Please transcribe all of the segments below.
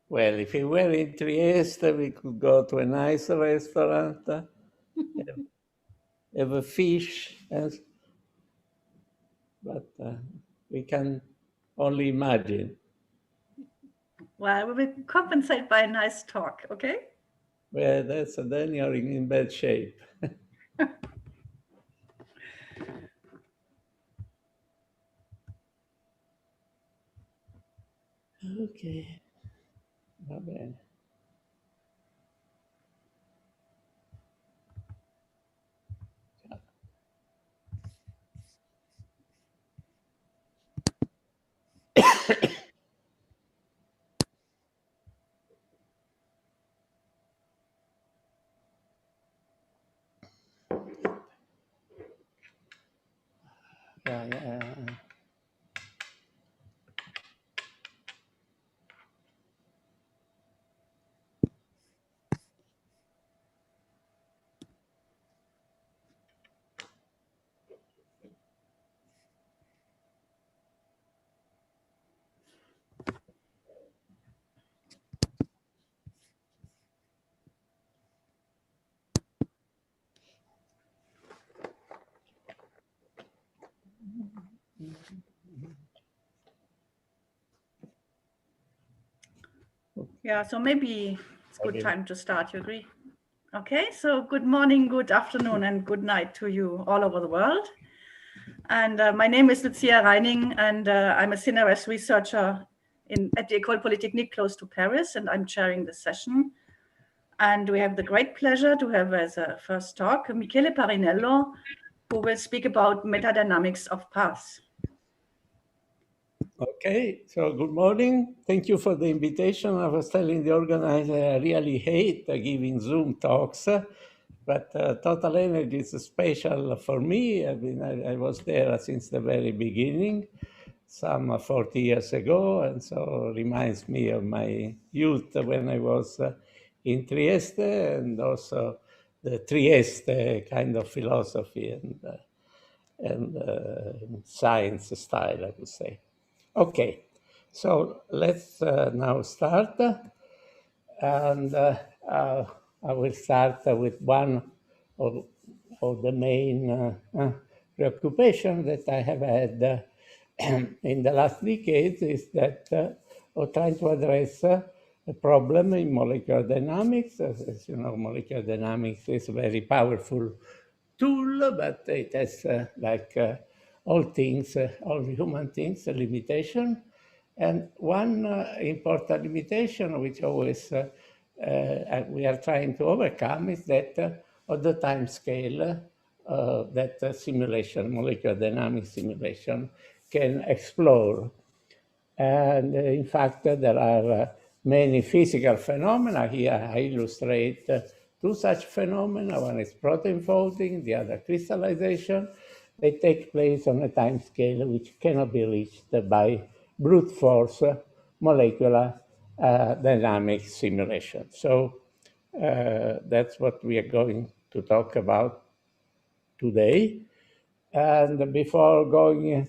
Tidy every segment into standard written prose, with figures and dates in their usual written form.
Well, if we were in Trieste, we could go to a nice restaurant, have a fish, but we can only imagine. Well, we will compensate by a nice talk, okay? Well, then you're in bad shape. Ok, va bene. Yeah, so maybe it's a good time to start, you agree? Okay, so good morning, good afternoon, and good night to you all over the world. And my name is Lucia Reining, and I'm a CNRS researcher at the École Polytechnique close to Paris, and I'm chairing this session. And we have the great pleasure to have as a first talk, Michele Parinello, who will speak about metadynamics of paths. Okay, so good morning. Thank you for the invitation. I was telling the organizer I really hate giving Zoom talks, but Total Energy is special for me. I mean, I was there since the very beginning, some 40 years ago, and so reminds me of my youth when I was in Trieste, and also the Trieste kind of philosophy and science style, I would say. Okay, so let's now start. And I will start with one of the main preoccupation that I have had in the last decades is that of trying to address a problem in molecular dynamics. As you know, molecular dynamics is a very powerful tool, but it has, like all things, all human things, a limitation. And one important limitation, which always we are trying to overcome, is that of the time scale that simulation, molecular dynamics simulation, can explore. And in fact, there are many physical phenomena. Here I illustrate two such phenomena. One is protein folding, the other crystallization. They take place on a time scale which cannot be reached by brute force molecular dynamics simulation. So that's what we are going to talk about today. And before going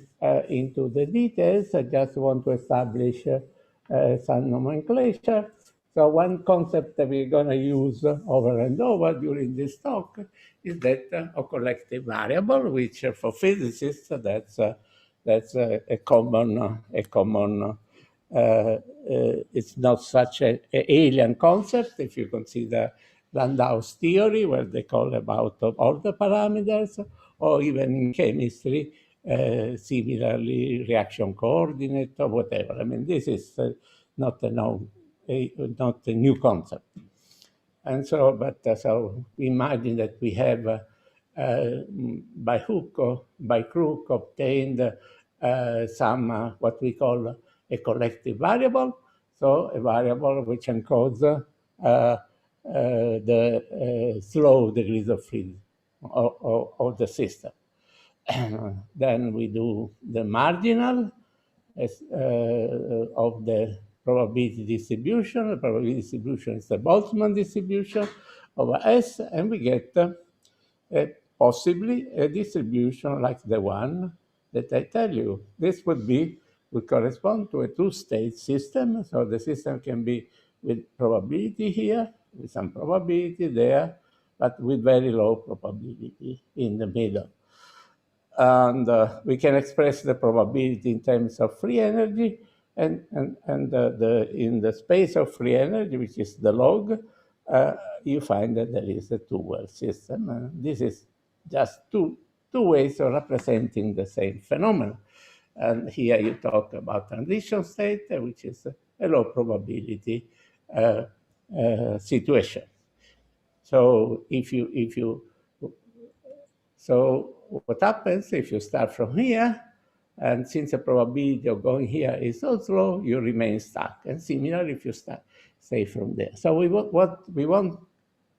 into the details, I just want to establish some nomenclature. So one concept that we're going to use over and over during this talk is that of collective variable, which for physicists that's a common it's not such an alien concept if you consider Landau's theory, where they call about all the parameters, or even in chemistry, similarly reaction coordinate or whatever. I mean, this is not a new concept. And so, but so we imagine that we have by hook or by crook obtained some what we call a collective variable. So a variable which encodes the slow degrees of freedom of the system. Then we do the marginal of the probability distribution. The probability distribution is the Boltzmann distribution over S, and we get possibly a distribution like the one that I tell you. This would correspond to a two-state system. So the system can be with probability here, with some probability there, but with very low probability in the middle. And we can express the probability in terms of free energy, and in the space of free energy, which is the log, you find that there is a two-well system. And this is just two ways of representing the same phenomenon. And here you talk about transition state, which is a low probability situation. So so what happens if you start from here, and since the probability of going here is so slow, you remain stuck. And similarly, if you stay from there. So what we want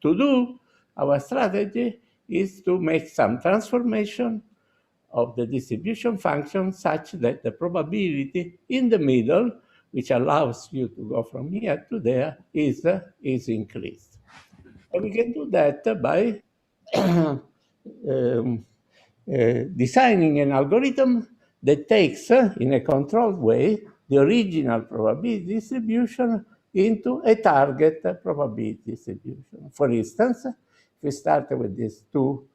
to do, our strategy is to make some transformation of the distribution function such that the probability in the middle, which allows you to go from here to there, is increased. And we can do that by designing an algorithm that takes, in a controlled way, the original probability distribution into a target probability distribution. For instance, if we start with these two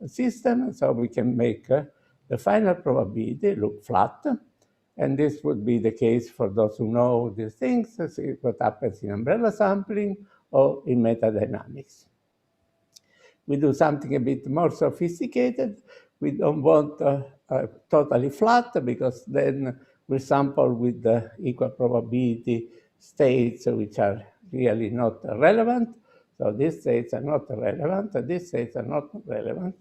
systems, so we can make the final probability look flat. And this would be the case for those who know these things, see what happens in umbrella sampling or in metadynamics. We do something a bit more sophisticated. We don't want totally flat, because then we sample with the equal probability states which are really not relevant. So these states are not relevant, these states are not relevant.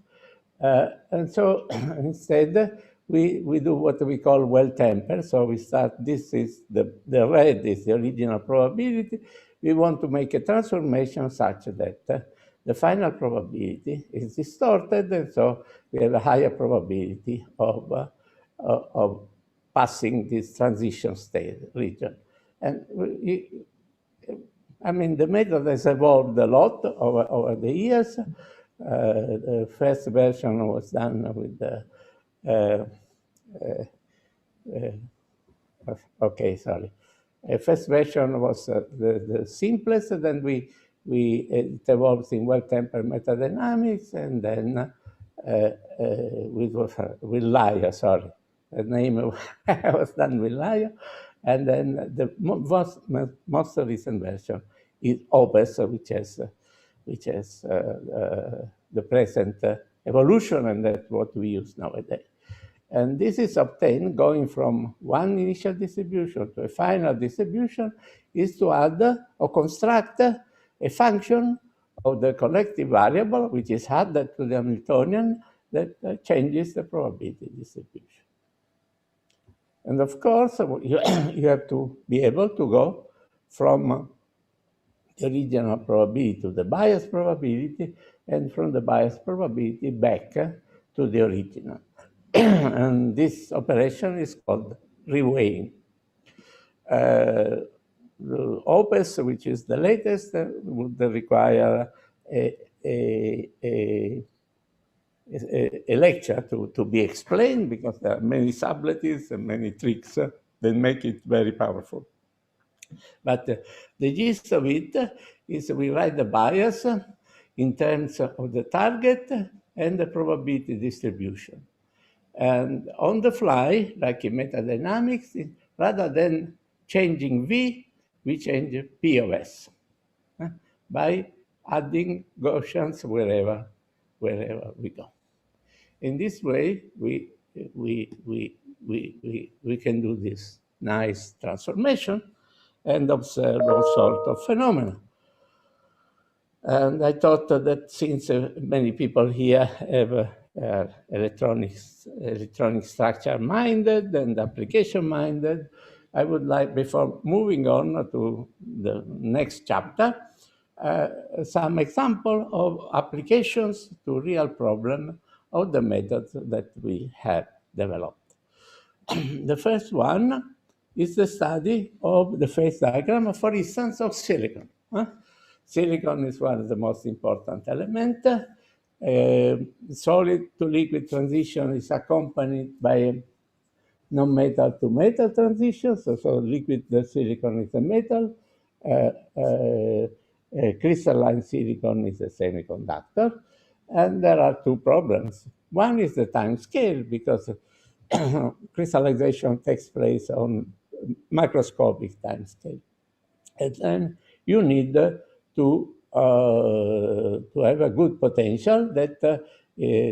And so instead, we do what we call well-tempered. So we start, this is the red is the original probability. We want to make a transformation such that the final probability is distorted, and so we have a higher probability of passing this transition state region. And I mean, the method has evolved a lot over the years. The first version was done with the okay, sorry. First version was the simplest, and then it evolved in well-tempered metadynamics, and then with Laia, sorry. The name was done with Laia, and then the most recent version is Opus, which has the present evolution, and that's what we use nowadays. And this is obtained going from one initial distribution to a final distribution, is to add or construct a function of the collective variable, which is added to the Hamiltonian, that changes the probability distribution. And of course, you have to be able to go from the original probability to the bias probability, and from the bias probability back to the original. And this operation is called reweighing. The Opus, which is the latest, would require a lecture to be explained, because there are many subtleties and many tricks that make it very powerful. But the gist of it is we write the bias in terms of the target and the probability distribution. And on the fly, like in metadynamics, rather than changing V, we change P of S by adding Gaussians wherever we go. In this way, we can do this nice transformation and observe all sorts of phenomena. And I thought that since many people here have electronic structure minded and application minded, I would like, before moving on to the next chapter, some example of applications to real problem of the methods that we have developed. The first one is the study of the phase diagram, for instance, of silicon. Silicon is one of the most important elements. Solid to liquid transition is accompanied by a non-metal to metal transition, so liquid silicon is a metal, crystalline silicon is a semiconductor, and there are two problems. One is the time scale, because crystallization takes place on macroscopic time scale. And then you need to have a good potential that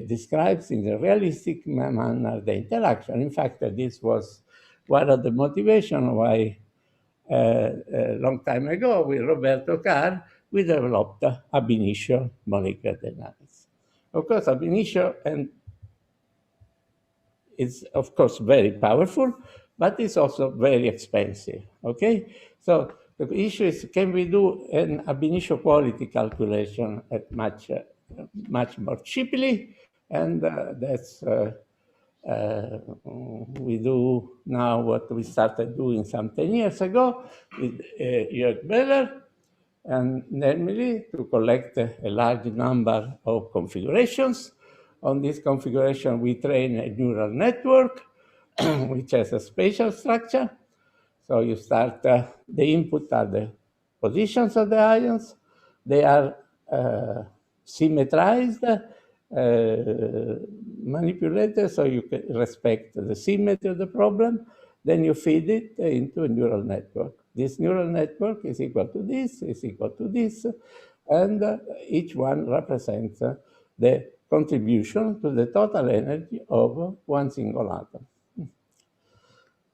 describes in a realistic manner the interaction. In fact, this was one of the motivations why a long time ago with Roberto Carr, we developed ab-initio molecular dynamics. Of course, ab-initio and it's of course very powerful, but it's also very expensive, okay? So the issue is, can we do an ab-initio quality calculation at much more cheaply? And that's, we do now what we started doing some 10 years ago with Jörg Beller, and namely to collect a large number of configurations. On this configuration, we train a neural network, which has a spatial structure. So you start, the input are the positions of the ions. They are symmetrized, manipulated, so you can respect the symmetry of the problem. Then you feed it into a neural network. This neural network is equal to this, is equal to this, and each one represents the contribution to the total energy of one single atom.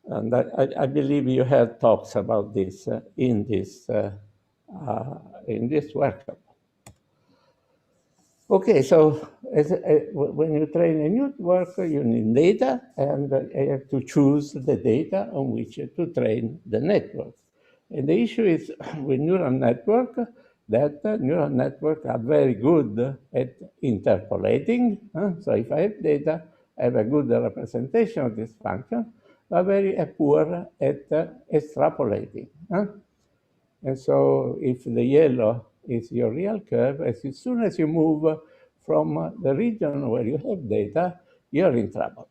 And I believe you heard talks about this in this workshop. Okay, so when you train a network, you need data, and you have to choose the data on which to train the network. And the issue is with neural network that neural networks are very good at interpolating. So if I have data, I have a good representation of this function, but very poor at extrapolating. And so if the yellow is your real curve, as soon as you move from the region where you have data, you're in trouble.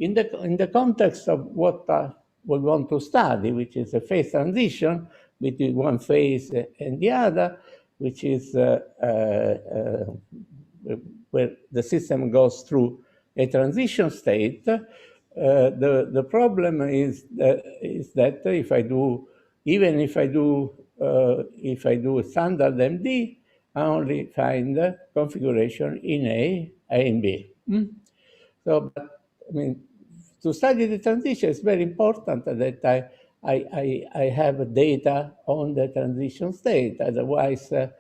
In the context of what we want to study, which is a phase transition between one phase and the other, which is where the system goes through a transition state, the problem is that if I do, even if I do a standard MD, I only find configuration in A and B. So, but, I mean, to study the transition, it's very important that I have data on the transition state. Otherwise, the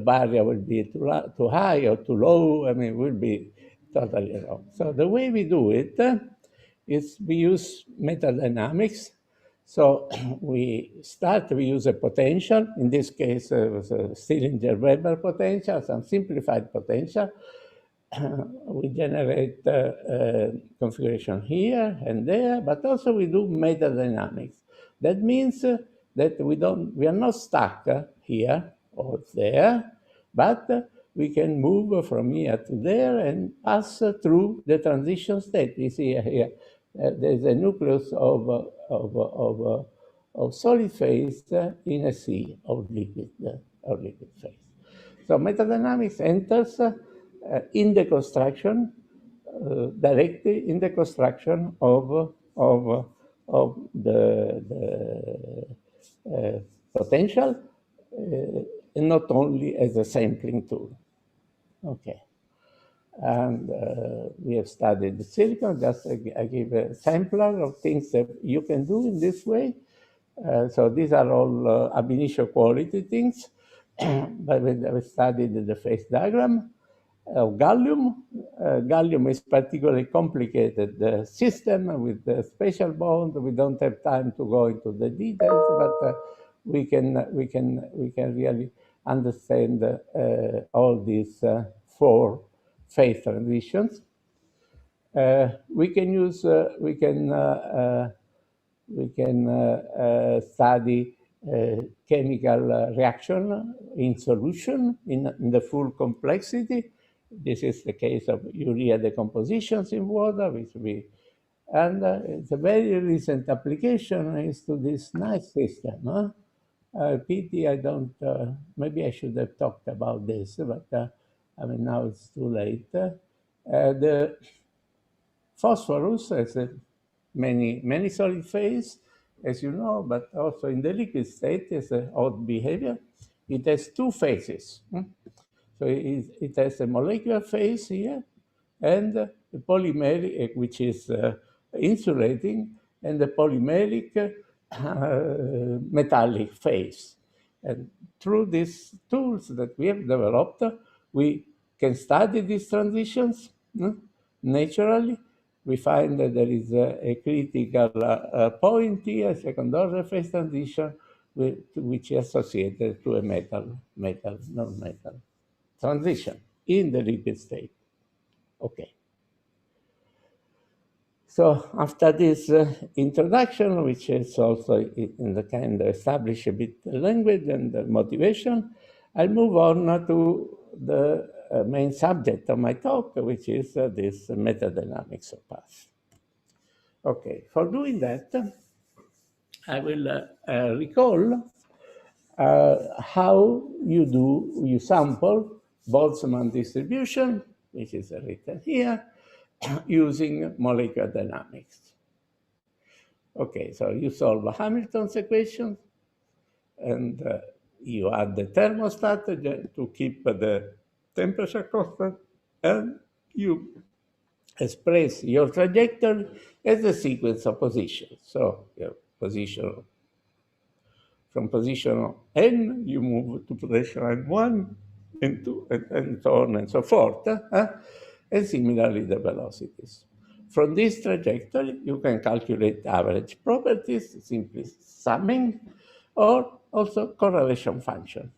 barrier will be too high or too low. I mean, it will be totally wrong. So the way we do it is we use metadynamics. So we use a potential. In this case, it was a Stillinger-Weber potential, some simplified potential. We generate configuration here and there, but also we do metadynamics. That means that we are not stuck here or there, but we can move from here to there and pass through the transition state. You see here, there's a nucleus of solid phase in a sea of liquid phase. So metadynamics enters in the construction, directly in the construction of the potential, and not only as a sampling tool. Okay. And we have studied the silicon. Just I give a sampler of things that you can do in this way. So these are all ab-initio quality things. But we studied the phase diagram of gallium. Gallium is particularly complicated system with the spatial bond. We don't have time to go into the details, but we can really understand all these 4 phase transitions. We can study chemical reaction in solution in the full complexity. This is the case of urea decompositions in water, and it's a very recent application is to this nice system. Pity I don't, maybe I should have talked about this, but I mean, now it's too late. The phosphorus has many solid phase, as you know, but also in the liquid state is an odd behavior. It has two phases. So it has a molecular phase here and a polymeric, which is insulating, and the polymeric metallic phase. And through these tools that we have developed, we can study these transitions naturally. We find that there is a critical point here, second order phase transition, which is associated to a non-metal transition in the liquid state. Okay. So after this introduction, which is also in the kind of establish a bit the language and the motivation, I'll move on to the main subject of my talk, which is this metadynamics of paths. Okay, for doing that, I will recall how you sample Boltzmann distribution, which is written here, using molecular dynamics. Okay, so you solve Hamilton's equation, and you add the thermostat to keep the temperature constant, and you express your trajectory as a sequence of positions. So your position, from position n, you move to position n1, n2, and so on and so forth, and similarly the velocities. From this trajectory, you can calculate average properties, simply summing, or also correlation function,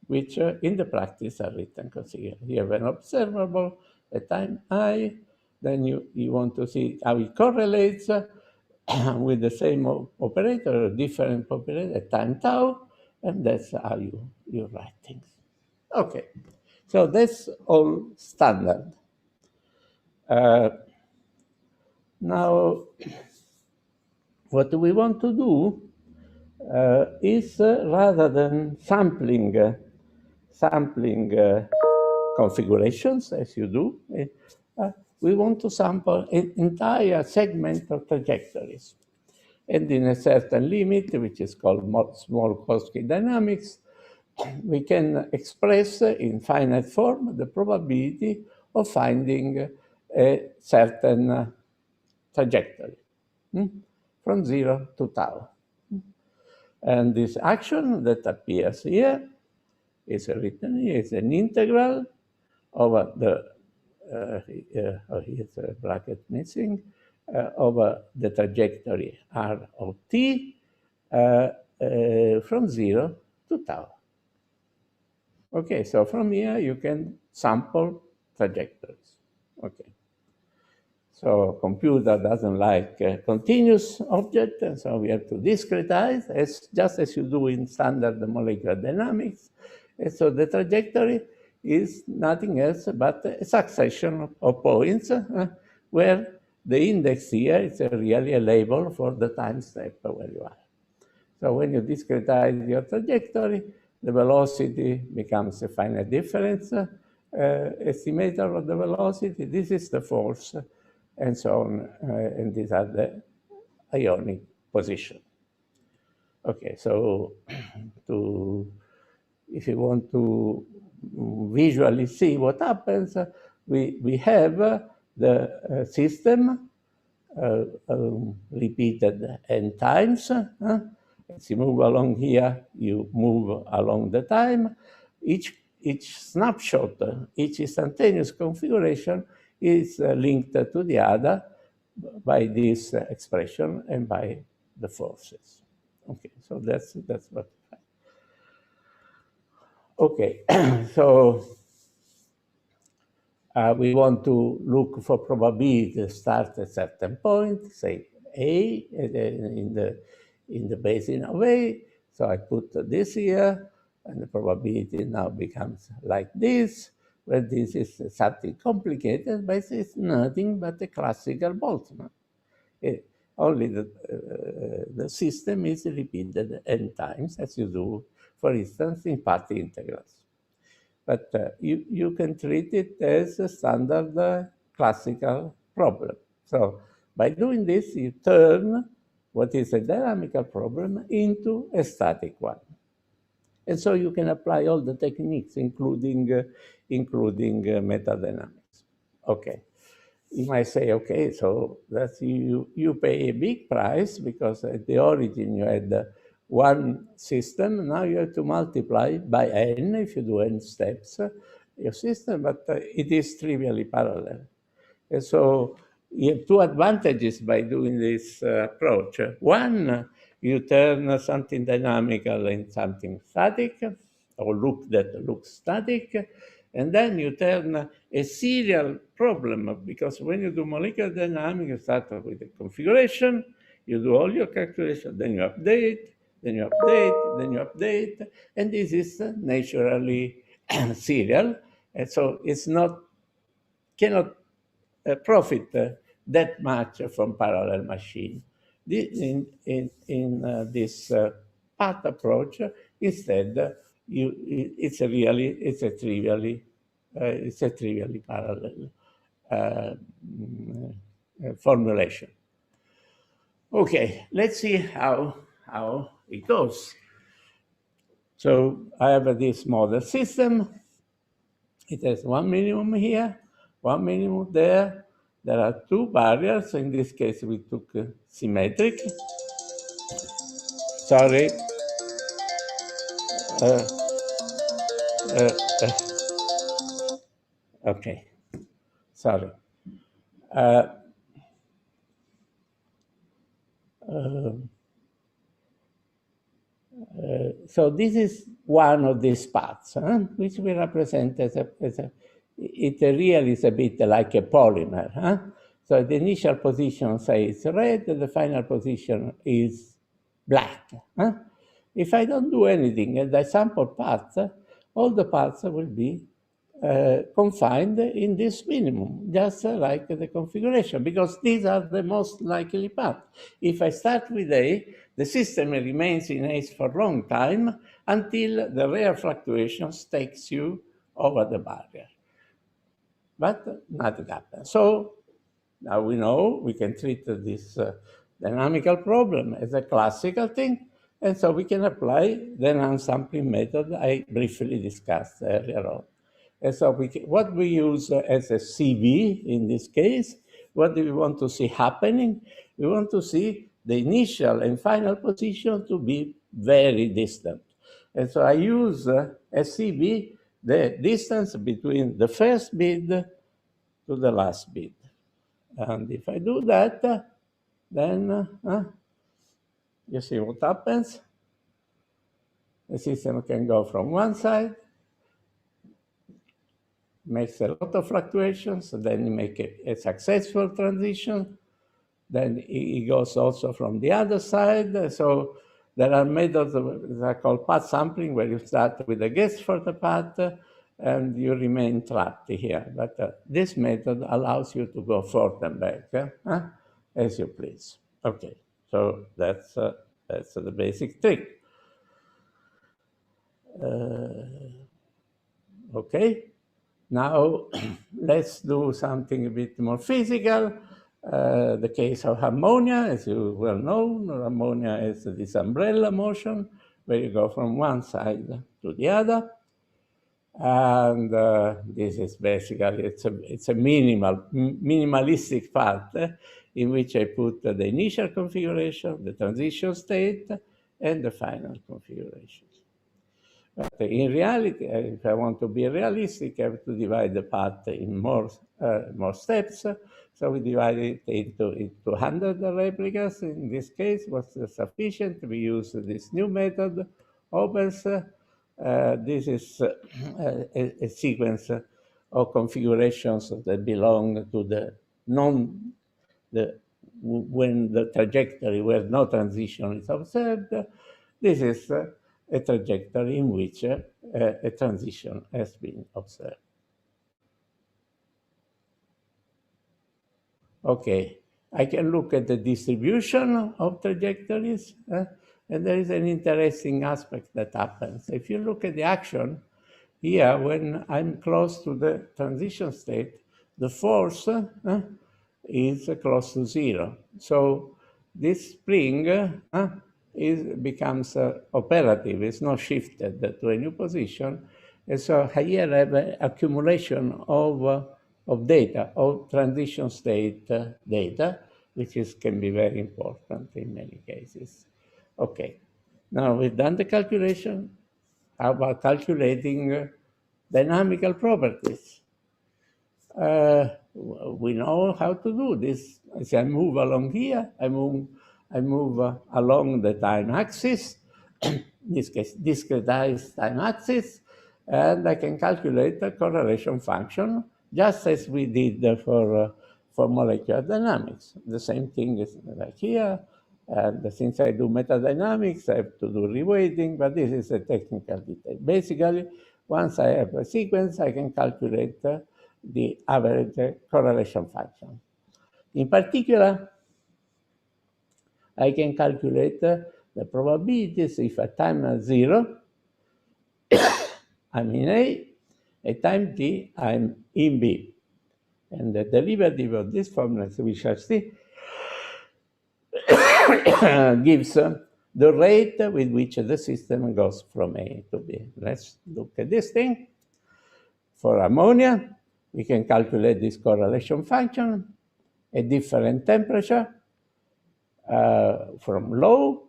which in the practice are written consider. You have an observable at time I, then you want to see how it correlates with the same operator or different operator at time tau, and that's how you write things. Okay, so that's all standard. Now, what we want to do is rather than sampling configurations, as you do, we want to sample an entire segment of trajectories. And in a certain limit, which is called Small-Koski dynamics, we can express in finite form the probability of finding a certain trajectory from 0 to tau. And this action that appears here is written here, is an integral over the, here's a bracket missing, over the trajectory r of t from 0 to tau. Okay, so from here you can sample trajectories. Okay. So computer doesn't like continuous object, and so we have to discretize, just as you do in standard molecular dynamics. And so the trajectory is nothing else but a succession of points where the index here is really a label for the time step where you are. So when you discretize your trajectory, the velocity becomes a finite difference estimator of the velocity. This is the force, and so on, and these are the ionic position. Okay, so if you want to visually see what happens, we have the system repeated n times. As you move along here, you move along the time. Each snapshot, each instantaneous configuration is linked to the other by this expression and by the forces. Okay, so that's what. Okay, so we want to look for probability to start at a certain point, say A, in the basin of A. So I put this here, and the probability now becomes like this, where this is something complicated, but it's nothing but a classical Boltzmann. Only the system is repeated n times, as you do, for instance, in path integrals. But you can treat it as a standard classical problem. So by doing this, you turn what is a dynamical problem into a static one. And so you can apply all the techniques, including metadynamics. Okay. You might say, okay, so that's you pay a big price because at the origin you had one system. Now you have to multiply by n if you do n steps your system, but it is trivially parallel. And so you have two advantages by doing this approach. One, you turn something dynamical into something static, or that looks static, and then you turn a serial problem, because when you do molecular dynamics, you start with the configuration, you do all your calculations, then you update, then you update, then you update, and this is naturally serial, and so it's cannot profit that much from parallel machine. In this path approach, instead, it's a trivially parallel formulation. Okay, let's see how it goes. So I have this model system. It has one minimum here, one minimum there. There are two barriers. In this case, we took symmetric. Sorry. Okay. Sorry. So this is one of these paths, which we represent it really is a bit like a polymer. So the initial position, say, is red, and the final position is black. If I don't do anything and I sample paths, all the paths will be confined in this minimum, just like the configuration, because these are the most likely paths. If I start with A, the system remains in A for a long time until the rare fluctuations takes you over the barrier. But nothing happens. So now we know we can treat this dynamical problem as a classical thing, and so we can apply the non-sampling method I briefly discussed earlier on. And so what we use as a CV in this case, what do we want to see happening? We want to see the initial and final position to be very distant. And so I use as CV the distance between the first bid to the last bid. And if I do that, then you see what happens. The system can go from one side, makes a lot of fluctuations, then you make a successful transition, then it goes also from the other side. So there are methods that are called path sampling, where you start with a guess for the path, and you remain trapped here. But this method allows you to go forth and back, as you please. Okay, so that's the basic trick. Okay, now let's do something a bit more physical. The case of harmonia, as you well know, harmonia is this umbrella motion where you go from one side to the other. And this is basically, it's a minimalistic part in which I put the initial configuration, the transition state, and the final configuration. But in reality, if I want to be realistic, I have to divide the path in more steps. So we divide it into 100 replicas. In this case, was sufficient. We use this new method, opens. This is a sequence of configurations that belong to when the trajectory where no transition is observed. This is a trajectory in which a transition has been observed. Okay, I can look at the distribution of trajectories, and there is an interesting aspect that happens. If you look at the action, here, when I'm close to the transition state, the force is close to zero. So this spring becomes operative. It's not shifted to a new position. And so here I have an accumulation of data, of transition state data, which can be very important in many cases. Okay, now we've done the calculation. How about calculating dynamical properties? We know how to do this. As I move along here, I move along the time axis, in this case, discretized time axis, and I can calculate the correlation function, just as we did for molecular dynamics. The same thing is like here. And since I do metadynamics, I have to do reweighting, but this is a technical detail. Basically, once I have a sequence, I can calculate the average correlation function. In particular, I can calculate the probabilities if at time 0, I'm in A, at time t, I'm in B. And the derivative of this formula, we shall see, gives the rate with which the system goes from A to B. Let's look at this thing. For ammonia, we can calculate this correlation function at different temperature, from low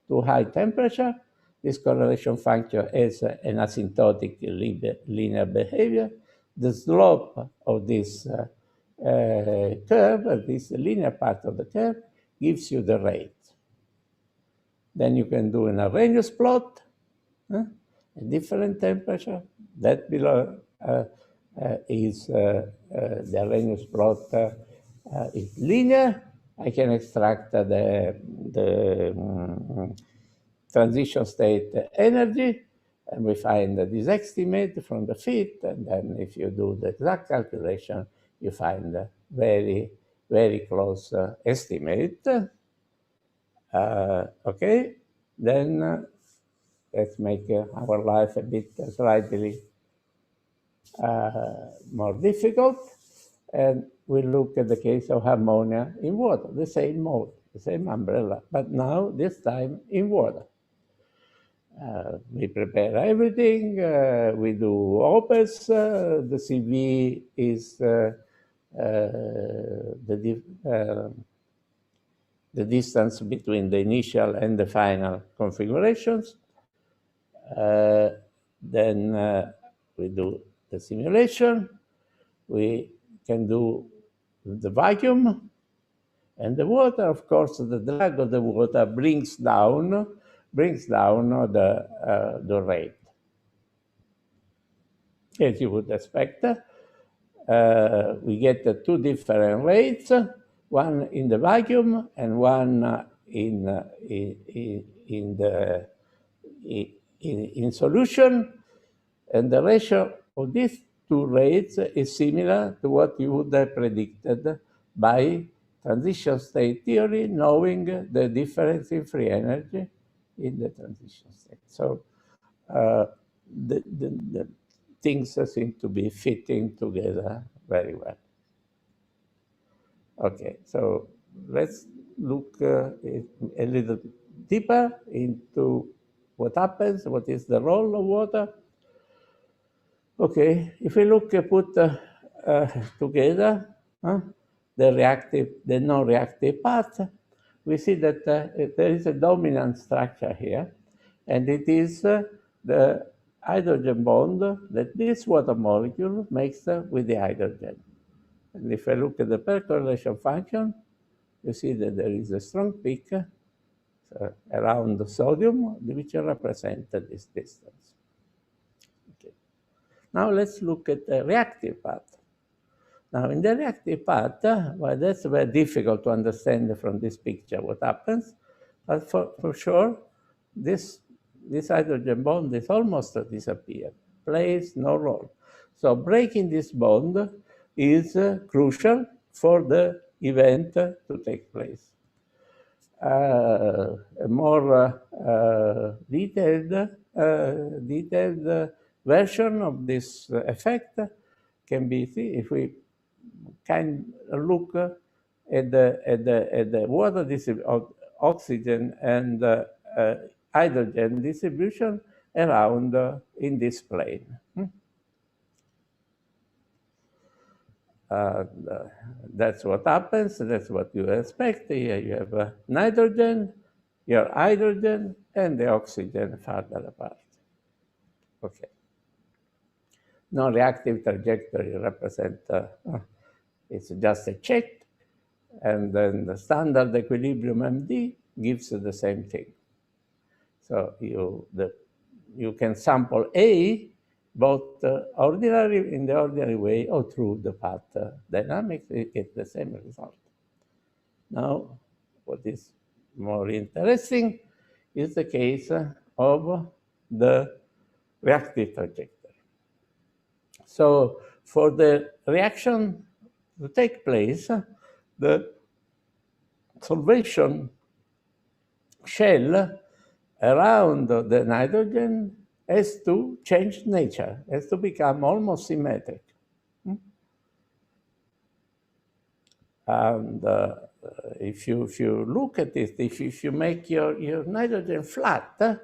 to high temperature. This correlation function has an asymptotic linear behavior. The slope of this curve, this linear part of the curve, gives you the rate. Then you can do an Arrhenius plot at different temperature. That below is the Arrhenius plot is linear. I can extract the transition state energy, and we find this estimate from the fit, and then if you do the exact calculation, you find a very, very close estimate. Okay, then let's make our life a bit slightly more difficult. And we look at the case of ammonia in water, the same mode, the same umbrella, but now this time in water. We prepare everything, we do OPES, the CV is the distance between the initial and the final configurations. Then we do the simulation. We can do the vacuum and the water. Of course, the drag of the water brings down the rate. As you would expect, we get two different rates, one in the vacuum and one in solution, and the ratio of these two rates is similar to what you would have predicted by transition state theory, knowing the difference in free energy in the transition state. So the things seem to be fitting together very well. Okay, so let's look a little deeper into what happens, what is the role of water. Okay, if we look put together the non-reactive part, we see that there is a dominant structure here, and it is the hydrogen bond that this water molecule makes with the hydrogen. And if I look at the percolation function, you see that there is a strong peak around the sodium, which represents this distance. Okay. Now let's look at the reactive part. Now in the reactive part, well, that's very difficult to understand from this picture what happens, but for sure, this hydrogen bond is almost disappeared, plays no role. So breaking this bond is crucial for the event to take place. A more detailed version of this effect can be seen if we can look at the water oxygen and hydrogen distribution around in this plane. That's what happens. That's what you expect. Here you have nitrogen, your hydrogen, and the oxygen farther apart. Okay. Non-reactive trajectory represent, it's just a check, and then the standard equilibrium MD gives the same thing. So you can sample A both in the ordinary way or through the path dynamics, you get the same result. Now, what is more interesting is the case of the reactive trajectory. So for the reaction to take place, the solvation shell around the nitrogen has to change nature, has to become almost symmetric. And if you look at it, if you make your nitrogen flat,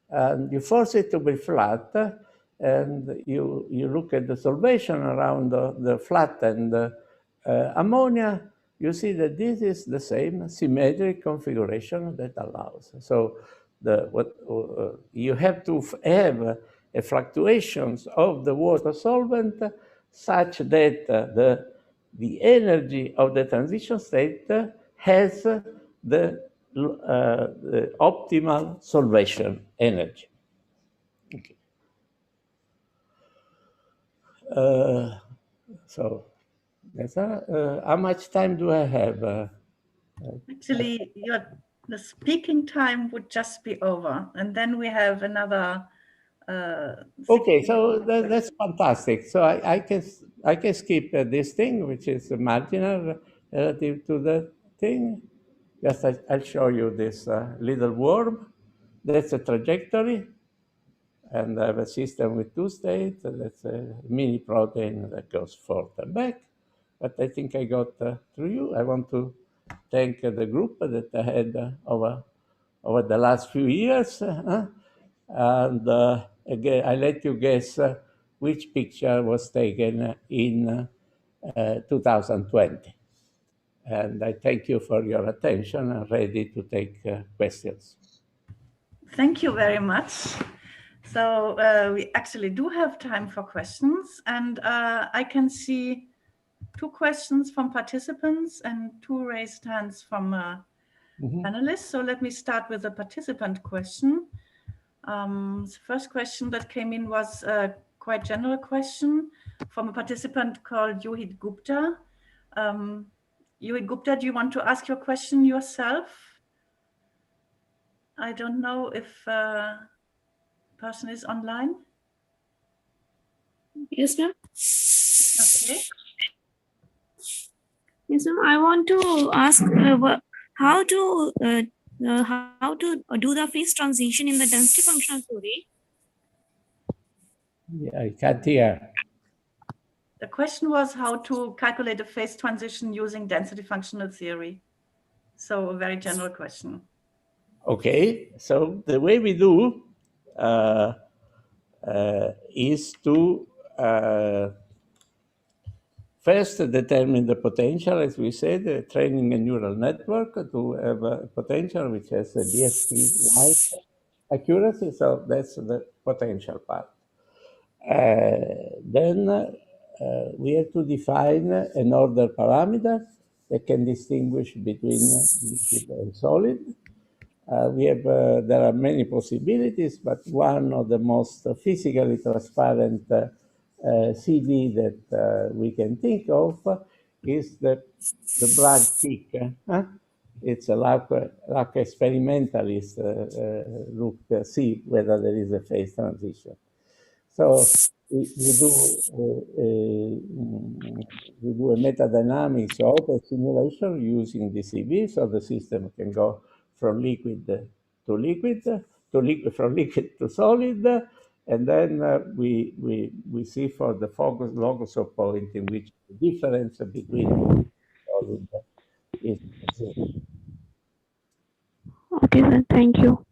and you force it to be flat, and you look at the solvation around the flattened ammonia, you see that this is the same symmetric configuration that allows. So you have to have fluctuations of the water solvent such that the energy of the transition state has the optimal solvation energy. Okay. So that's how much time do I have? Actually, the speaking time would just be over, and then we have another. Okay, so that's fantastic. So I can skip this thing, which is marginal relative to the thing. Just I'll show you this little worm. That's a trajectory, and I have a system with two states. That's a mini protein that goes forth and back. But I think I got through you. I want to thank the group that I had over the last few years. And again, I let you guess which picture was taken in 2020. And I thank you for your attention. I'm ready to take questions. Thank you very much. So we actually do have time for questions, and I can see 2 questions from participants and 2 raised hands from panelists. So let me start with the participant question. The first question that came in was a quite general question from a participant called Yohit Gupta. Yohit Gupta, do you want to ask your question yourself? I don't know if person is online. Yes, ma'am. Okay. Yes, ma'am. I want to ask how to do the phase transition in the density functional theory. Yeah, I can't hear. The question was how to calculate a phase transition using density functional theory. So a very general question. Okay, so the way we do is to first determine the potential, as we said, training a neural network to have a potential which has a DSP-like accuracy. So that's the potential part. Then we have to define an order parameter that can distinguish between liquid and solid. There are many possibilities, but one of the most physically transparent CD that we can think of is the Bragg peak. it's a like experimentalist see whether there is a phase transition. So we do a metadynamics auto simulation using DCB, so the system can go from liquid to liquid, from liquid to solid, and then we see for the focus locus of point in which the difference between solid is zero. Okay, sir. Thank you.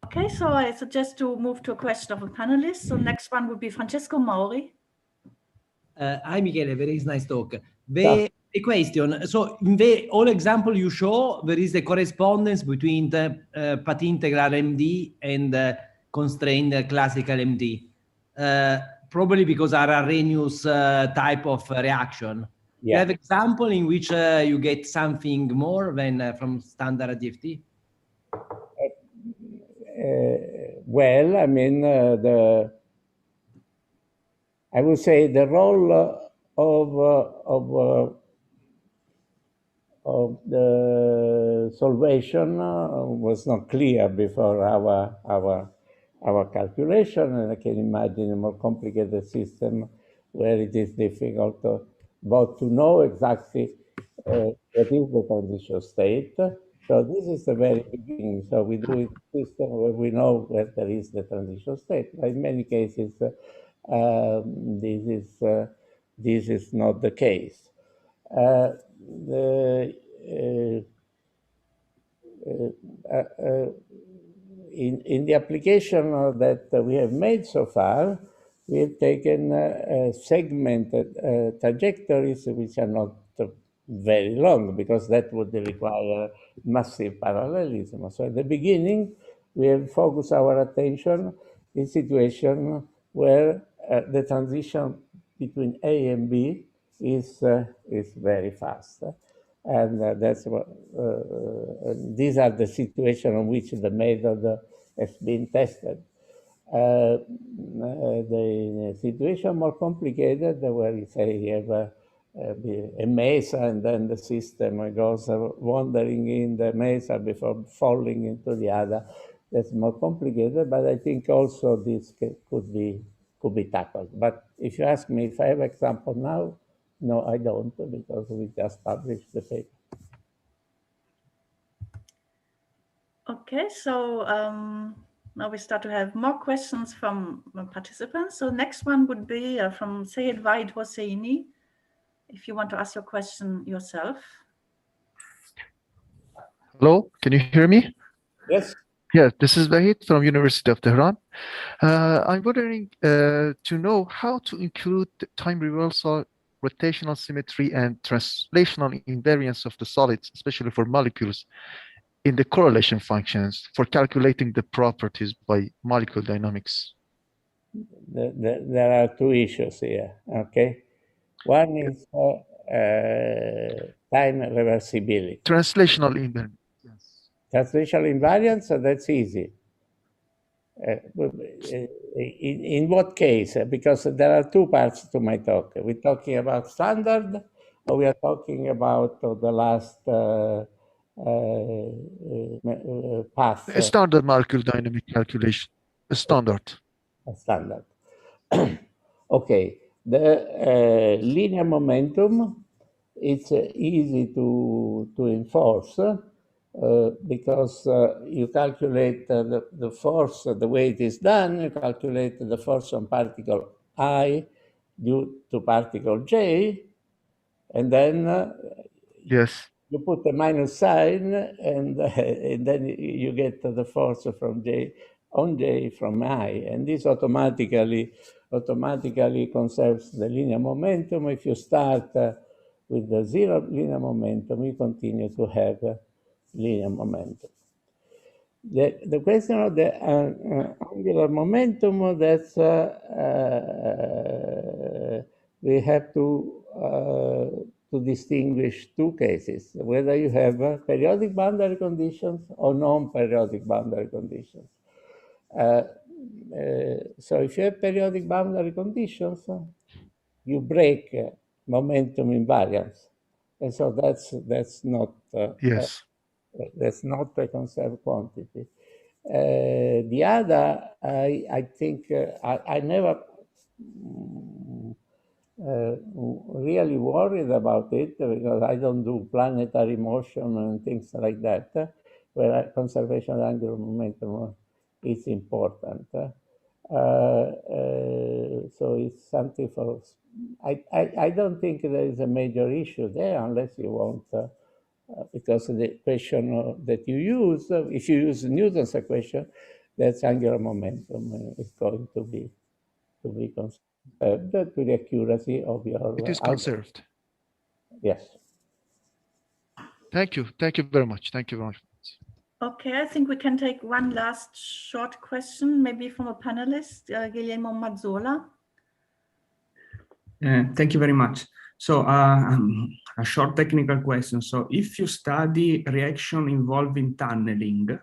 Okay, so I suggest to move to a question of a panelist. So next one would be Francesco Mauri. Hi, Michele. Very nice talk. A question. So in the all example you show, there is a correspondence between the path integral MD and constrained classical MD. Probably because are Arrhenius type of reaction. Yeah. You have example in which you get something more than from standard DFT? Well, I mean, I would say the role of the solvation was not clear before our calculation, and I can imagine a more complicated system where it is difficult both to know exactly what is the transition state. So this is the very beginning. So we do it system where we know where there is the transition state. But in many cases, this is not the case. In the application that we have made so far, we have taken segmented trajectories which are not very long, because that would require massive parallelism. So at the beginning, we have focused our attention in situation where the transition between A and B is very fast. And that's what these are the situations in which the method has been tested. The situation more complicated, where you say you have a mesa and then the system goes wandering in the mesa before falling into the other. That's more complicated, but I think also this could be tackled. But if you ask me if I have example now, no, I don't, because we just published the paper. Okay, so now we start to have more questions from participants. So next one would be from Sayed Waid Hosseini, if you want to ask your question yourself. Hello, can you hear me? Yes. Yes, this is Vahid from University of Tehran. I'm wondering to know how to include the time reversal, rotational symmetry, and translational invariance of the solids, especially for molecules, in the correlation functions for calculating the properties by molecule dynamics. There are two issues here, okay? One is time reversibility. Translational invariance. Yes. Translational invariance, so that's easy. In what case? Because there are two parts to my talk. We're talking about standard, or we are talking about the last path? A standard molecule dynamic calculation, a standard. A standard. Okay, the linear momentum, it's easy to enforce because you calculate the force, the way it is done, you calculate the force on particle I due to particle J, and then Yes. you put a minus sign, and then you get the force from J on J from I, and this automatically conserves the linear momentum. If you start with the zero linear momentum, you continue to have linear momentum. The question of the angular momentum, that's we have to distinguish two cases, whether you have periodic boundary conditions or non-periodic boundary conditions. So if you have periodic boundary conditions, you break momentum invariance. And so that's not Yes. that's not a conserved quantity. The other, I think I never really worried about it because I don't do planetary motion and things like that, where conservation of angular momentum is important. So it's something for. I don't think there is a major issue there unless you want. Because the question that you use, if you use Newton's equation, that's angular momentum is going to be conserved to the accuracy of your. It is conserved. Yes. Thank you. Thank you very much. Thank you very much. Okay, I think we can take one last short question, maybe from a panelist, Guillermo Mazzola. Thank you very much. So a short technical question. So if you study reaction involving tunneling,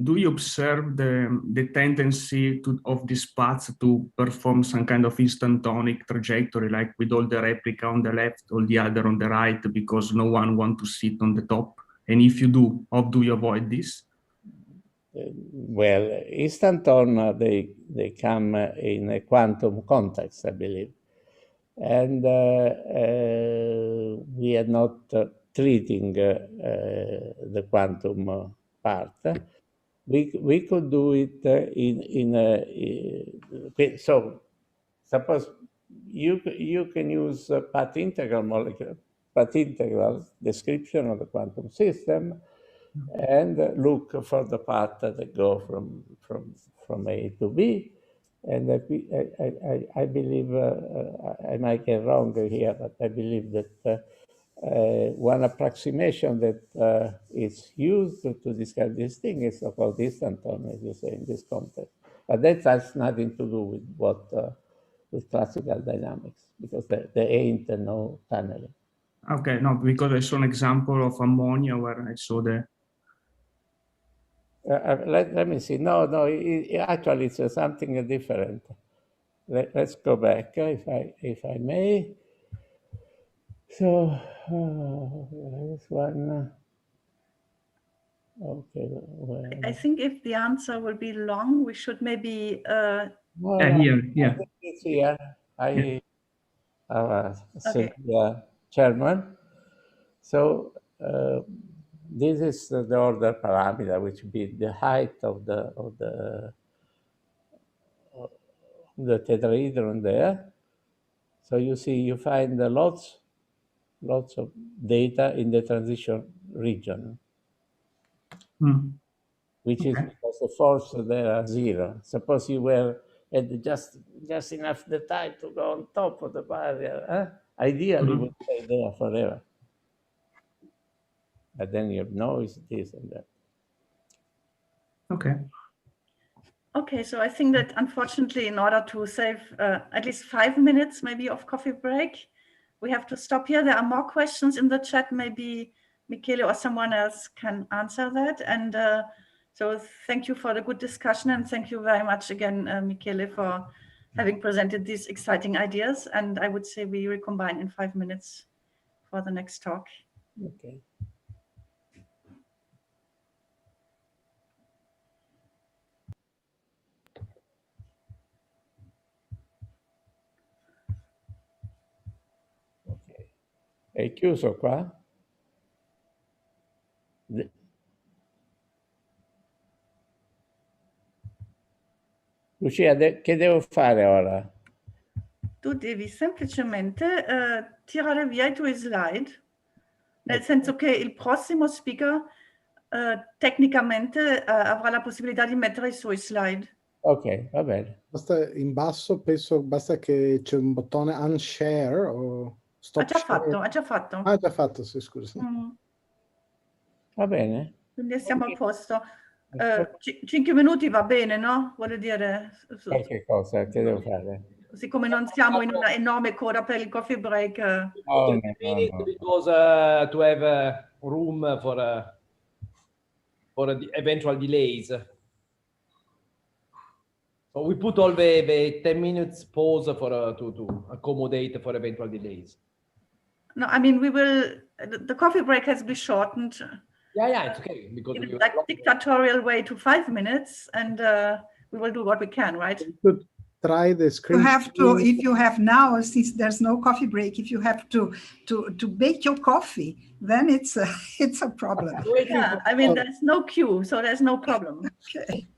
do you observe the tendency of these paths to perform some kind of instantonic trajectory, like with all the replica on the left, all the other on the right, because no one wants to sit on the top? And if you do, how do you avoid this? Well, instanton, they come in a quantum context, I believe. And we are not treating the quantum part. We could do it so suppose you can use path integral description of the quantum system and look for the path that go from A to B. And I believe, I might get wrong here, but I believe that one approximation that is used to describe this thing is so-called instanton, as you say, in this context. But that has nothing to do with with classical dynamics, because there ain't no tunneling. Okay, no, because I saw an example of ammonia where I saw the. Let me see. No, actually, it's something different. Let's go back, if I may. So this one. Okay. Well, I think if the answer will be long, we should maybe. Here. I think it's here. Chairman. So this is the order parameter, which would be the height of the tetrahedron there. So you see, you find lots of data in the transition region, which is because the force there are zero. Suppose you were at just enough the time to go on top of the barrier, ideally would stay there forever. But then you have noise, this and that. Okay. Okay, so I think that unfortunately, in order to save at least 5 minutes maybe of coffee break, we have to stop here. There are more questions in the chat. Maybe Michele or someone else can answer that. And so thank you for the good discussion. And thank you very much again, Michele, for having presented these exciting ideas. And I would say we recombine in 5 minutes for the next talk. Okay. È chiuso qua? Lucia, che devo fare ora? Tu devi semplicemente tirare via i tuoi slide, nel senso che il prossimo speaker tecnicamente avrà la possibilità di mettere i suoi slide. Ok, va bene. Basta in basso, penso basta che c'è un bottone unshare o stop share. Ha già fatto. Ah, già fatto, sì, scusa. Va bene. Quindi siamo a posto. 5 minuti va bene, no? Voglio dire. Qualche cosa che devo fare? Così come non siamo in una enorme coda per il coffee break. No. Because to have room for the eventual delays. So we put all the 10 minutes pause for to accommodate for eventual delays. No, I mean, we will the coffee break has been shortened Yeah, it's okay because in we a like dictatorial way to 5 minutes, and we will do what we can, right? You could try the screen. You have to, if you have now, since there's no coffee break, if you have to bake your coffee, then it's a, it's a problem. Yeah, I mean, there's no queue, so there's no problem. Okay.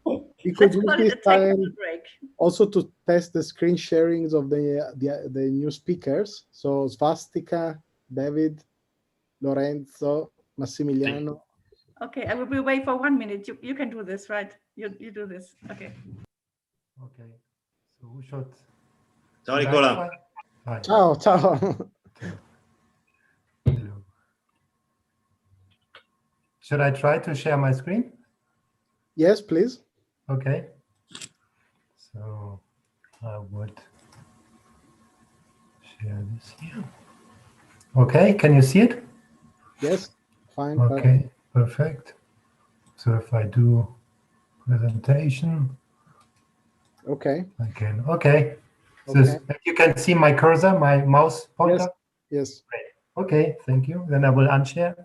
We could Let's use call it this a technical time break. also to test the screen sharings of the new speakers. So Svastika, David, Lorenzo, Massimiliano. Okay, I will be away for 1 minute. You can do this, right? You do this. Okay. Okay. So who should? Ciao Nicola. Hi. Ciao, ciao. Hello. Should I try to share my screen? Yes, please. Okay. So I would share this here. Okay, can you see it? Yes, fine. Okay, perfect. So if I do presentation, Okay. I can. Okay. So Okay. you can see my cursor, my mouse pointer. Yes. Okay, thank you. Then I will unshare.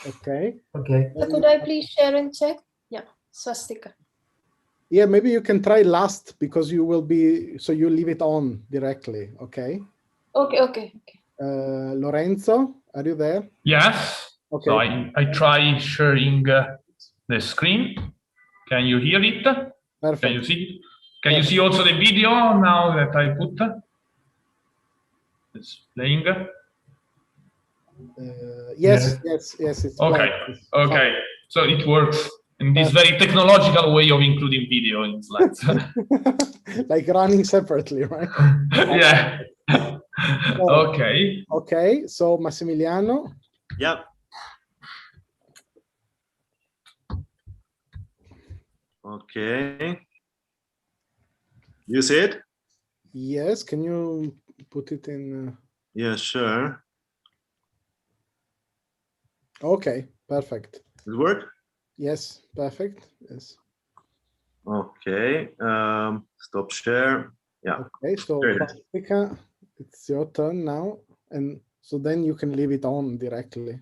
Okay. Okay. So could I please share and check? Yeah, Swastika. Yeah, maybe you can try last because you will be, so you leave it on directly. Okay. Okay. Lorenzo, are you there? Yes. Okay. So I try sharing the screen. Can you hear it? Perfect. Can you see? Can you see also the video now that I put? It's playing. Yes. It's okay. fine. Okay. So it works in this very technological way of including video in slides. Like running separately, right? Yeah. Okay. Okay. So Massimiliano. Yeah. Okay. You see it? Yes. Can you put it in? Yeah, sure. Okay. Perfect. It work? Yes. Perfect. Yes. Okay. Stop share. Yeah. Okay. So There it is. Svastika, it's your turn now, and so then you can leave it on directly.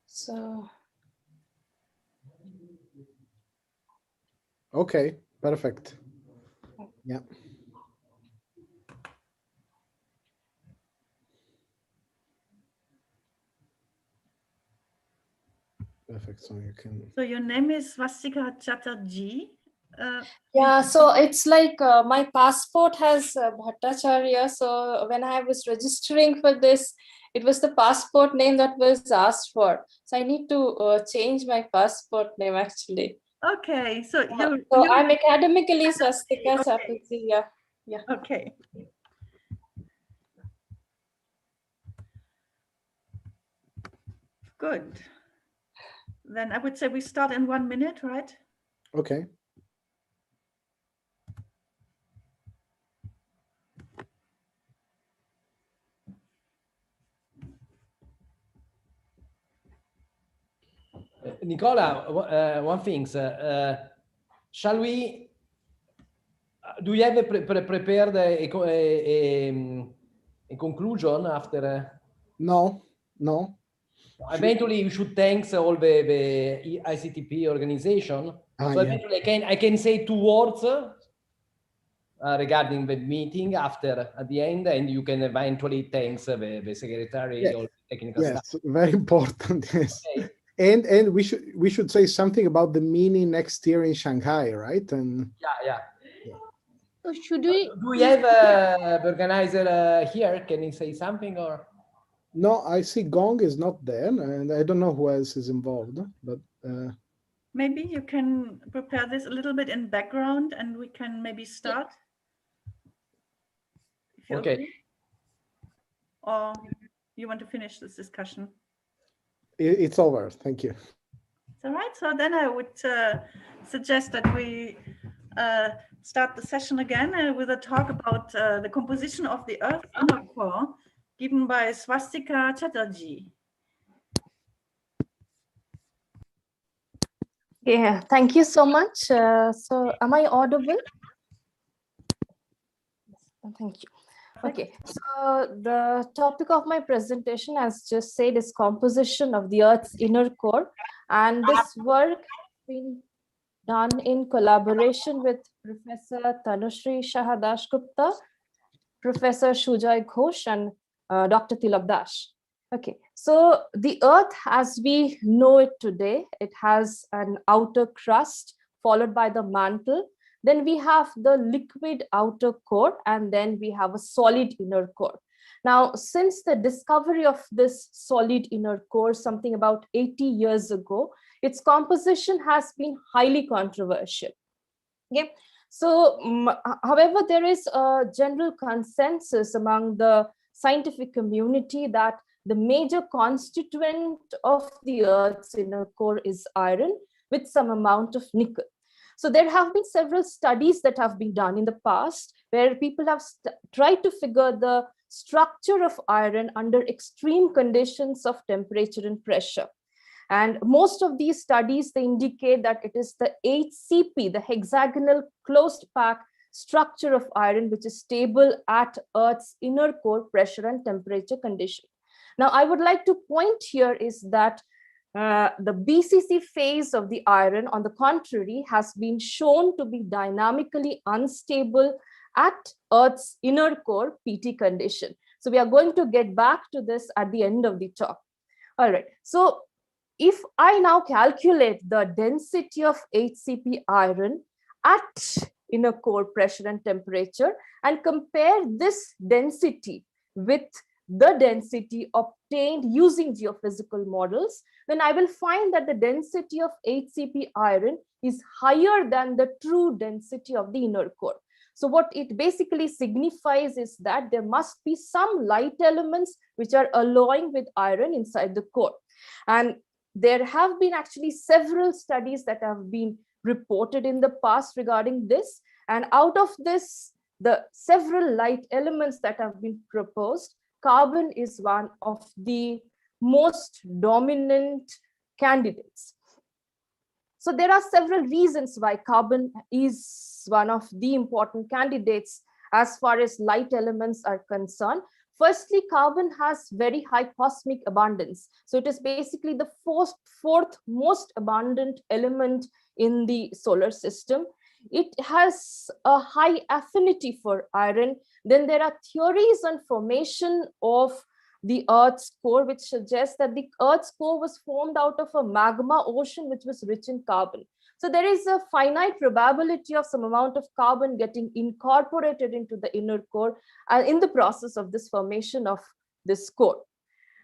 So Okay. Perfect. Yeah. Perfect. So you can. So your name is Swastika Chatterjee. yeah, so it's like my passport has Bhattacharya. So when I was registering for this, it was the passport name that was asked for. So I need to change my passport name actually. Okay, so I'm academically Swastika Chatterjee. Yeah. Okay. Good. Then I would say we start in 1 minute, right? Okay. Nicola, one thing. Shall we? Do you have prepared a conclusion after? No. Eventually, you should thank all the ICTP organization. So eventually, I can say 2 words regarding the meeting at the end, and you can eventually thank the secretary or technical staff. Yes, very important. Yes. Okay. And we should say something about the mini next year in Shanghai, right? And yeah. So should we? Do we have the organizer here? Can he say something or? no, I see Gong is not there, and I don't know who else is involved. But Maybe you can prepare this a little bit in background, and we can maybe start. If you Okay. agree. Or you want to finish this discussion? it's over. Thank you. It's all right. So then I would suggest that we start the session again with a talk about the composition of the Earth's inner core, given by Swastika Chatterjee. Yeah, thank you so much. So am I audible? Thank you. Okay, so the topic of my presentation, as just said, is composition of the Earth's inner core. And this work has been done in collaboration with Professor Tanushree Shahadash Gupta, Professor Shujoy Ghosh, and Dr. Tilak Das. Okay, so the Earth as we know it today, it has an outer crust followed by the mantle. Then we have the liquid outer core, and then we have a solid inner core. Now, since the discovery of this solid inner core, something about 80 years ago, its composition has been highly controversial. Okay, so however, there is a general consensus among the scientific community that the major constituent of the Earth's inner core is iron with some amount of nickel. So there have been several studies that have been done in the past where people have tried to figure the structure of iron under extreme conditions of temperature and pressure. And most of these studies, they indicate that it is the HCP, the hexagonal closed pack structure of iron, which is stable at Earth's inner core pressure and temperature condition. Now, I would like to point here is that the BCC phase of the iron, on the contrary, has been shown to be dynamically unstable at Earth's inner core PT condition. So we are going to get back to this at the end of the talk. All right. So if I now calculate the density of HCP iron at inner core pressure and temperature and compare this density with the density obtained using geophysical models, then I will find that the density of HCP iron is higher than the true density of the inner core. So what it basically signifies is that there must be some light elements which are alloying with iron inside the core. And there have been actually several studies that have been reported in the past regarding this. And out of this, the several light elements that have been proposed, carbon is one of the most dominant candidates. So there are several reasons why carbon is one of the important candidates as far as light elements are concerned. Firstly, carbon has very high cosmic abundance. So it is basically the fourth most abundant element in the solar system. It has a high affinity for iron. Then there are theories on formation of the Earth's core, which suggests that the Earth's core was formed out of a magma ocean, which was rich in carbon. So there is a finite probability of some amount of carbon getting incorporated into the inner core in the process of this formation of this core.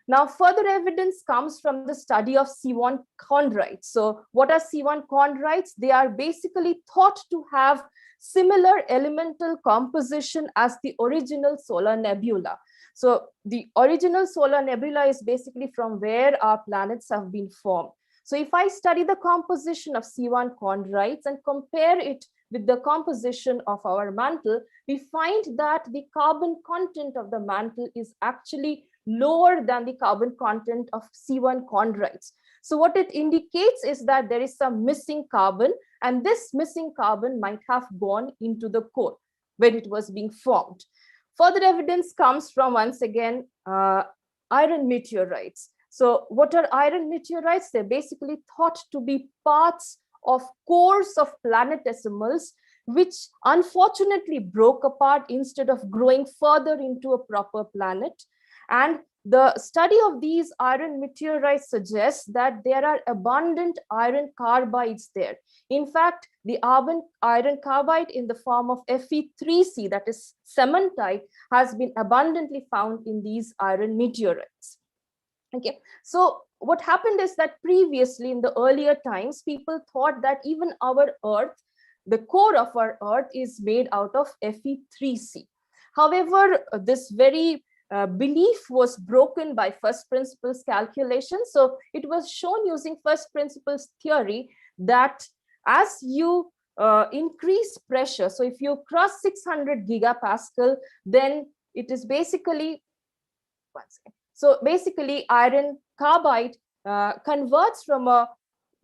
Now, further evidence comes from the study of C1 chondrites. So what are C1 chondrites? They are basically thought to have similar elemental composition as the original solar nebula. So the original solar nebula is basically from where our planets have been formed. So if I study the composition of C1 chondrites and compare it with the composition of our mantle, we find that the carbon content of the mantle is actually lower than the carbon content of C1 chondrites. So what it indicates is that there is some missing carbon, and this missing carbon might have gone into the core when it was being formed. Further evidence comes from, once again, iron meteorites. So what are iron meteorites? They're basically thought to be parts of cores of planetesimals, which unfortunately broke apart instead of growing further into a proper planet. And the study of these iron meteorites suggests that there are abundant iron carbides there. In fact, the iron carbide in the form of Fe3C, that is cementite, has been abundantly found in these iron meteorites. Okay, so what happened is that previously in the earlier times, people thought that even our Earth, the core of our Earth, is made out of Fe3C. However, this very belief was broken by first principles calculation. So it was shown using first principles theory that as you increase pressure, so if you cross 600 gigapascal, then it is basically, so basically iron carbide converts from a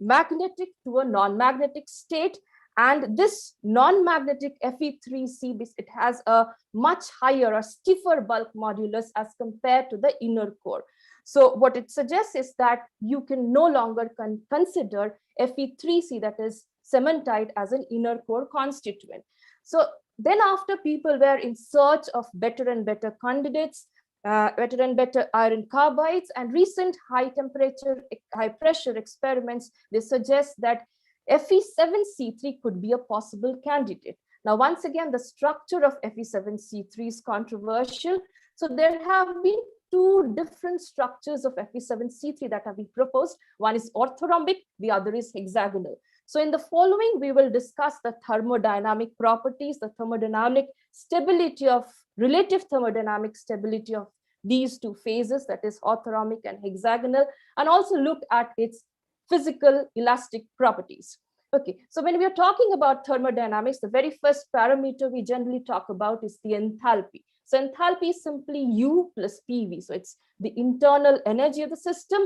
magnetic to a non-magnetic state. And this non-magnetic Fe3C, it has a much higher or stiffer bulk modulus as compared to the inner core. So what it suggests is that you can no longer consider Fe3C, that is cementite, as an inner core constituent. So then after people were in search of better and better candidates, better and better iron carbides, and recent high temperature, high pressure experiments, they suggest that Fe7C3 could be a possible candidate. Now, once again, the structure of Fe7C3 is controversial. So there have been two different structures of Fe7C3 that have been proposed. One is orthorhombic, the other is hexagonal. So in the following, we will discuss the thermodynamic properties, the thermodynamic stability of, relative thermodynamic stability of these two phases, that is orthorhombic and hexagonal, and also look at its physical elastic properties. Okay, so when we are talking about thermodynamics, the very first parameter we generally talk about is the enthalpy. So enthalpy is simply U plus PV. So it's the internal energy of the system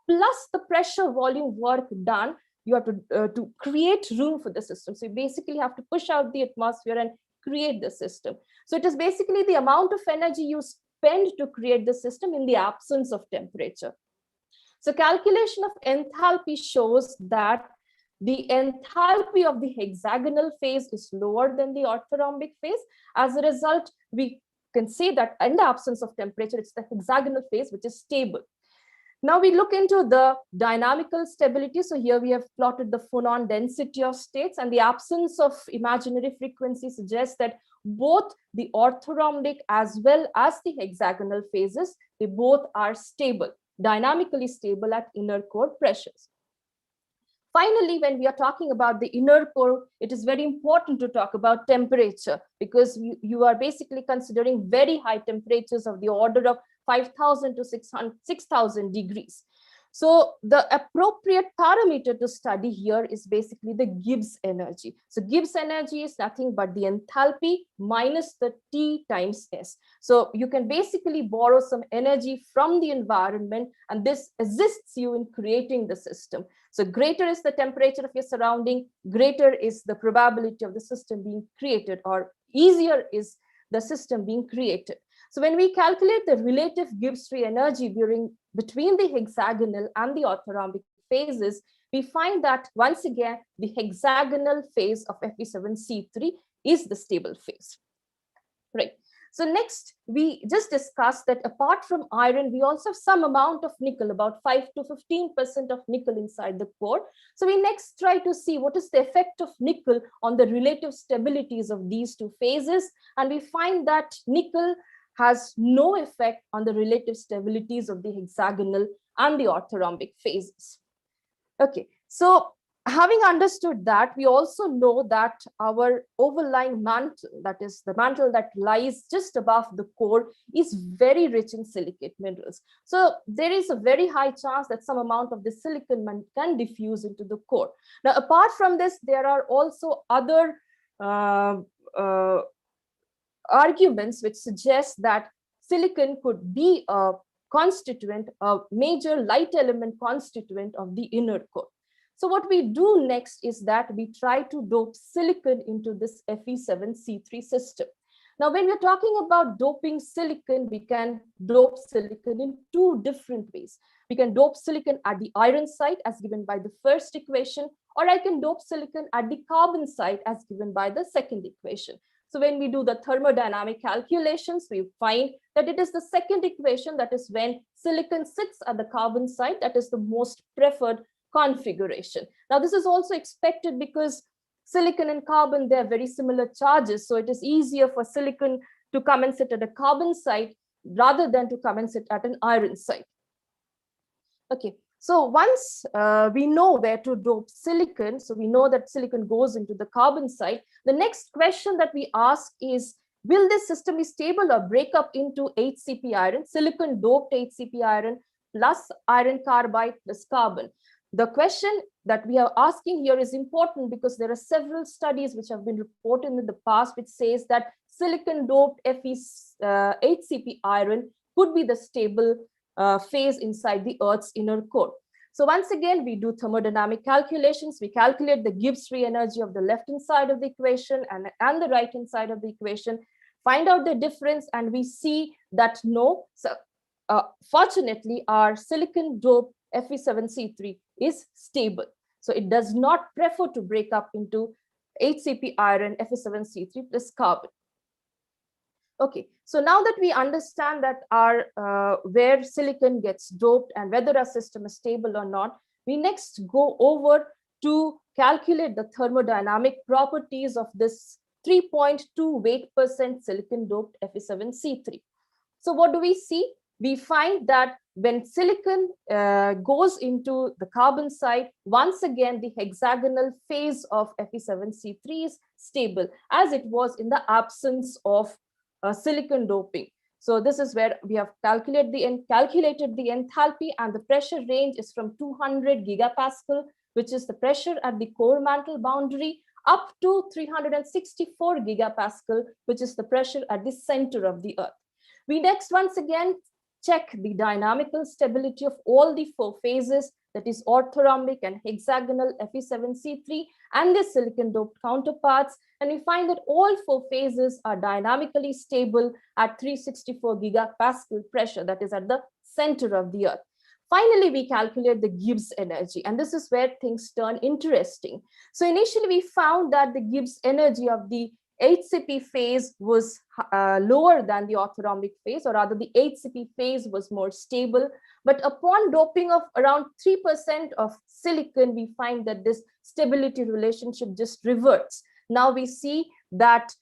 plus the pressure volume work done. You have to create room for the system. So you basically have to push out the atmosphere and create the system. So it is basically the amount of energy you spend to create the system in the absence of temperature. So calculation of enthalpy shows that the enthalpy of the hexagonal phase is lower than the orthorhombic phase. As a result, we can say that in the absence of temperature, it's the hexagonal phase which is stable. Now we look into the dynamical stability. So here we have plotted the Phonon density of states, and the absence of imaginary frequency suggests that both the orthorhombic as well as the hexagonal phases, they both are stable, dynamically stable at inner core pressures. Finally, when we are talking about the inner core, it is very important to talk about temperature, because you are basically considering very high temperatures of the order of 5,000 to 6,000 degrees. So the appropriate parameter to study here is basically the Gibbs energy. So Gibbs energy is nothing but the enthalpy minus the T times S. So you can basically borrow some energy from the environment, and this assists you in creating the system. So greater is the temperature of your surrounding, greater is the probability of the system being created, or easier is the system being created. So when we calculate the relative Gibbs free energy between the hexagonal and the orthorhombic phases, we find that once again, the hexagonal phase of Fe7C3 is the stable phase. Right. So next, we just discussed that apart from iron, we also have some amount of nickel, about 5 to 15% of nickel inside the core. So we next try to see what is the effect of nickel on the relative stabilities of these two phases. And we find that nickel has no effect on the relative stabilities of the hexagonal and the orthorhombic phases. Okay, so having understood that, we also know that our overlying mantle, that is the mantle that lies just above the core, is very rich in silicate minerals. So there is a very high chance that some amount of the silicon can diffuse into the core. Now, apart from this, there are also other arguments which suggest that silicon could be a constituent, a major light element constituent of the inner core. So what we do next is that we try to dope silicon into this Fe7C3 system. Now, when we're talking about doping silicon, we can dope silicon in two different ways. We can dope silicon at the iron site as given by the first equation, or I can dope silicon at the carbon site as given by the second equation. So when we do the thermodynamic calculations, we find that it is the second equation, that is when silicon sits at the carbon site, that is the most preferred configuration. Now, this is also expected because silicon and carbon, they are very similar charges. So it is easier for silicon to come and sit at a carbon site rather than to come and sit at an iron site. Okay. So once we know where to dope silicon, so we know that silicon goes into the carbon site, the next question that we ask is, will this system be stable or break up into HCP iron, silicon doped HCP iron plus iron carbide plus carbon? The question that we are asking here is important because there are several studies which have been reported in the past which says that silicon doped HCP iron could be the stable phase inside the Earth's inner core. So once again, we do thermodynamic calculations. We calculate the Gibbs free energy of the left-hand side of the equation and the right-hand side of the equation, find out the difference, and we see that no, so, fortunately, our silicon dope Fe7C3 is stable. So it does not prefer to break up into HCP iron Fe7C3 plus carbon. Okay, so now that we understand that our where silicon gets doped and whether our system is stable or not, we next go over to calculate the thermodynamic properties of this 3.2 weight % silicon doped Fe7C3. So what do we see? We find that when silicon goes into the carbon side, once again, the hexagonal phase of Fe7C3 is stable, as it was in the absence of silicon doping. So this is where we have calculated the enthalpy, and the pressure range is from 200 gigapascal, which is the pressure at the core mantle boundary, up to 364 gigapascal, which is the pressure at the center of the Earth. We next once again check the dynamical stability of all the 4 phases, that is orthorhombic and hexagonal Fe7C3 and the silicon doped counterparts, and we find that all 4 phases are dynamically stable at 364 gigapascal pressure, that is at the center of the Earth. Finally, we calculate the Gibbs energy, and this is where things turn interesting. So initially, we found that the Gibbs energy of the HCP phase was lower than the orthorhombic phase, or rather the HCP phase was more stable. But upon doping of around 3% of silicon, we find that this stability relationship just reverts. Now we see that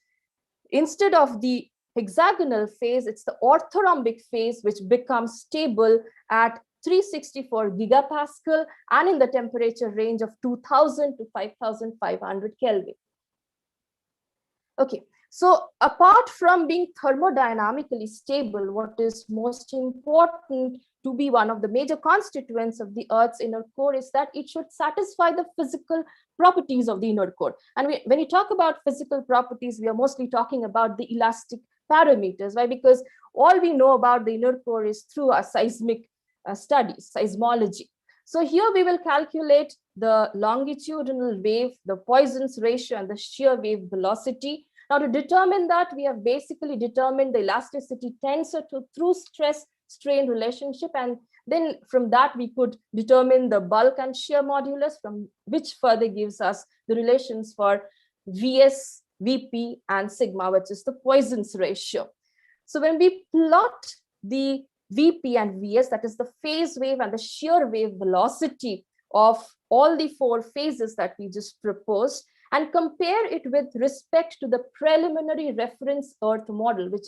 instead of the hexagonal phase, it's the orthorhombic phase which becomes stable at 364 gigapascal and in the temperature range of 2000 to 5500 Kelvin. Okay, so apart from being thermodynamically stable, what is most important to be one of the major constituents of the Earth's inner core is that it should satisfy the physical properties of the inner core. And when you talk about physical properties, we are mostly talking about the elastic parameters, right? Because all we know about the inner core is through our seismic studies, seismology. So here we will calculate the longitudinal wave, the Poisson's ratio, and the shear wave velocity. Now, to determine that, we have basically determined the elasticity tensor through stress-strain relationship, and then from that we could determine the bulk and shear modulus, from which further gives us the relations for Vs, Vp, and sigma, which is the Poisson's ratio. So when we plot the Vp and Vs, that is the phase wave and the shear wave velocity of all the 4 phases that we just proposed, and compare it with respect to the preliminary reference Earth model, which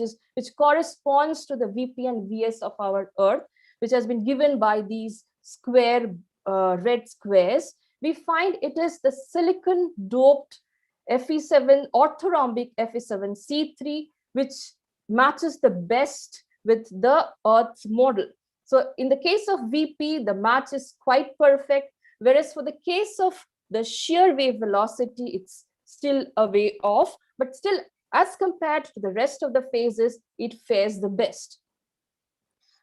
corresponds to the Vp and Vs of our Earth, which has been given by these square red squares, we find it is the silicon doped Fe7 orthorhombic Fe7C3, which matches the best with the Earth's model. So in the case of Vp, the match is quite perfect, whereas for the case of the shear wave velocity, it's still a way off, but still, as compared to the rest of the phases, it fares the best.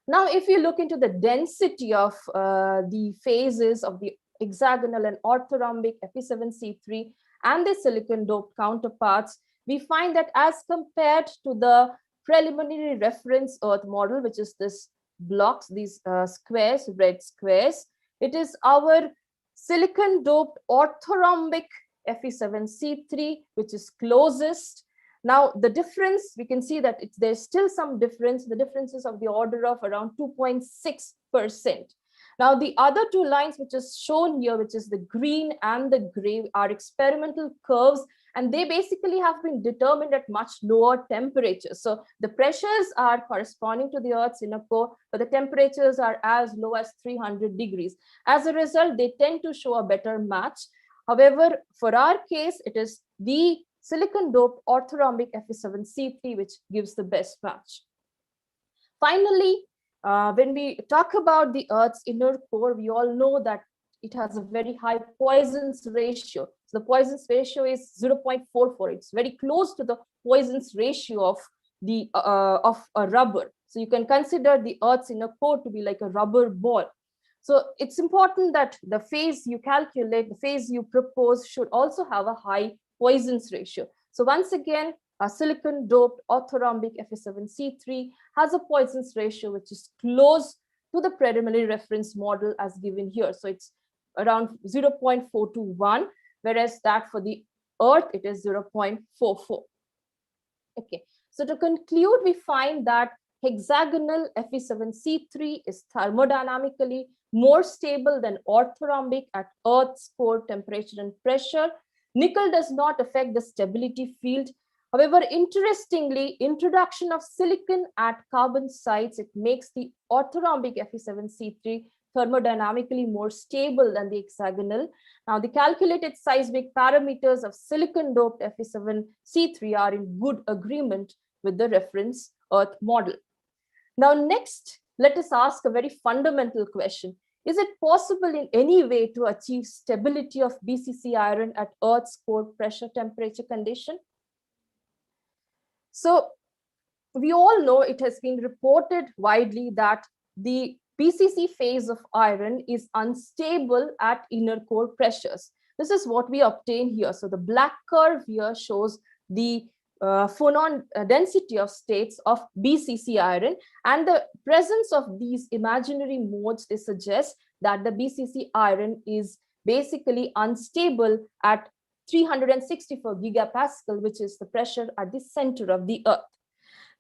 Now, if you look into the density of the phases of the hexagonal and orthorhombic Fe7C3 and the silicon doped counterparts, we find that as compared to the preliminary reference Earth model, which is this blocks, these squares, red squares, it is our silicon doped orthorhombic Fe7C3, which is closest. Now, the difference, we can see that there's still some difference. The difference is of the order of around 2.6%. Now, the other 2 lines, which is shown here, which is the green and the gray, are experimental curves, and they basically have been determined at much lower temperatures. So the pressures are corresponding to the Earth's inner core, but the temperatures are as low as 300 degrees. As a result, they tend to show a better match. However, for our case, it is the silicon doped orthorhombic Fe7C3 which gives the best match. Finally, when we talk about the Earth's inner core, we all know that it has a very high Poisson's ratio. So the Poisson's ratio is 0.44. It's very close to the Poisson's ratio of a rubber. So you can consider the Earth's inner core to be like a rubber ball. So it's important that the phase you calculate, the phase you propose should also have a high Poisson's ratio. So once again, a silicon doped orthorhombic Fe7C3 has a Poisson's ratio which is close to the preliminary reference model as given here. So it's around 0.421, whereas that for the Earth, it is 0.44. Okay, so to conclude, we find that hexagonal Fe7C3 is thermodynamically more stable than orthorhombic at Earth's core temperature and pressure. Nickel does not affect the stability field. However, interestingly, introduction of silicon at carbon sites, it makes the orthorhombic Fe7C3 thermodynamically more stable than the hexagonal. Now, the calculated seismic parameters of silicon-doped Fe7C3 are in good agreement with the reference Earth model. Now, next, let us ask a very fundamental question. Is it possible in any way to achieve stability of BCC iron at Earth's core pressure temperature condition? So we all know, it has been reported widely that the BCC phase of iron is unstable at inner core pressures. This is what we obtain here. So the black curve here shows the phonon density of states of BCC iron, and the presence of these imaginary modes, they suggest that the BCC iron is basically unstable at 364 gigapascal, which is the pressure at the center of the Earth.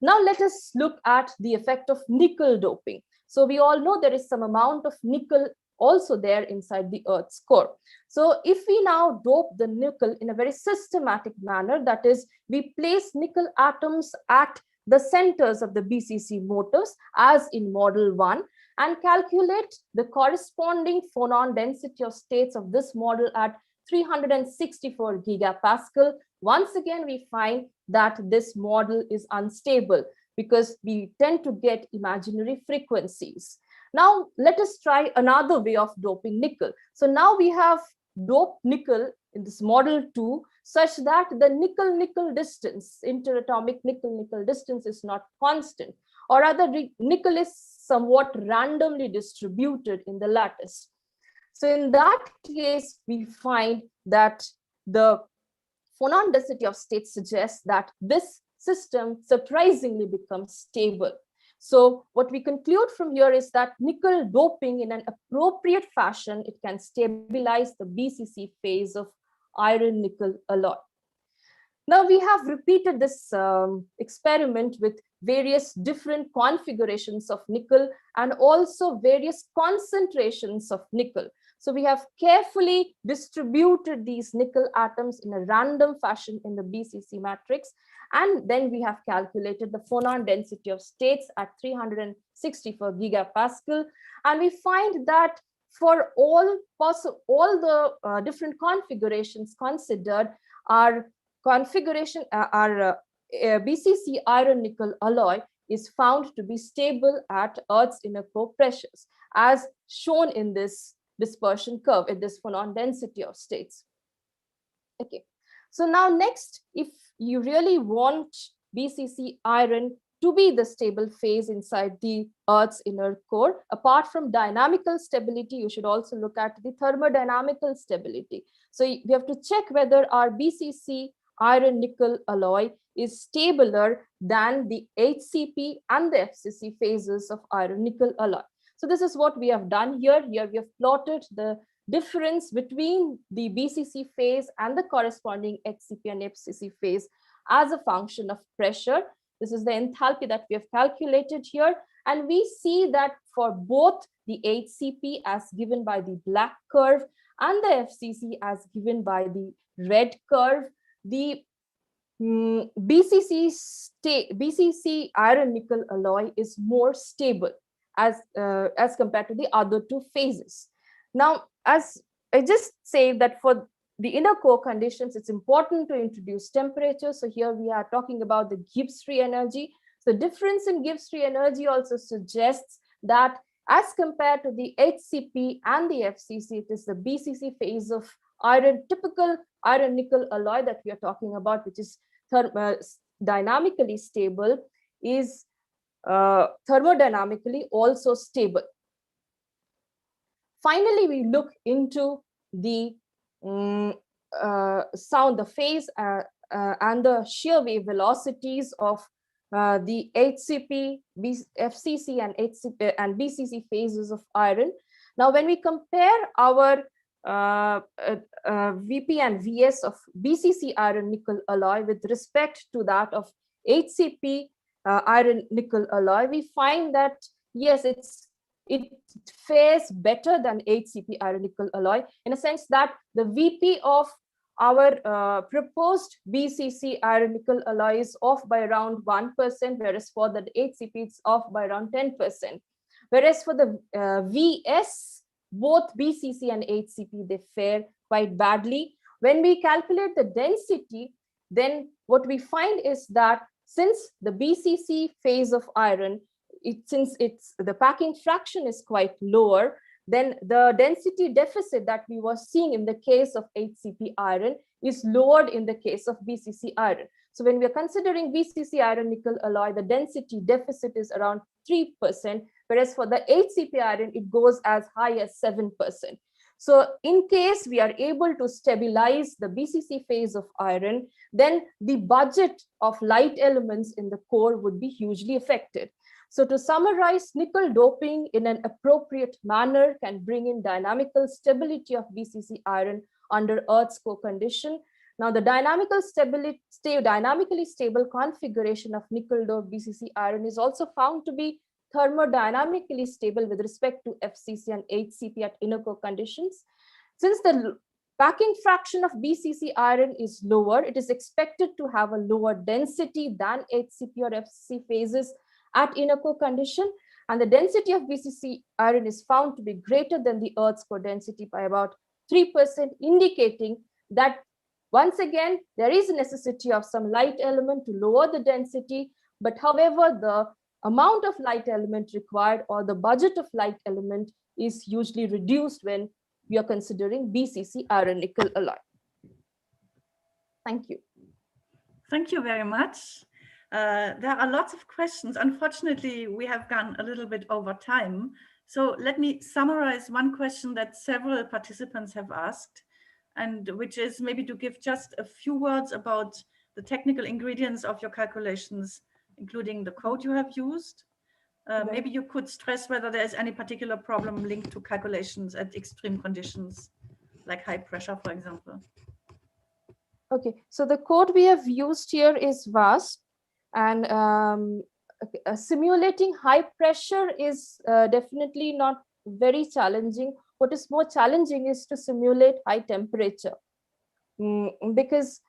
Now let us look at the effect of nickel doping. So we all know there is some amount of nickel also there inside the Earth's core. So if we now dope the nickel in a very systematic manner, that is, we place nickel atoms at the centers of the BCC motors as in model 1, and calculate the corresponding phonon density of states of this model at 364 gigapascal. Once again, we find that this model is unstable because we tend to get imaginary frequencies. Now, let us try another way of doping nickel. So now we have doped nickel in this model 2 such that the nickel-nickel distance, interatomic nickel-nickel distance, is not constant, or rather nickel is somewhat randomly distributed in the lattice. So in that case, we find that the phonon density of states suggests that this system surprisingly becomes stable. So what we conclude from here is that nickel doping in an appropriate fashion, it can stabilize the BCC phase of iron-nickel alloy. Now we have repeated this experiment with various different configurations of nickel and also various concentrations of nickel. So we have carefully distributed these nickel atoms in a random fashion in the BCC matrix, and then we have calculated the phonon density of states at 364 gigapascal, and we find that for all the different configurations considered, our configuration, our BCC iron nickel alloy is found to be stable at Earth's inner core pressures, as shown in this dispersion curve at this phonon density of states. Okay, so now next, if you really want BCC iron to be the stable phase inside the Earth's inner core, apart from dynamical stability, you should also look at the thermodynamical stability. So we have to check whether our BCC iron nickel alloy is stabler than the HCP and the FCC phases of iron nickel alloy. So this is what we have done here. Here we have plotted the difference between the BCC phase and the corresponding HCP and FCC phase as a function of pressure. This is the enthalpy that we have calculated here. And we see that for both the HCP as given by the black curve and the FCC as given by the red curve, the BCC iron nickel alloy is more stable as compared to the other two phases. Now, as I just say that for the inner core conditions, it's important to introduce temperature. So here we are talking about the Gibbs free energy. So difference in Gibbs free energy also suggests that as compared to the HCP and the FCC, it is the BCC phase of typical iron nickel alloy that we are talking about, which is dynamically stable, is thermodynamically also stable. Finally, we look into the sound, the phase and the shear wave velocities of the HCP, FCC, and HCP and BCC phases of iron. Now, when we compare our VP and VS of BCC iron nickel alloy with respect to that of HCP iron nickel alloy, we find that yes, it fares better than HCP iron nickel alloy, in a sense that the VP of our proposed BCC iron nickel alloy is off by around 1%, whereas for the HCP it's off by around 10%. Whereas for the VS, both BCC and HCP, they fare quite badly. When we calculate the density, then what we find is that since the BCC phase of iron, since the packing fraction is quite lower, then the density deficit that we were seeing in the case of HCP iron is lowered in the case of BCC iron. So when we are considering BCC iron nickel alloy, the density deficit is around 3%, whereas for the HCP iron, it goes as high as 7%. So in case we are able to stabilize the BCC phase of iron, then the budget of light elements in the core would be hugely affected. So to summarize, nickel doping in an appropriate manner can bring in dynamical stability of BCC iron under Earth's core condition. Now, the dynamically stable configuration of nickel doped BCC iron is also found to be thermodynamically stable with respect to FCC and HCP at inner core conditions. Since the packing fraction of BCC iron is lower, it is expected to have a lower density than HCP or FCC phases at inner core condition, and the density of BCC iron is found to be greater than the Earth's core density by about 3%, indicating that once again there is a necessity of some light element to lower the density, but however the amount of light element required or the budget of light element is hugely reduced when we are considering BCC iron nickel alloy. Thank you. Thank you very much. There are lots of questions. Unfortunately, we have gone a little bit over time. So let me summarize one question that several participants have asked, and which is maybe to give just a few words about the technical ingredients of your calculations, including the code you have used. Maybe you could stress whether there is any particular problem linked to calculations at extreme conditions, like high pressure, for example. Okay, so the code we have used here is vast, and simulating high pressure is definitely not very challenging. What is more challenging is to simulate high temperature, because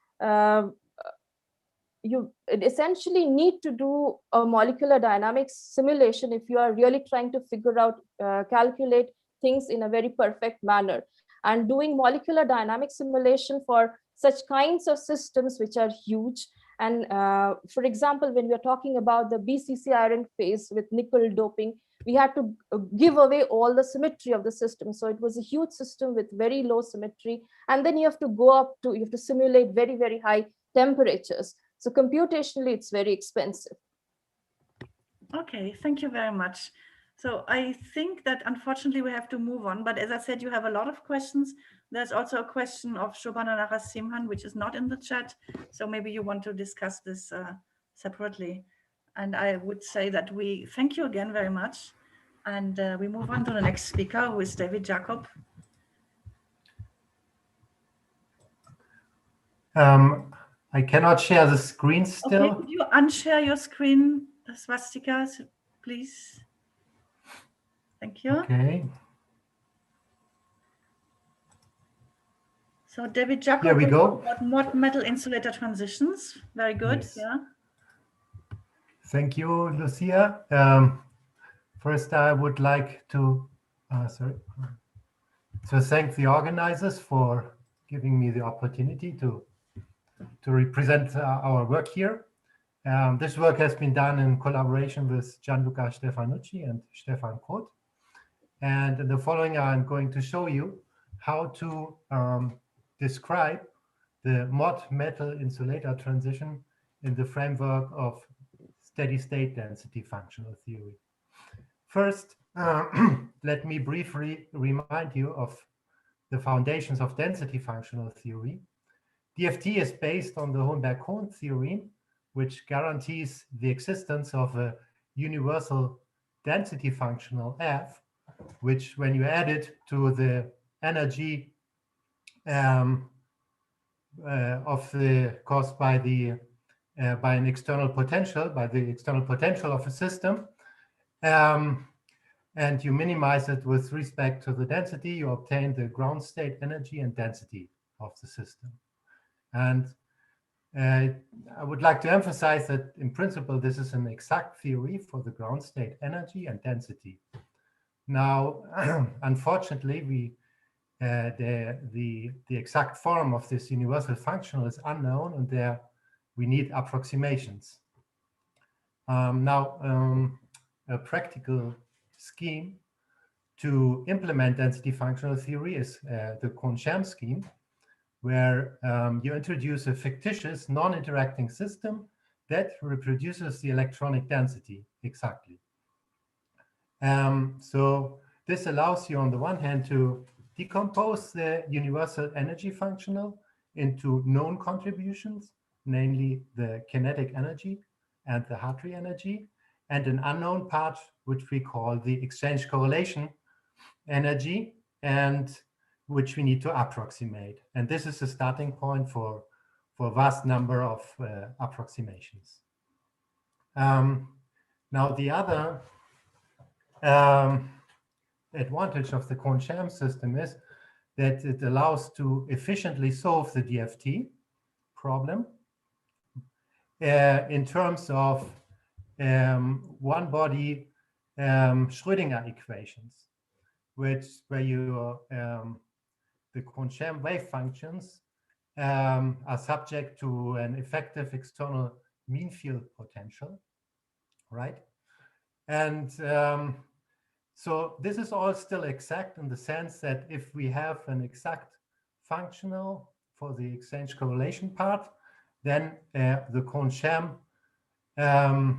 you essentially need to do a molecular dynamics simulation if you are really trying to figure out, calculate things in a very perfect manner. And doing molecular dynamic simulation for such kinds of systems which are huge. And for example, when we are talking about the BCC iron phase with nickel doping, we had to give away all the symmetry of the system. So it was a huge system with very low symmetry. And then you have to go up to, you have to simulate very, very high temperatures. So computationally, it's very expensive. Okay, thank you very much. So I think that unfortunately we have to move on, but as I said, you have a lot of questions. There's also a question of Shobhana Narasimhan, which is not in the chat. So maybe you want to discuss this separately. And I would say that we thank you again very much. And we move on to the next speaker, who is David Jacob. I cannot share the screen still. Okay, could you unshare your screen, Swastika, please? Thank you. Okay. So David Jacob, here we go. About metal insulator transitions. Very good. Yes. Yeah. Thank you, Lucia. First, I would like to thank the organizers for giving me the opportunity to represent our work here. This work has been done in collaboration with Gianluca Stefanucci and Stefan Koth. And in the following, I'm going to show you how to describe the mod metal insulator transition in the framework of steady state density functional theory. First, let me briefly remind you of the foundations of density functional theory. DFT is based on the Hohenberg-Kohn theorem, which guarantees the existence of a universal density functional F, which, when you add it to the energy of the caused by the by an external potential, by the external potential of a system, and you minimize it with respect to the density, you obtain the ground state energy and density of the system. And I would like to emphasize that in principle, this is an exact theory for the ground state energy and density. Now, unfortunately, the exact form of this universal functional is unknown, and there we need approximations. A practical scheme to implement density functional theory is the Kohn-Sham scheme, where you introduce a fictitious non-interacting system that reproduces the electronic density exactly. So this allows you, on the one hand, to decompose the universal energy functional into known contributions, namely the kinetic energy and the Hartree energy, and an unknown part, which we call the exchange correlation energy, and which we need to approximate. And this is the starting point for a vast number of approximations. Now, the other advantage of the Kohn-Sham system is that it allows to efficiently solve the DFT problem in terms of one-body Schrödinger equations, where you the Kohn-Sham wave functions are subject to an effective external mean field potential, right? And so this is all still exact in the sense that if we have an exact functional for the exchange correlation part, then the Kohn-Sham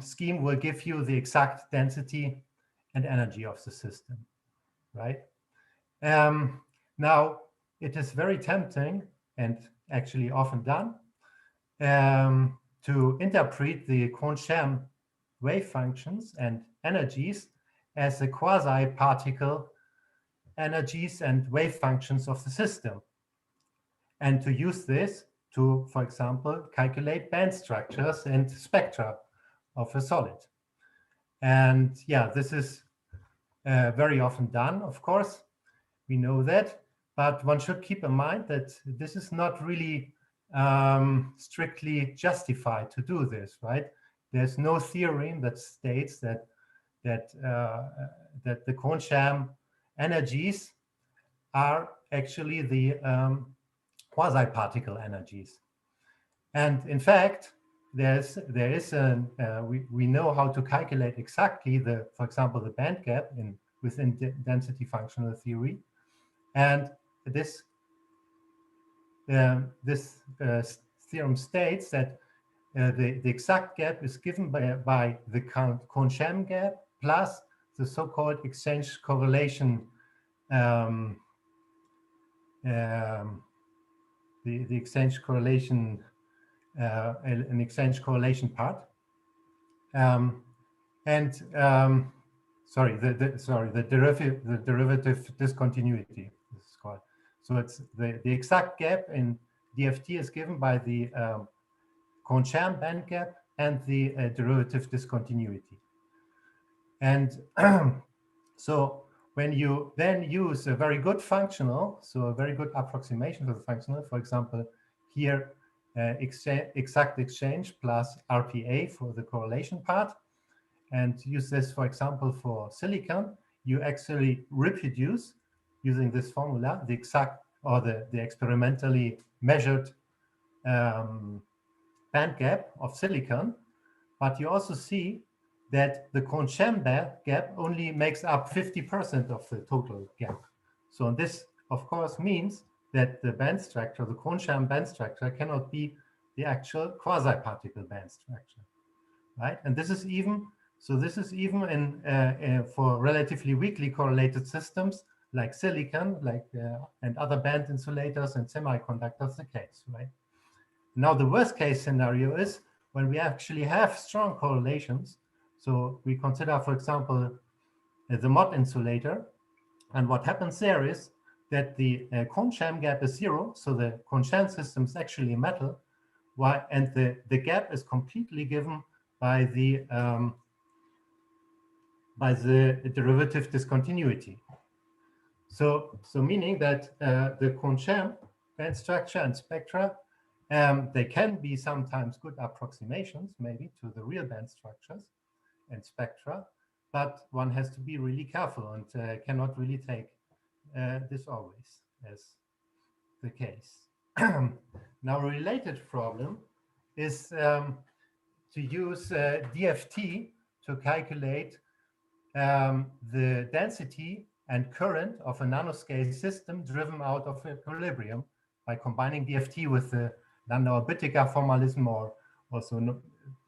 scheme will give you the exact density and energy of the system, right? Now, it is very tempting, and actually often done, to interpret the Kohn-Sham wave functions and energies as the quasi-particle energies and wave functions of the system, and to use this to, for example, calculate band structures and spectra of a solid. And yeah, this is very often done, of course, we know that, but one should keep in mind that this is not really strictly justified to do this, right? There's no theorem that states that the Kohn-Sham energies are actually the quasi-particle energies. And in fact, we know how to calculate exactly for example, the band gap within density functional theory, and this theorem states that the exact gap is given by the Kohn-Sham gap plus the so-called exchange correlation, the exchange correlation, an exchange correlation part, the derivative discontinuity. This is called. So it's the exact gap in DFT is given by the Kohn-Sham band gap and the derivative discontinuity. And so when you then use a very good functional, so a very good approximation for the functional, for example, here exact exchange plus RPA for the correlation part, and use this, for example, for silicon, you actually reproduce using this formula the exact or the experimentally measured band gap of silicon, but you also see that the Kohn-Sham gap only makes up 50% of the total gap. So this, of course, means that the band structure, the Kohn-Sham band structure, cannot be the actual quasi-particle band structure, right? And this is even So this is even for relatively weakly correlated systems like silicon, and other band insulators and semiconductors the case, right? Now the worst case scenario is when we actually have strong correlations. So we consider, for example, the Mott-insulator, and what happens there is that the Kohn-Sham gap is 0, so the Kohn-Sham system is actually metal, and the gap is completely given by the derivative discontinuity. So meaning that the Kohn-Sham band structure and spectra, they can be sometimes good approximations, maybe, to the real band structures and spectra, but one has to be really careful and cannot really take this always as the case. Now, a related problem is to use DFT to calculate the density and current of a nanoscale system driven out of equilibrium by combining DFT with the Landauer-Büttiger formalism, or also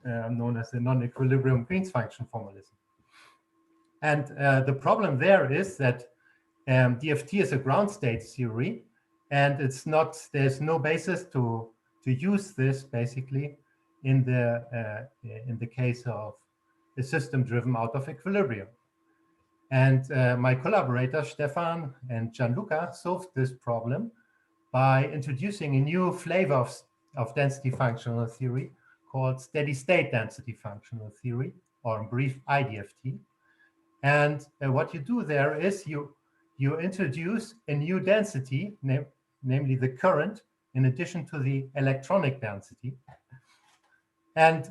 known as the non-equilibrium Green's function formalism. And the problem there is that DFT is a ground state theory, and there's no basis to use this basically in the case of a system driven out of equilibrium. And my collaborators Stefan and Gianluca solved this problem by introducing a new flavor of density functional theory called steady state density functional theory, or in brief, IDFT. And what you do there is you introduce a new density, namely the current, in addition to the electronic density. And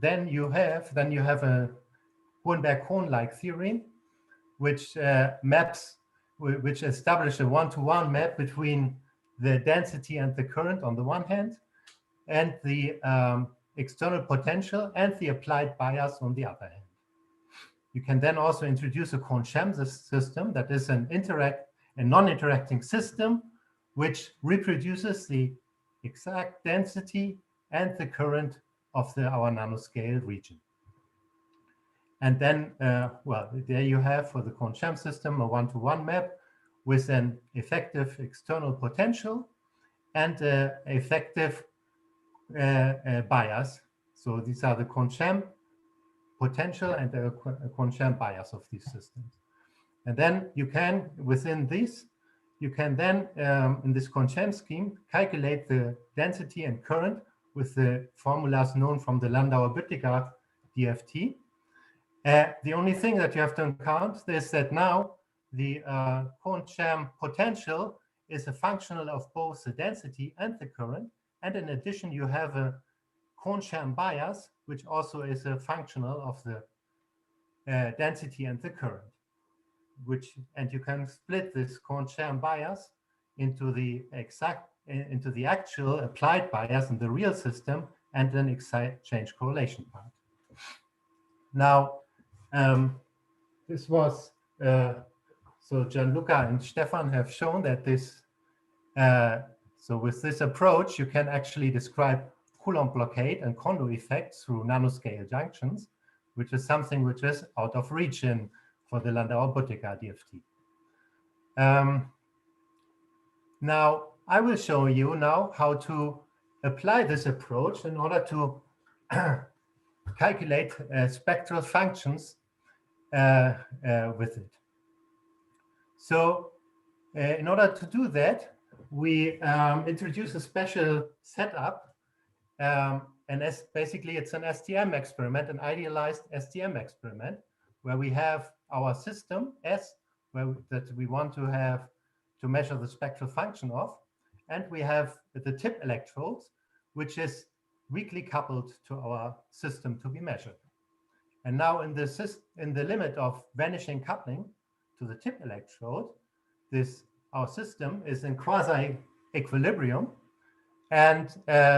then you have a Hohenberg-Kohn-like theorem, which which establishes a one-to-one map between the density and the current on the one hand, and the external potential and the applied bias on the other hand. You can then also introduce a Kohn-Sham system that is a non-interacting system, which reproduces the exact density and the current of our nanoscale region. And then, well, there you have for the Kohn-Sham system a one-to-one map with an effective external potential and effective bias. So these are the Kohn-Sham potential and the Kohn-Sham bias of these systems. And then you can, within these, you can then, in this Kohn-Sham scheme, calculate the density and current with the formulas known from the Landauer-Büttiger DFT. The only thing that you have to account is that now the Kohn-Sham potential is a functional of both the density and the current. And in addition, you have a Kohn-Sham bias, which also is a functional of the density and the current. And you can split this Kohn-Sham bias into the actual applied bias in the real system and then exchange correlation part. Now, this was so Gianluca and Stefan have shown that this. So with this approach, you can actually describe Coulomb blockade and Kondo effects through nanoscale junctions, which is something which is out of reach for the Landauer-Büttiger DFT. Now, I will show you now how to apply this approach in order to calculate spectral functions with it. So in order to do that, we introduce a special setup, and basically it's an STM experiment, an idealized STM experiment, where we have our system S, that we want to measure the spectral function of, and we have the tip electrodes, which is weakly coupled to our system to be measured. And now in the limit of vanishing coupling to the tip electrode, our system is in quasi-equilibrium, and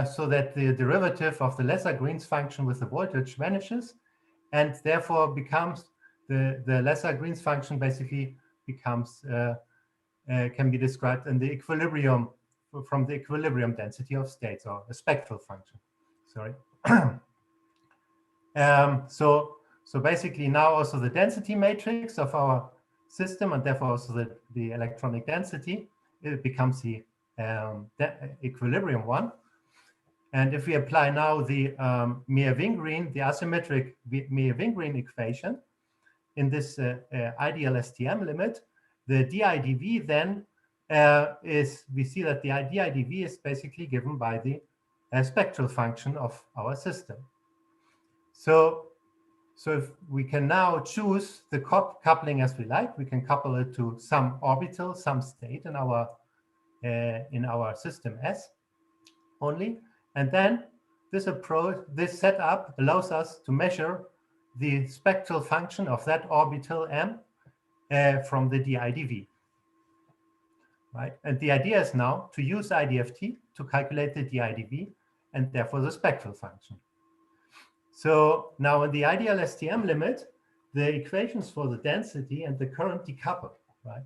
so that the derivative of the lesser Green's function with the voltage vanishes, and therefore becomes the lesser Green's function basically becomes can be described in the equilibrium from the equilibrium density of states, or a spectral function. sorry. So basically now also the density matrix of our system, and therefore also the electronic density, it becomes the equilibrium one. And if we apply now the Meyer-Wingren, the asymmetric Meyer-Wingren equation in this ideal STM limit, the dIdV then we see that the dIdV is basically given by the spectral function of our system. So if we can now choose the coupling as we like, we can couple it to some orbital, some state in our system S only. And then this setup allows us to measure the spectral function of that orbital M from the dIdV. Right? And the idea is now to use IDFT to calculate the dIdV and therefore the spectral function. So now in the ideal STM limit, the equations for the density and the current decouple, right?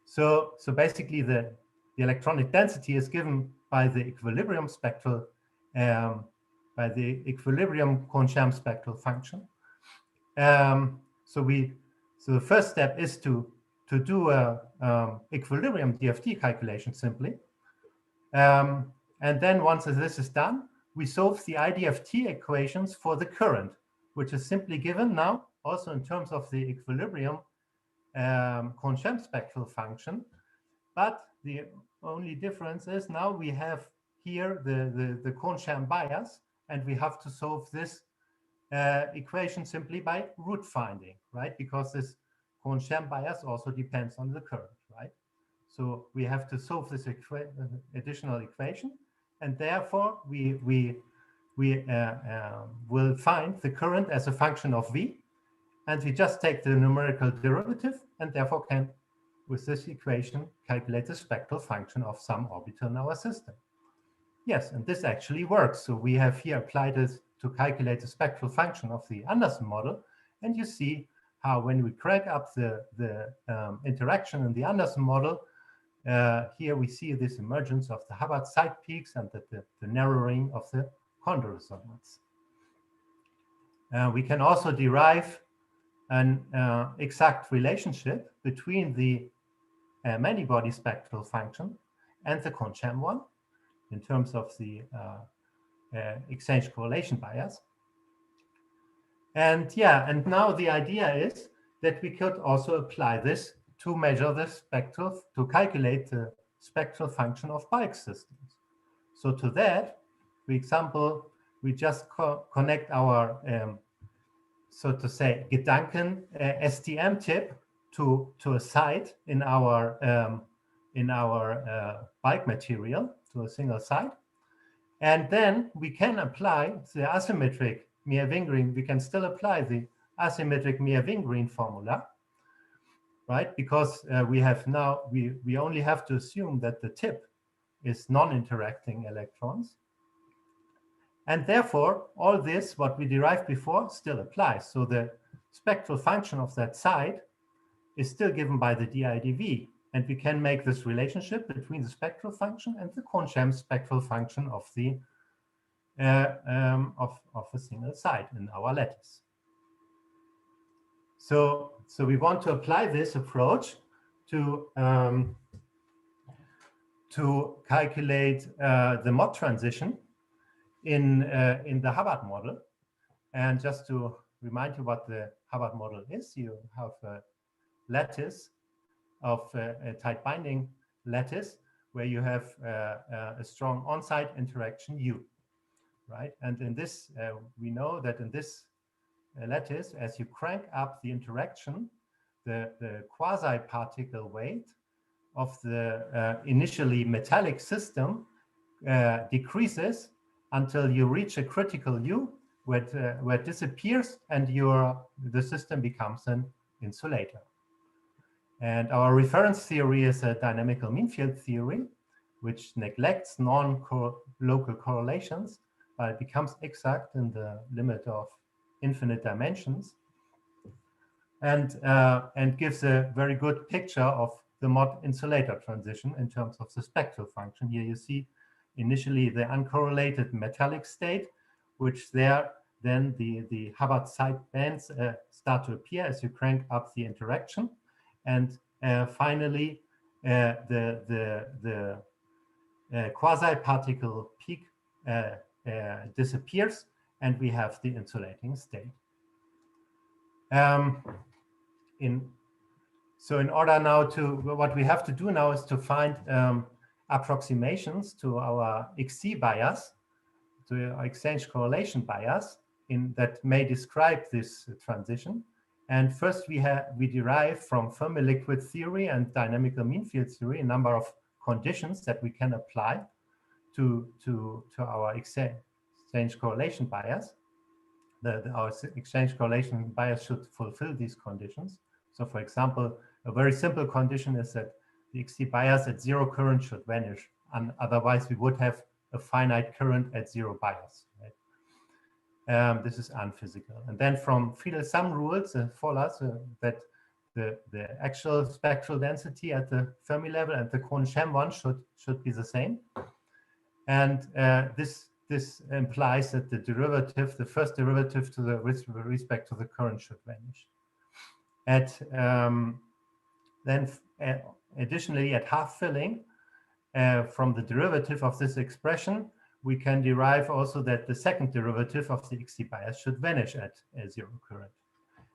So basically the electronic density is given by the equilibrium spectral, by the equilibrium Kohn-Sham spectral function. So the first step is to do a equilibrium DFT calculation simply. And then once this is done, we solve the IDFT equations for the current, which is simply given now also in terms of the equilibrium Kohn-Sham spectral function. But the only difference is now we have here the Kohn-Sham bias, and we have to solve this equation simply by root finding, right? Because this Kohn-Sham bias also depends on the current, right? So we have to solve this additional equation, and therefore we will find the current as a function of V, and we just take the numerical derivative, and therefore can, with this equation, calculate the spectral function of some orbital in our system. Yes, and this actually works. So we have here applied this to calculate the spectral function of the Anderson model, and you see how when we crank up the interaction in the Anderson model, here we see this emergence of the Hubbard side peaks and the narrowing of the Kondo resonance. We can also derive an exact relationship between the many-body spectral function and the Kohn-Sham one in terms of the exchange correlation bias. And yeah, and now the idea is that we could also apply this to measure the spectral, to calculate the spectral function of bulk systems. So to that, for example, we just connect our, so to say, Gedanken STM tip to a site in our bulk material, to a single site. And then we can apply the asymmetric Meyer-Wingren, we can still apply the asymmetric Meyer-Wingren formula, right? Because we have now, we only have to assume that the tip is non-interacting electrons. And therefore, all this, what we derived before, still applies. So the spectral function of that site is still given by the dIdV. And we can make this relationship between the spectral function and the Kohn-Sham spectral function of the of a single site in our lattice. So we want to apply this approach to calculate the Mott transition in the Hubbard model. And just to remind you what the Hubbard model is, you have a lattice of a tight binding lattice where you have a strong on-site interaction U, right? And in this, we know that in this lattice, as you crank up the interaction, the quasi-particle weight of the initially metallic system decreases until you reach a critical U where it disappears and the system becomes an insulator. And our reference theory is a dynamical mean field theory, which neglects non-local correlations, but it becomes exact in the limit of infinite dimensions, and gives a very good picture of the Mott insulator transition in terms of the spectral function. Here you see initially the uncorrelated metallic state which there then the Hubbard side bands start to appear as you crank up the interaction, and finally the quasi-particle peak disappears, and we have the insulating state. So in order now what we have to do now is to find approximations to our XC bias, to our exchange correlation bias, that may describe this transition. And first we derive from Fermi liquid theory and dynamical mean field theory a number of conditions that we can apply to our exchange correlation bias. Our exchange correlation bias should fulfill these conditions. So for example, a very simple condition is that the XC bias at zero current should vanish, and otherwise we would have a finite current at zero bias. Right? This is unphysical. And then from Friedel sum rules follows that the actual spectral density at the Fermi level and the Kohn-Sham one should be the same. And this implies that the first derivative with respect to the current should vanish. Additionally, at half filling, from the derivative of this expression, we can derive also that the second derivative of the XC bias should vanish at zero current.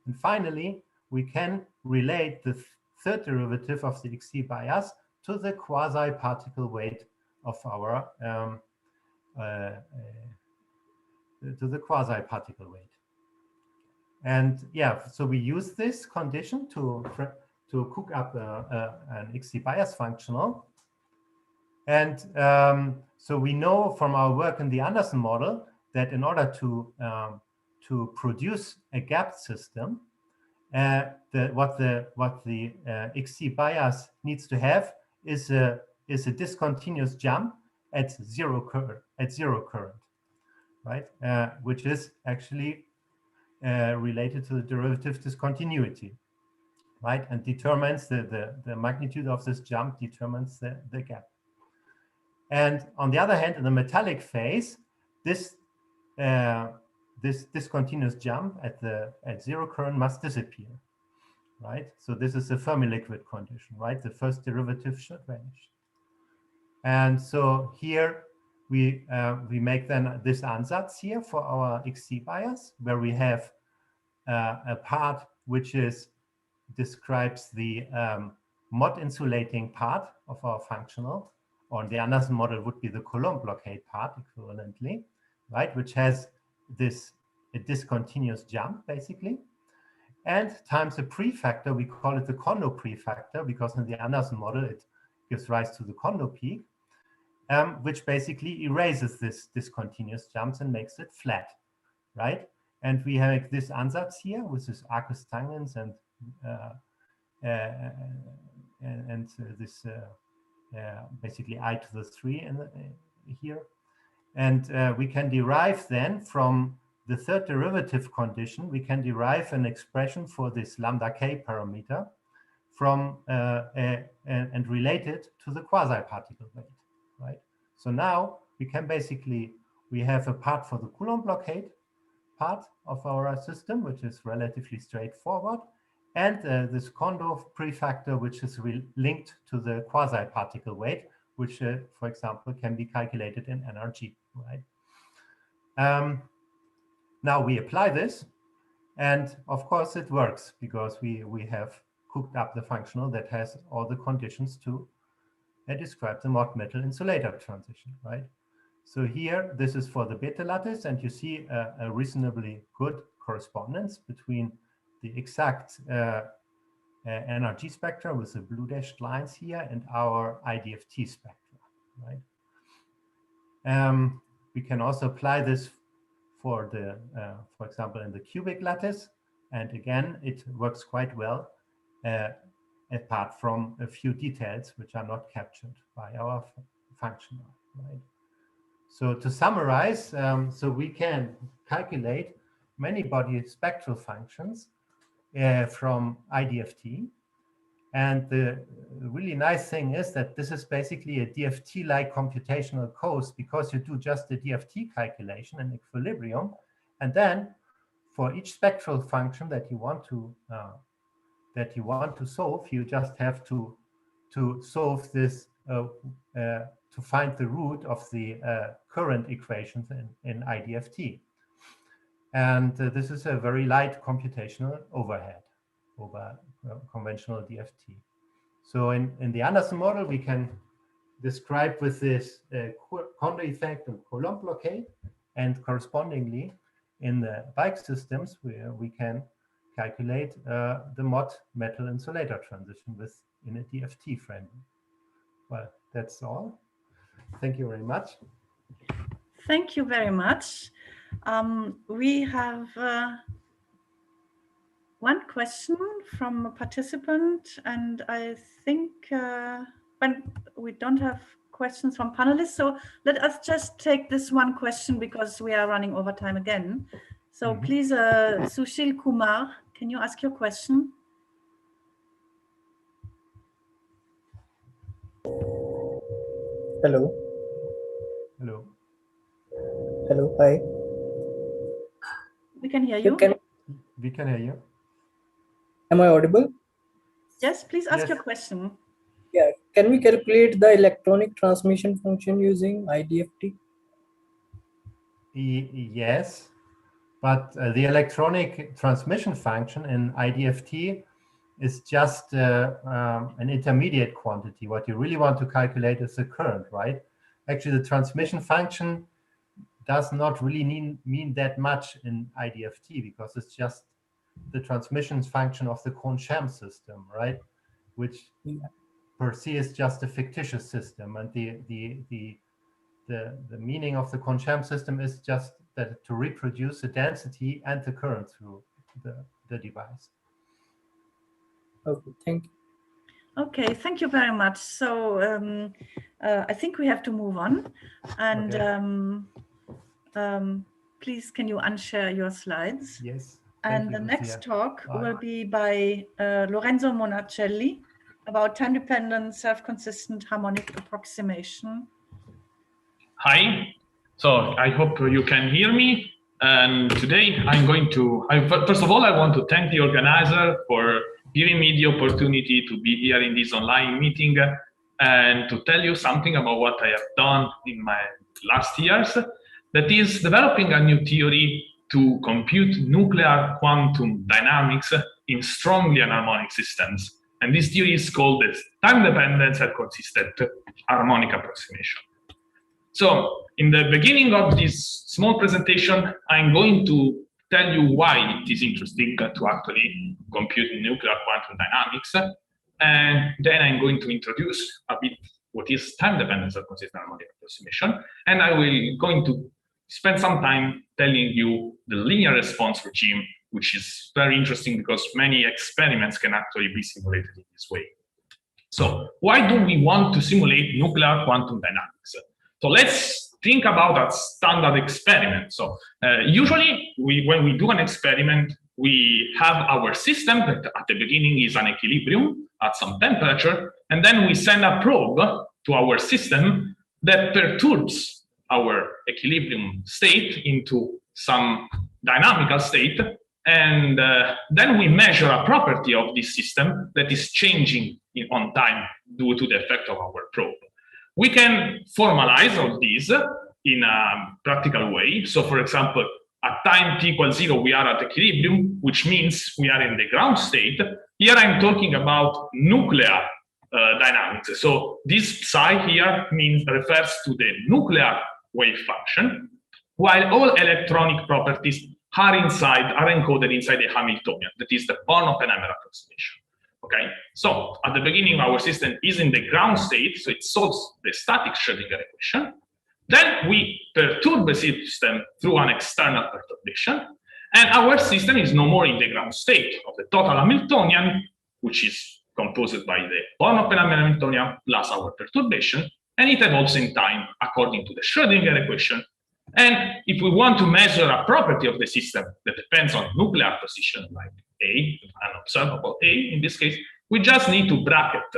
And finally, we can relate the third derivative of the XC bias to the quasi-particle weight of our And yeah, so we use this condition to cook up an XC bias functional. And so we know from our work in the Anderson model that in order to produce a gapped system, what the XC bias needs to have is a discontinuous jump at zero current, right? Which is actually related to the derivative discontinuity, right? And determines the magnitude of this jump determines the gap. And on the other hand, in the metallic phase, this discontinuous jump at zero current must disappear, right? So this is the Fermi liquid condition, right? The first derivative should vanish. And so here we make then this ansatz here for our XC bias, where we have a part which describes the mod insulating part of our functional, or the Anderson model would be the Coulomb blockade part equivalently, right? Which has a discontinuous jump basically, and times a prefactor. We call it the Kondo prefactor because in the Anderson model it gives rise to the Kondo peak, which basically erases this discontinuous jumps and makes it flat, right? And we have this ansatz here with this arcus tangens and this basically I to the 3 here. And we can derive then from the third derivative condition, we can derive an expression for this lambda k parameter from and relate it to the quasi-particle weight, right? So now we can we have a part for the Coulomb blockade part of our system, which is relatively straightforward, and this Kondo prefactor, which is linked to the quasi-particle weight, which, for example, can be calculated in NRG, right? Now we apply this, and of course it works because we have cooked up the functional that has all the conditions to describe the mod metal insulator transition, right? So here, this is for the beta lattice, and you see a reasonably good correspondence between the exact NRG spectra with the blue dashed lines here and our IDFT spectra, right? We can also apply this for the, for example, in the cubic lattice, and again, it works quite well, apart from a few details which are not captured by our functional, right? So to summarize, so we can calculate many body spectral functions from IDFT, And the really nice thing is that this is basically a DFT-like computational course, because you do just the DFT calculation in equilibrium, and then for each spectral function that you want to solve, you just have to solve this to find the root of the current equations in IDFT. And this is a very light computational overhead over conventional DFT. So in the Anderson model, we can describe with this Kondo effect and Coulomb blockade, and correspondingly in the bike systems, we can calculate the mod metal-insulator transition in a DFT framework. Well, that's all. Thank you very much. Thank you very much. We have one question from a participant, and I think when we don't have questions from panelists, so let us just take this one question because we are running over time again. So please, Sushil Kumar, can you ask your question? Hello. Hello. Hello. Hi. We can hear you. We can hear you. Am I audible? Yes, please ask your question. Yeah. Can we calculate the electronic transmission function using IDFT? Yes, but the electronic transmission function in IDFT is just an intermediate quantity. What you really want to calculate is the current, right? Actually, the transmission function does not really mean that much in IDFT, because it's just the transmission function of the Condensed system, right? Which per se is just a fictitious system, and the meaning of the Condensed system is just that to reproduce the density and the current through the device. Okay, thank you. Okay, thank you very much. So I think we have to move on, and please, can you unshare your slides? Yes. And the next talk will be by Lorenzo Monacelli about time-dependent, self-consistent harmonic approximation. Hi. So I hope you can hear me. And today I'm going to, first of all, I want to thank the organizer for giving me the opportunity to be here in this online meeting and to tell you something about what I have done in my last years. That is developing a new theory to compute nuclear quantum dynamics in strongly anharmonic systems. And this theory is called the time-dependent self-consistent harmonic approximation. So in the beginning of this small presentation, I'm going to tell you why it is interesting to actually compute nuclear quantum dynamics. And then I'm going to introduce a bit what is time-dependent self-consistent harmonic approximation. And I will going to spend some time telling you the linear response regime, which is very interesting because many experiments can actually be simulated in this way. So why do we want to simulate nuclear quantum dynamics? So let's think about a standard experiment. So usually when we do an experiment, we have our system that at the beginning is an equilibrium at some temperature, and then we send a probe to our system that perturbs our equilibrium state into some dynamical state, and then we measure a property of this system that is changing on time due to the effect of our probe. We can formalize all these in a practical way. So for example, at time t equals 0, we are at equilibrium, which means we are in the ground state. Here I'm talking about nuclear dynamics. So this psi here refers to the nuclear wave function, while all electronic properties are encoded inside the Hamiltonian, that is the Phonons approximation. Okay, so at the beginning, our system is in the ground state, so it solves the static Schrödinger equation. Then we perturb the system through an external perturbation, and our system is no more in the ground state of the total Hamiltonian, which is composed by the Phonons Hamiltonian plus our perturbation, and it evolves in time according to the Schrödinger equation. And if we want to measure a property of the system that depends on nuclear position, like A, an observable A in this case, we just need to bracket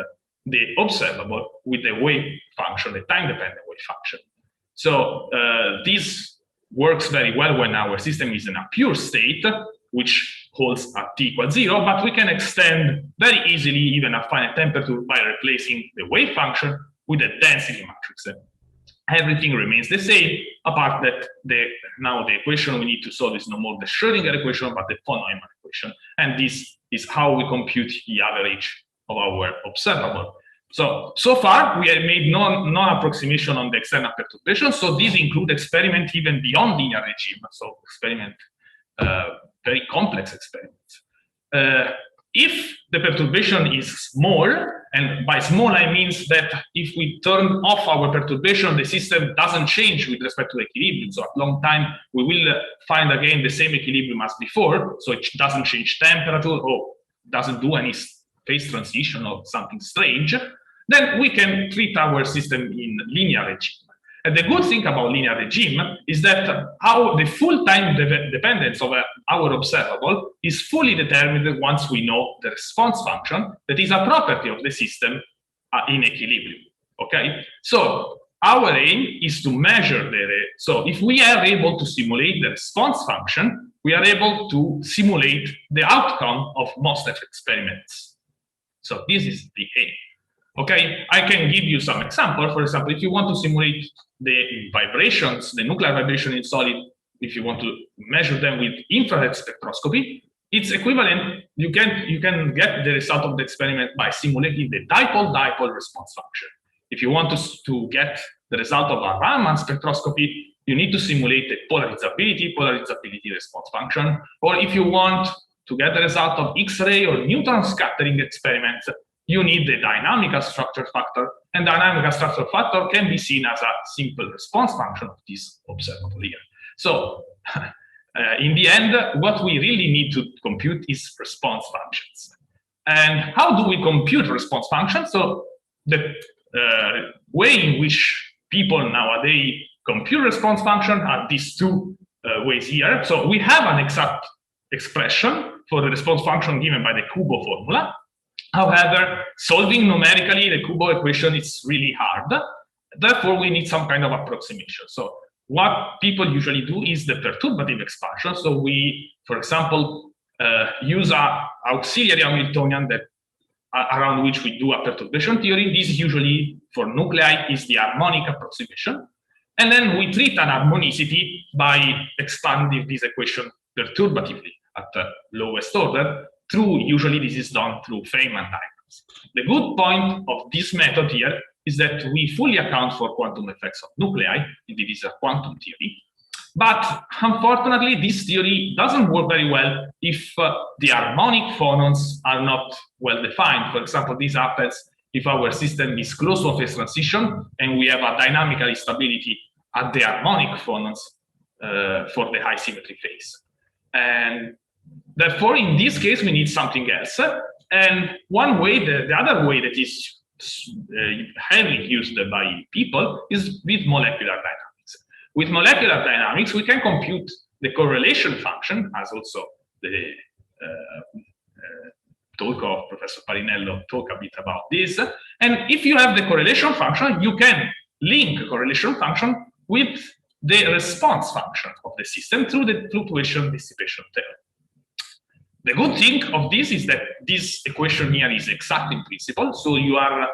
the observable with the wave function, the time-dependent wave function. So this works very well when our system is in a pure state, which holds at t equals 0, but we can extend very easily even a finite temperature by replacing the wave function with a density matrix. Everything remains the same, apart that now the equation we need to solve is no more the Schrödinger equation, but the von Neumann equation. And this is how we compute the average of our observable. So far, we have made no approximation on the external perturbation. So these include experiments even beyond linear regime. So very complex experiments. If the perturbation is small, and by small I mean that if we turn off our perturbation, the system doesn't change with respect to equilibrium. So at long time, we will find again the same equilibrium as before. So it doesn't change temperature or doesn't do any phase transition or something strange. Then we can treat our system in linear regime. And the good thing about linear regime is that how the full time dependence of our observable is fully determined once we know the response function that is a property of the system in equilibrium. Okay, so our aim is to measure so if we are able to simulate the response function, we are able to simulate the outcome of most experiments. So this is the aim. Okay, I can give you some example. For example, if you want to simulate the vibrations, the nuclear vibration in solid, if you want to measure them with infrared spectroscopy, it's equivalent. You can get the result of the experiment by simulating the dipole-dipole response function. If you want to get the result of a Raman spectroscopy, you need to simulate the polarizability response function. Or if you want to get the result of X-ray or neutron scattering experiments, you need the dynamical structure factor, and dynamical structure factor can be seen as a simple response function of this observable here. So in the end, what we really need to compute is response functions. And how do we compute response functions? So the way in which people nowadays compute response function are these two ways here. So we have an exact expression for the response function given by the Kubo formula. However, solving numerically the Kubo equation is really hard. Therefore, we need some kind of approximation. So what people usually do is the perturbative expansion. So we, for example, use an auxiliary Hamiltonian that around which we do a perturbation theory. This usually for nuclei is the harmonic approximation. And then we treat an harmonicity by expanding this equation perturbatively at the lowest order. Usually this is done through Feynman diagrams. The good point of this method here is that we fully account for quantum effects of nuclei. Indeed, it is a quantum theory. But unfortunately, this theory doesn't work very well if the harmonic phonons are not well defined. For example, this happens if our system is close to a phase transition and we have a dynamical instability at the harmonic phonons for the high symmetry phase. And therefore, in this case, we need something else. And one way, the other way that is heavily used by people is with molecular dynamics. With molecular dynamics, we can compute the correlation function, as also the talk of Professor Parinello talk a bit about this. And if you have the correlation function, you can link correlation function with the response function of the system through the fluctuation dissipation theorem. The good thing of this is that this equation here is exact in principle. So you are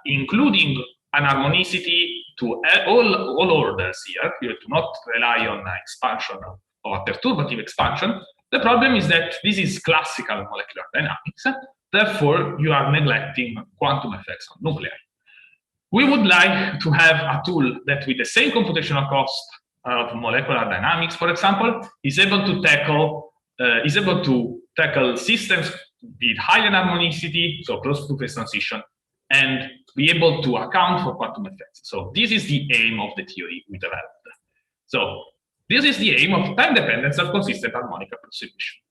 including an harmonicity to all orders here. You do not rely on expansion or perturbative expansion. The problem is that this is classical molecular dynamics. Therefore, you are neglecting quantum effects on nuclei. We would like to have a tool that, with the same computational cost of molecular dynamics, for example, is able to tackle systems with higher harmonicity, so close to phase transition, and be able to account for quantum effects. So this is the aim of the theory we developed. So this is the aim of time dependence of consistent harmonic approximation.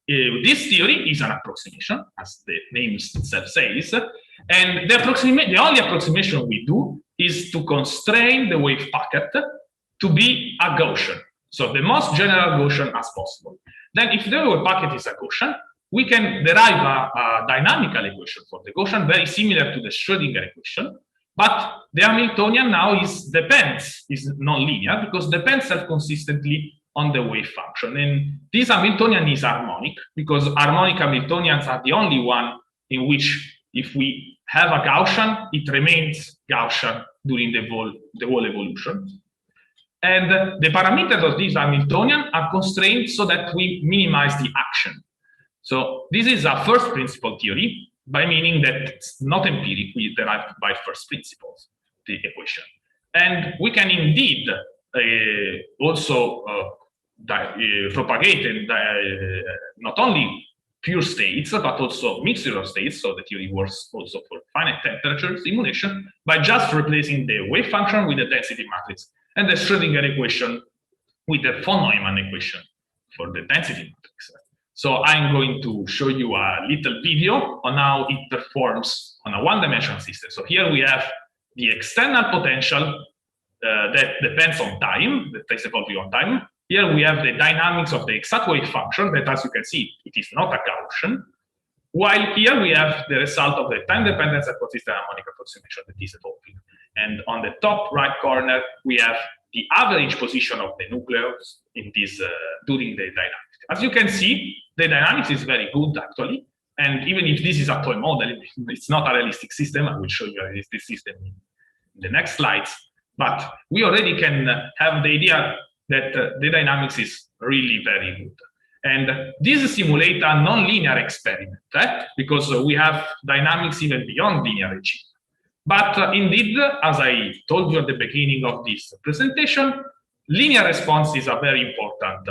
This theory is an approximation, as the name itself says, and the only approximation we do is to constrain the wave packet to be a Gaussian, so the most general Gaussian as possible. Then if the wave packet is a Gaussian, we can derive a dynamical equation for the Gaussian, very similar to the Schrödinger equation. But the Hamiltonian now is non-linear, because depends self-consistently on the wave function. And this Hamiltonian is harmonic, because harmonic Hamiltonians are the only one in which, if we have a Gaussian, it remains Gaussian during the whole evolution. And the parameters of this Hamiltonian are constrained so that we minimize the action. So this is a first principle theory, by meaning that it's not empiric, we derived by first principles, the equation. And we can indeed also propagate and not only pure states, but also mixture of states, so the theory works also for finite temperature simulation, by just replacing the wave function with the density matrix, and the Schrödinger equation with the von Neumann equation for the density matrix. So I'm going to show you a little video on how it performs on a one-dimensional system. So here we have the external potential that depends on time, that takes evolving on time. Here we have the dynamics of the exact wave function that, as you can see, it is not a Gaussian. While here we have the result of the time-dependent self-consistent harmonic approximation that is evolving. And on the top right corner, we have the average position of the nucleus in this during the dynamics. As you can see, the dynamics is very good, actually. And even if this is a toy model, it's not a realistic system. I will show you a realistic system in the next slides. But we already can have the idea that the dynamics is really very good. And this simulates a non-linear experiment, because we have dynamics even beyond linear regime. But indeed, as I told you at the beginning of this presentation, linear response is a very important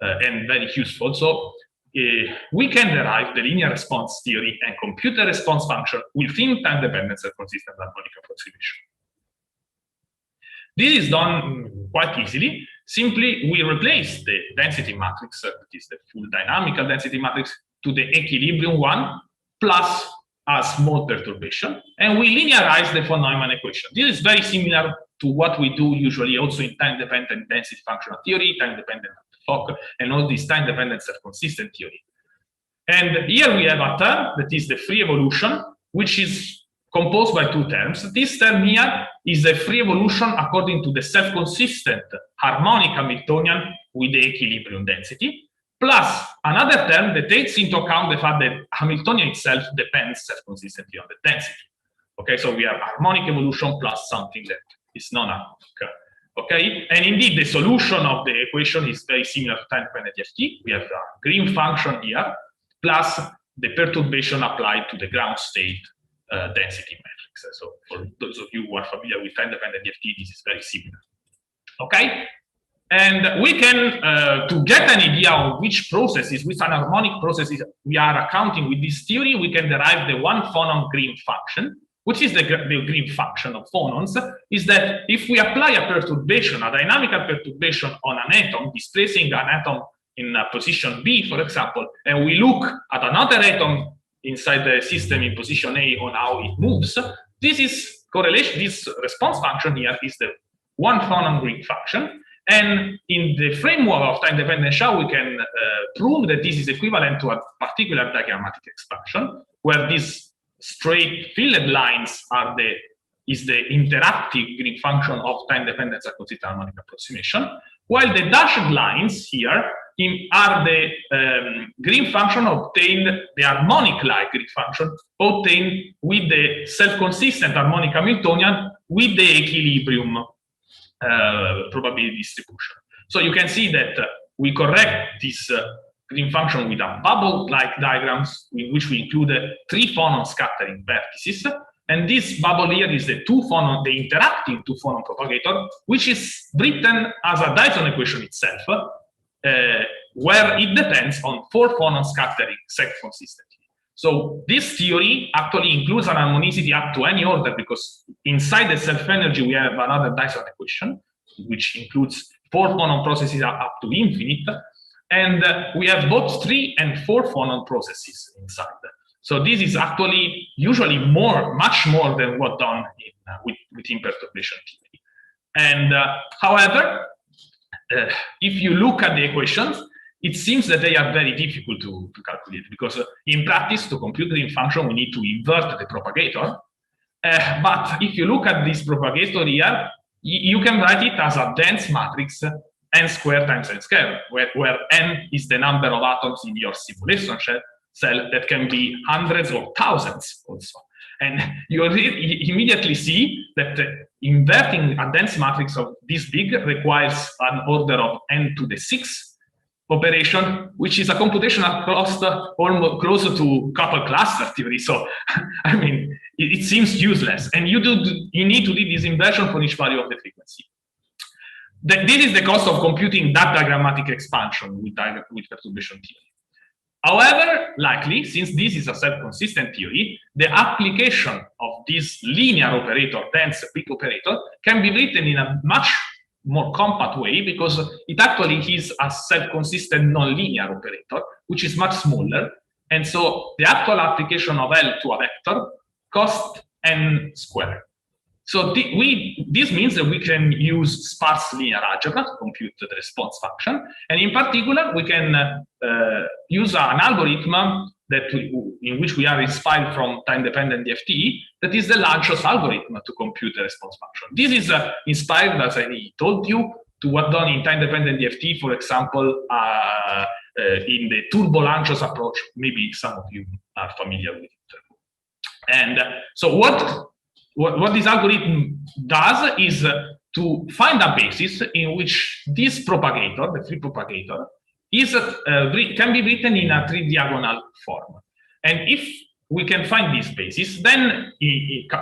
and very useful. So we can derive the linear response theory and compute the response function within time-dependent self-consistent harmonic approximation. This is done quite easily. Simply, we replace the density matrix, that is the full dynamical density matrix, to the equilibrium one, plus a small perturbation, and we linearize the von Neumann equation. This is very similar to what we do usually also in time-dependent density functional theory, time-dependent Fock, and all this time-dependent self-consistent theory. And here we have a term that is the free evolution, which is composed by two terms. This term here is a free evolution according to the self-consistent harmonic Hamiltonian with the equilibrium density, plus another term that takes into account the fact that Hamiltonian itself depends self-consistently on the density. Okay, so we have harmonic evolution plus something that is non-harmonic. Okay, and indeed the solution of the equation is very similar to time-dependent DFT. We have a Green function here, plus the perturbation applied to the ground state density matrix. So for those of you who are familiar with time-dependent DFT, this is very similar. Okay, and we can, to get an idea of which processes, which anharmonic processes we are accounting with this theory, we can derive the one Phonon Green function, which is the Green function of phonons, is that if we apply a perturbation, a dynamical perturbation on an atom, displacing an atom in position B, for example, and we look at another atom inside the system in position A on how it moves, this is correlation, this response function here is the one Phonon Green function. And in the framework of time-dependent SHA, we can prove that this is equivalent to a particular diagrammatic expansion, where these straight filled lines are is the interactive Green function of time-dependent self-consistent harmonic approximation, while the dashed lines here are the Green function obtained, the harmonic-like Green function obtained with the self-consistent harmonic Hamiltonian with the equilibrium probability distribution. So you can see that we correct this Green function with a bubble-like diagrams in which we include three phonon scattering vertices, and this bubble here is the two phonon, the interacting two phonon propagator, which is written as a Dyson equation itself, where it depends on four phonon scattering self-consistently. So this theory actually includes an harmonicity up to any order, because inside the self-energy we have another Dyson equation, which includes four phonon processes up to infinite, and we have both 3 and 4 phonon processes inside. So this is actually usually much more than what done within perturbation theory. And however, if you look at the equations, it seems that they are very difficult to calculate, because in practice, to compute green function, we need to invert the propagator. But if you look at this propagator here, you can write it as a dense matrix n squared times n squared, where n is the number of atoms in your simulation cell that can be hundreds or thousands also. And you immediately see that inverting a dense matrix of this big requires an order of n to the 6 operation, which is a computational cost almost closer to couple cluster theory. So, I mean, it seems useless. And you need to do this inversion for each value of the frequency. This is the cost of computing that diagrammatic expansion with perturbation theory. However, likely, since this is a self-consistent theory, the application of this linear operator, dense big operator, can be written in a much more compact way, because it actually is a self-consistent nonlinear operator, which is much smaller. And so the actual application of L to a vector costs n squared. So this means that we can use sparse linear algebra to compute the response function. And in particular, we can use an algorithm in which we are inspired from time-dependent DFT, that is the Lanczos algorithm to compute the response function. This is inspired, as I told you, to what done in time-dependent DFT, for example, in the turbo-Lanczos approach. Maybe some of you are familiar with it. And so what this algorithm does is to find a basis in which this propagator, the free propagator, can be written in a three-diagonal form. And if we can find this basis, then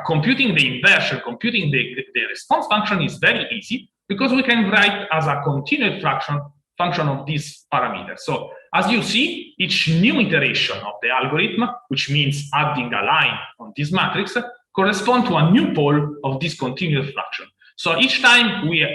computing the inversion, computing the response function is very easy, because we can write as a continued function of this parameter. So as you see, each new iteration of the algorithm, which means adding a line on this matrix, correspond to a new pole of this continuous fraction. So each time we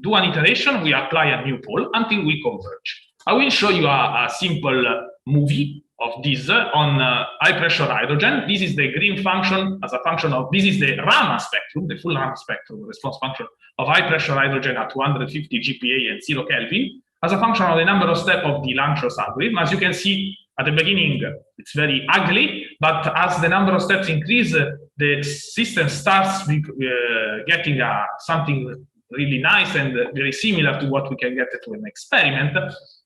do an iteration, we apply a new pole until we converge. I will show you a simple movie of this on high pressure hydrogen. This is the green function as a function of, this is the Raman spectrum, the full Raman spectrum response function of high pressure hydrogen at 250 GPa and 0 Kelvin as a function of the number of steps of the Lanczos algorithm. As you can see, at the beginning, it's very ugly, but as the number of steps increase, the system starts getting something really nice and very similar to what we can get to an experiment.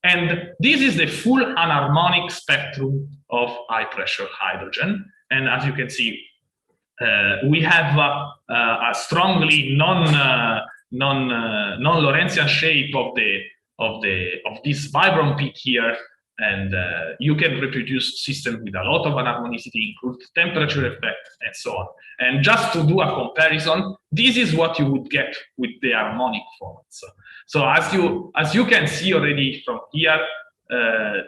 And this is the full anharmonic spectrum of high pressure hydrogen. And as you can see, we have a strongly non-Lorentzian shape of this vibron peak here. And you can reproduce systems with a lot of anharmonicity, include temperature effect, and so on. And just to do a comparison, this is what you would get with the harmonic forms. So as you can see already from here,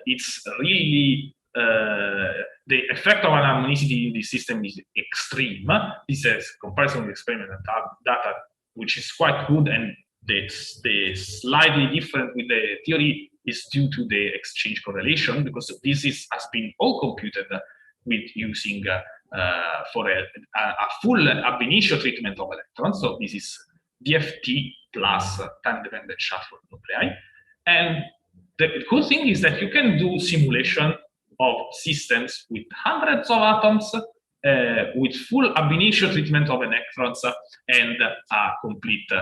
it's really the effect of anharmonicity in this system is extreme. This is comparison with experimental data, which is quite good, and the slightly different with the theory is due to the exchange correlation, because this has been all computed with using for a full ab-initio treatment of electrons. So this is DFT plus time-dependent shuffle nuclei. And the cool thing is that you can do simulation of systems with hundreds of atoms with full ab-initio treatment of electrons and a complete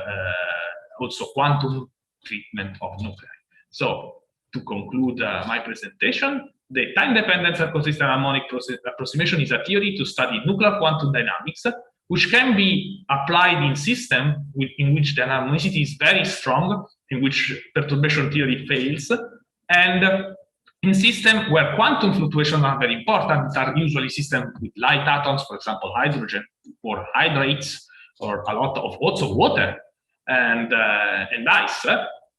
also quantum treatment of nuclei. So to conclude my presentation, the time-dependent self-consistent harmonic approximation is a theory to study nuclear quantum dynamics, which can be applied in systems in which the harmonicity is very strong, in which perturbation theory fails, and in systems where quantum fluctuations are very important, that are usually systems with light atoms, for example, hydrogen or hydrates, or a lot of also water and ice.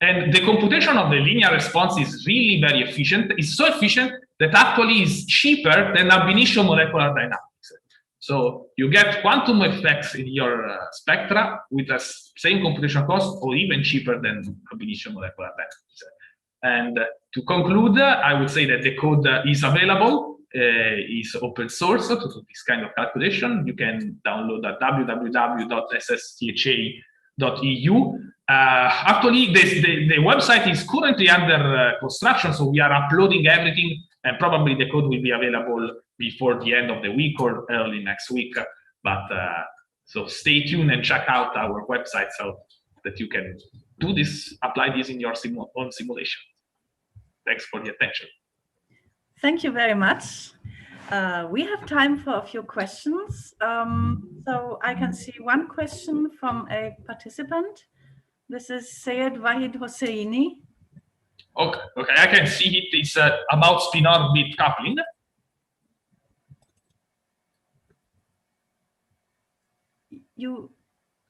And the computation of the linear response is really very efficient. It's so efficient that actually is cheaper than ab-initio molecular dynamics. So you get quantum effects in your spectra with the same computation cost, or even cheaper than ab-initio molecular dynamics. And to conclude, I would say that the code is available, is open source to do this kind of calculation. You can download at www.sstha.eu. Actually, the website is currently under construction, so we are uploading everything, and probably the code will be available before the end of the week or early next week. But so stay tuned and check out our website so that you can do this, apply this in your own simulation. Thanks for the attention. Thank you very much. We have time for a few questions. So I can see one question from a participant. This is Sayed Wahid Hosseini. Okay, I can see it. It's about spin-orbit coupling.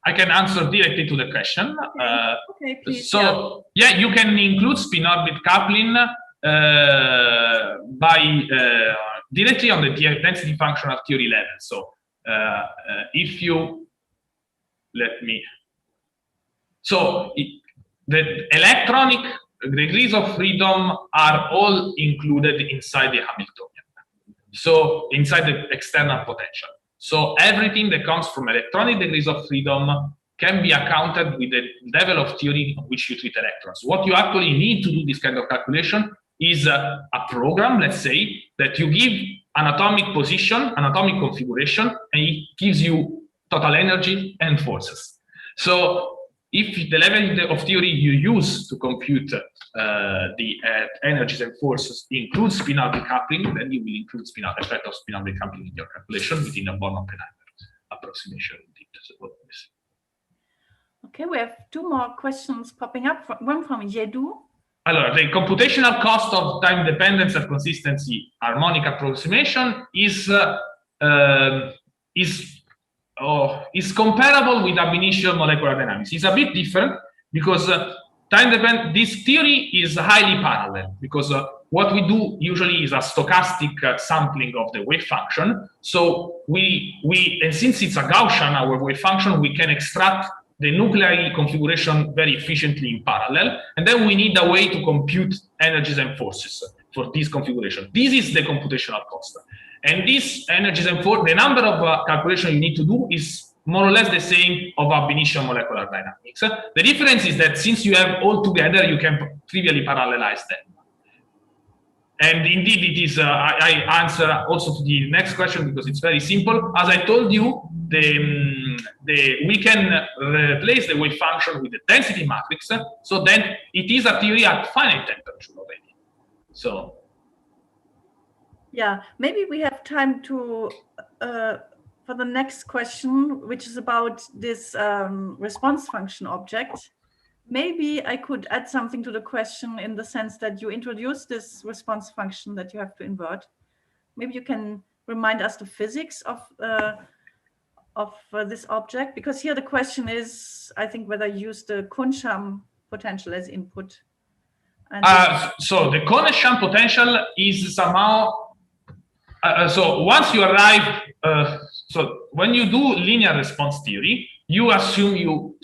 I can answer directly to the question. Okay, please. So yeah, you can include spin-orbit coupling by directly on the density functional theory level. So if you the electronic degrees of freedom are all included inside the Hamiltonian. So inside the external potential. So everything that comes from electronic degrees of freedom can be accounted with the level of theory on which you treat electrons. What you actually need to do this kind of calculation is a program, let's say, that you give an atomic position, an atomic configuration, and it gives you total energy and forces. So if the level of theory you use to compute the energies and forces includes spin-orbit coupling, then you will include effect of spin-orbit coupling in your calculation within a Born-Oppenheimer approximation. Okay, we have two more questions popping up. One from Yedu. Allora, the computational cost of time dependence and consistency harmonic approximation is comparable with ab-initio molecular dynamics. It's a bit different because this theory is highly parallel, because what we do usually is a stochastic sampling of the wave function. So and since it's a Gaussian, our wave function, we can extract the nuclei configuration very efficiently in parallel, and then we need a way to compute energies and forces for this configuration. This is the computational cost. And these energies and forces, the number of calculations you need to do is more or less the same of ab-initio molecular dynamics. The difference is that since you have all together, you can trivially parallelize them. And indeed, it is. I answer also to the next question because it's very simple. As I told you, we can replace the wave function with the density matrix. So then it is a theory at finite temperature already. So. Yeah, maybe we have time to for the next question, which is about this response function object. Maybe I could add something to the question in the sense that you introduced this response function that you have to invert. Maybe you can remind us the physics of this object, because here the question is, I think, whether you use the Kohn-Sham potential as input. And so the Kohn-Sham potential is somehow. So once you arrive, so when you do linear response theory, you assume you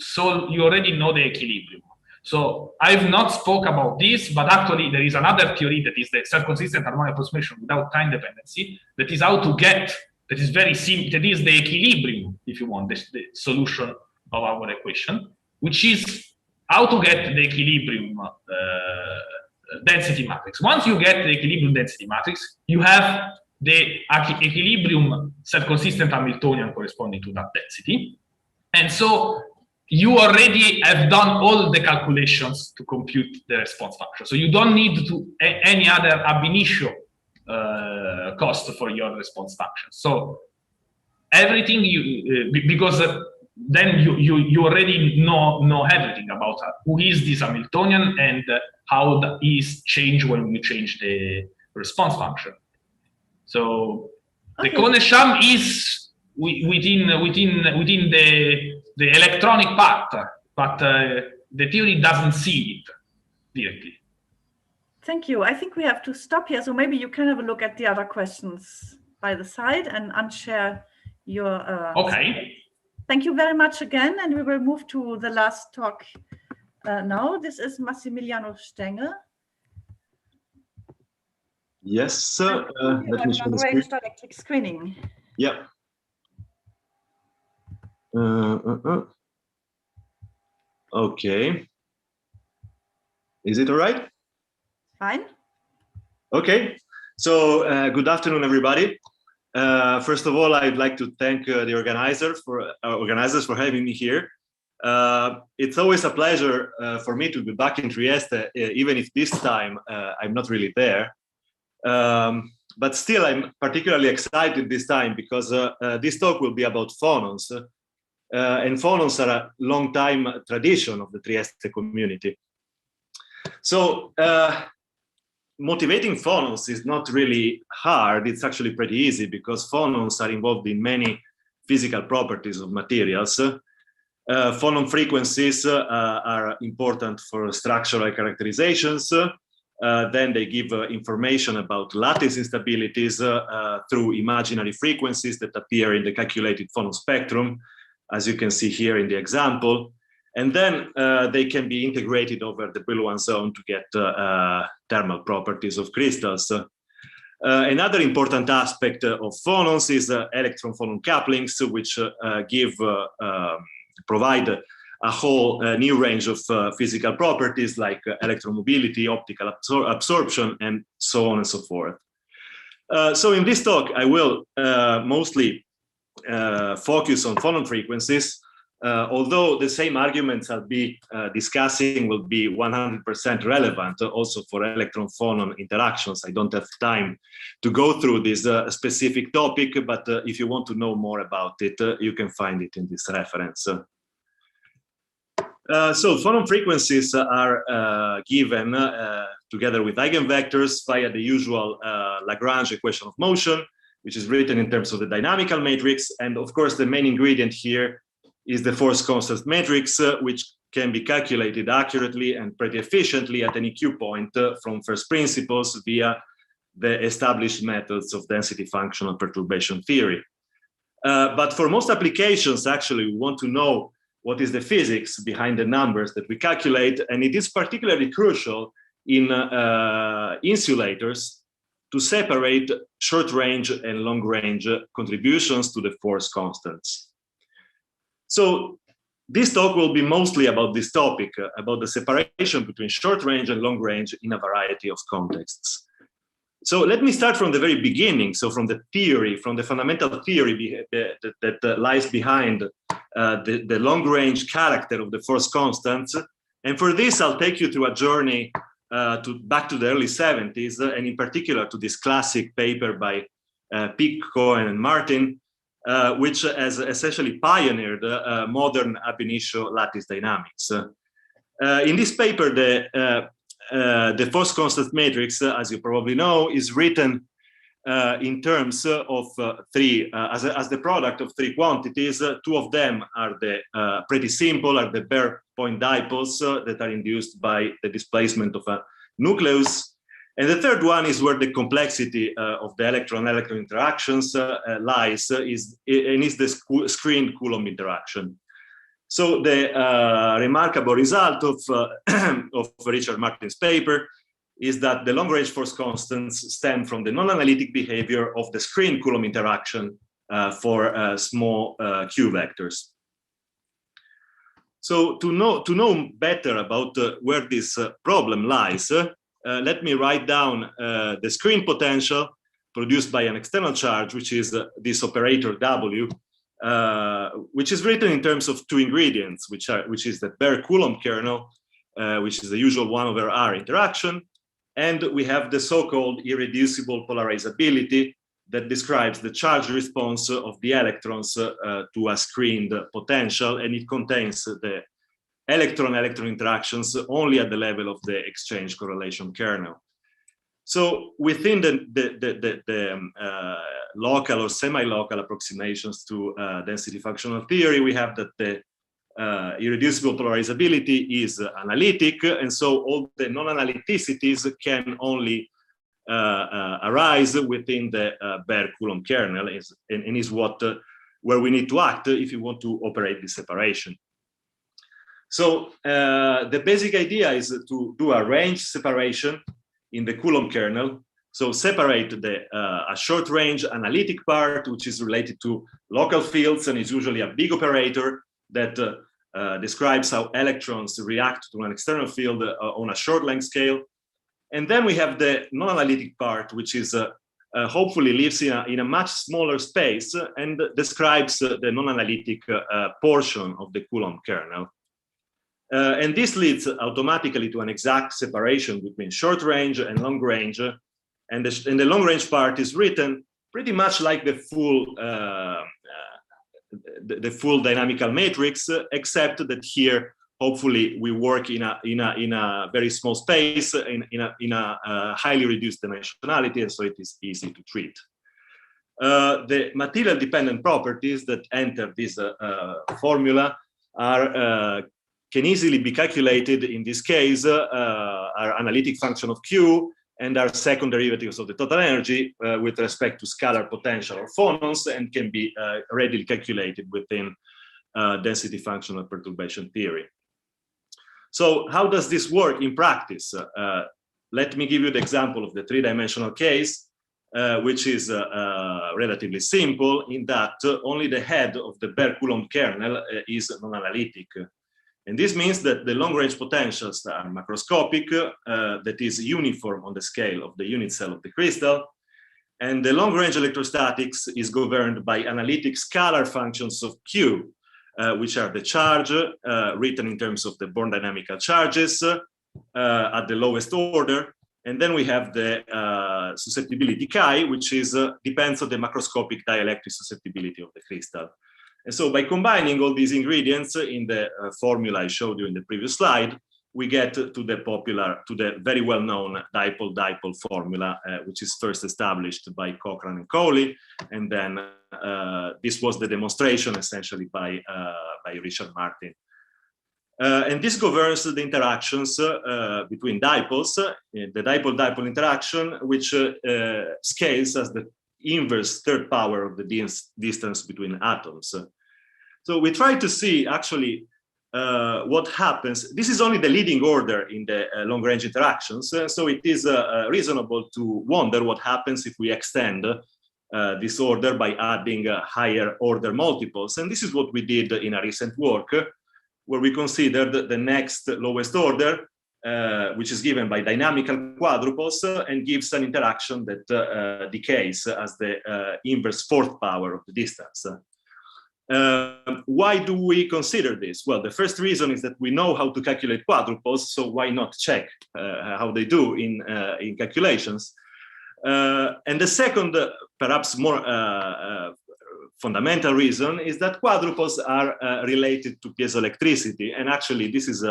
already know the equilibrium. So I've not spoke about this, but actually there is another theory that is the self-consistent harmonic approximation without time dependency. That is how to get. That is very simple. That is the equilibrium, if you want, the solution of our equation, which is how to get the equilibrium density matrix. Once you get the equilibrium density matrix, you have the equilibrium self-consistent Hamiltonian corresponding to that density. And so you already have done all the calculations to compute the response function. So you don't need to do any other ab-initio cost for your response function. So everything because then you already know everything about who is this Hamiltonian and how that is changed when you change the response function. So the Kohn-Sham is within the electronic part, but the theory doesn't see it directly. Thank you. I think we have to stop here. So maybe you can have a look at the other questions by the side and unshare your. Okay. Thank you very much again. And we will move to the last talk now. This is Massimiliano Stengel. Yes, let me share the screen. Dielectric screening. Yeah. Okay. Is it all right? Fine. Okay. So good afternoon, everybody. First of all, I'd like to thank the organizers for having me here. It's always a pleasure for me to be back in Trieste, even if this time I'm not really there. But still, I'm particularly excited this time because this talk will be about phonons. And phonons are a long-time tradition of the Trieste community. So motivating phonons is not really hard. It's actually pretty easy because phonons are involved in many physical properties of materials. Phonon frequencies are important for structural characterizations. Then they give information about lattice instabilities through imaginary frequencies that appear in the calculated phonon spectrum, as you can see here in the example. And then they can be integrated over the Brillouin zone to get thermal properties of crystals. Another important aspect of phonons is electron-phonon couplings, which provide a whole new range of physical properties like electromobility, optical absorption, and so on and so forth. So in this talk, I will mostly focus on phonon frequencies, although the same arguments I'll be discussing will be 100% relevant also for electron-phonon interactions. I don't have time to go through this specific topic, but if you want to know more about it, you can find it in this reference. So phonon frequencies are given together with eigenvectors via the usual Lagrange equation of motion, which is written in terms of the dynamical matrix. And of course, the main ingredient here is the force constant matrix, which can be calculated accurately and pretty efficiently at any Q point from first principles via the established methods of density functional perturbation theory. But for most applications, actually, we want to know what is the physics behind the numbers that we calculate. And it is particularly crucial in insulators to separate short range and long range contributions to the force constants. So this talk will be mostly about this topic, about the separation between short range and long range in a variety of contexts. So let me start from the very beginning. So from the theory, from the fundamental theory that lies behind the long range character of the force constants. And for this, I'll take you through a journey back to the early 70s, and in particular to this classic paper by Pick, Cohen, and Martin, which has essentially pioneered modern ab-initio lattice dynamics. In this paper, the force constant matrix, as you probably know, is written in terms of three, as the product of three quantities. Two of them are the pretty simple, are the bare point dipoles that are induced by the displacement of a nucleus. And the third one is where the complexity of the electron-electron interactions lies, and is the screened Coulomb interaction. So the remarkable result of Richard Martin's paper is that the long-range force constants stem from the non-analytic behavior of the screened Coulomb interaction for small Q vectors. So to know better about where this problem lies, let me write down the screen potential produced by an external charge, which is this operator W, which is written in terms of two ingredients, which is the bare Coulomb kernel, which is the usual 1/r interaction, and we have the so-called irreducible polarizability that describes the charge response of the electrons to a screened potential, and it contains the electron-electron interactions only at the level of the exchange correlation kernel. So within the local or semi-local approximations to density functional theory, we have that the irreducible polarizability is analytic, and so all the non-analyticities can only arise within the bare Coulomb kernel, and is where we need to act if you want to operate this separation. So the basic idea is to do a range separation in the Coulomb kernel. So separate a short range analytic part, which is related to local fields and is usually a big operator that describes how electrons react to an external field on a short length scale. And then we have the non-analytic part, which is hopefully lives in a much smaller space and describes the non-analytic portion of the Coulomb kernel. And this leads automatically to an exact separation between short range and long range. And the long range part is written pretty much like the full dynamical matrix, except that here, hopefully, we work in a very small space, in a highly reduced dimensionality, and so it is easy to treat. The material-dependent properties that enter this formula can easily be calculated. In this case, are analytic function of Q and are second derivatives of the total energy with respect to scalar potential or phonons, and can be readily calculated within density functional perturbation theory. So how does this work in practice? Let me give you the example of the three-dimensional case, which is relatively simple in that only the head of the bare Coulomb kernel is non-analytic. And this means that the long-range potentials are macroscopic, that is uniform on the scale of the unit cell of the crystal. And the long-range electrostatics is governed by analytic scalar functions of Q, which are the charge written in terms of the Born dynamical charges at the lowest order. And then we have the susceptibility chi, which is depends on the macroscopic dielectric susceptibility of the crystal. And so by combining all these ingredients in the formula I showed you in the previous slide, we get to the very well-known dipole-dipole formula, which is first established by Cochrane and Coley. And then this was the demonstration essentially by Richard Martin. And this governs the interactions between dipoles, the dipole-dipole interaction, which scales as the inverse third power of the distance between atoms. So we try to see actually what happens. This is only the leading order in the long-range interactions. So it is reasonable to wonder what happens if we extend this order by adding higher order multiples. And this is what we did in a recent work, where we considered the next lowest order, which is given by dynamical quadruples and gives an interaction that decays as the inverse fourth power of the distance. Why do we consider this? Well, the first reason is that we know how to calculate quadruples, so why not check how they do in calculations? And the second, perhaps more fundamental reason is that quadruples are related to piezoelectricity. And actually, this is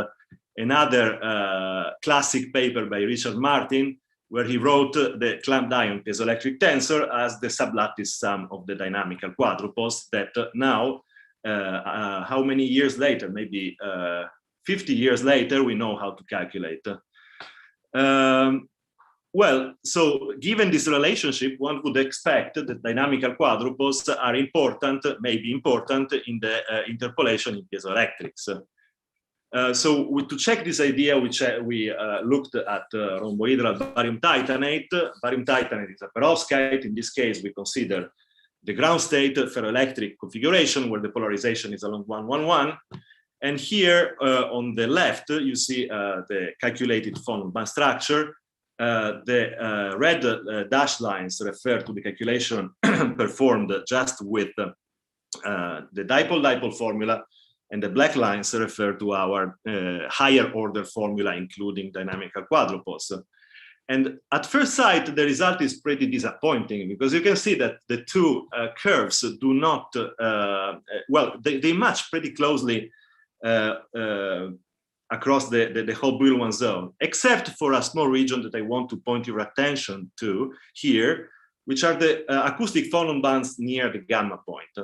another classic paper by Richard Martin, where he wrote the clamped ion piezoelectric tensor as the sublattice sum of the dynamical quadruples that now, how many years later, maybe 50 years later, we know how to calculate. Well, so given this relationship, one would expect that dynamical quadruples are important, maybe important in the interpolation in piezoelectrics. So to check this idea, we looked at rhombohedral barium titanate. Barium titanate is a perovskite. In this case, we consider the ground state ferroelectric configuration where the polarization is along 111. And here on the left, you see the calculated Phonon band structure. The red dashed lines refer to the calculation performed just with the dipole-dipole formula, and the black lines refer to our higher order formula, including dynamical quadruples. And at first sight, the result is pretty disappointing because you can see that the two curves do not, well, they match pretty closely across the whole Brillouin zone, except for a small region that I want to point your attention to here, which are the acoustic phonon bands near the gamma point.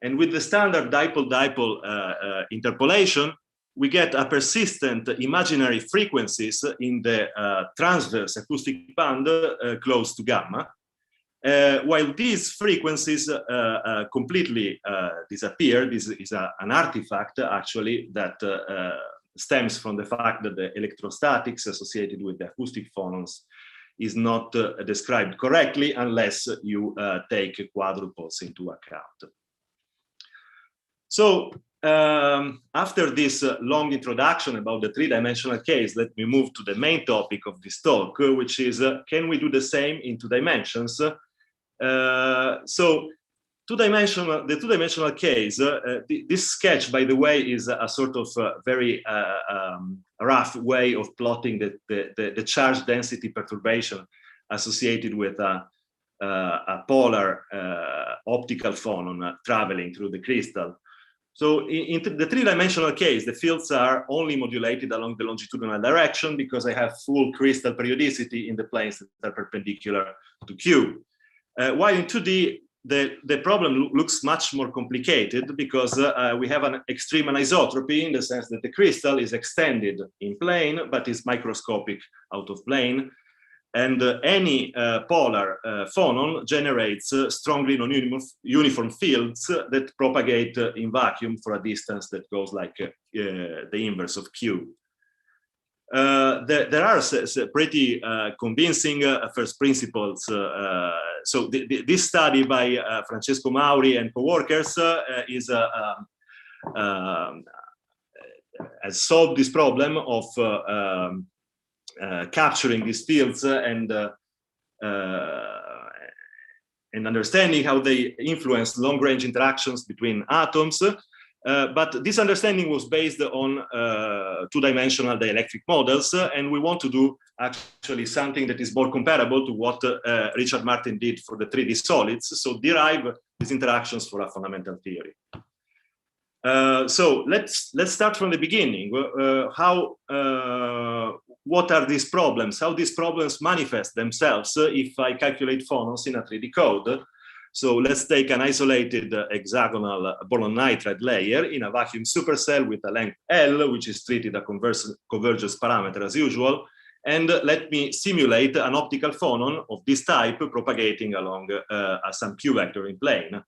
And with the standard dipole-dipole interpolation, we get a persistent imaginary frequencies in the transverse acoustic band close to gamma, while these frequencies completely disappear. This is an artifact, actually, that stems from the fact that the electrostatics associated with the acoustic phonons is not described correctly unless you take quadruples into account. So after this long introduction about the three-dimensional case, let me move to the main topic of this talk, which is, can we do the same in 2 dimensions? So the two-dimensional case, this sketch, by the way, is a sort of very rough way of plotting the charge density perturbation associated with a polar optical phonon traveling through the crystal. So in the three-dimensional case, the fields are only modulated along the longitudinal direction because I have full crystal periodicity in the planes that are perpendicular to Q. While in 2D, the problem looks much more complicated because we have an extreme anisotropy in the sense that the crystal is extended in plane, but is microscopic out of plane. And any polar phonon generates strongly non-uniform fields that propagate in vacuum for a distance that goes like the inverse of Q. There are pretty convincing first principles. So this study by Francesco Mauri and co-workers has solved this problem of capturing these fields and understanding how they influence long-range interactions between atoms. But this understanding was based on two-dimensional dielectric models, and we want to do actually something that is more comparable to what Richard Martin did for the 3D solids, so derive these interactions for a fundamental theory. So let's start from the beginning. What are these problems? How these problems manifest themselves if I calculate phonons in a 3D code? So let's take an isolated hexagonal boron nitride layer in a vacuum supercell with a length L, which is treated a convergence parameter as usual. And let me simulate an optical phonon of this type propagating along some Q vector in plane.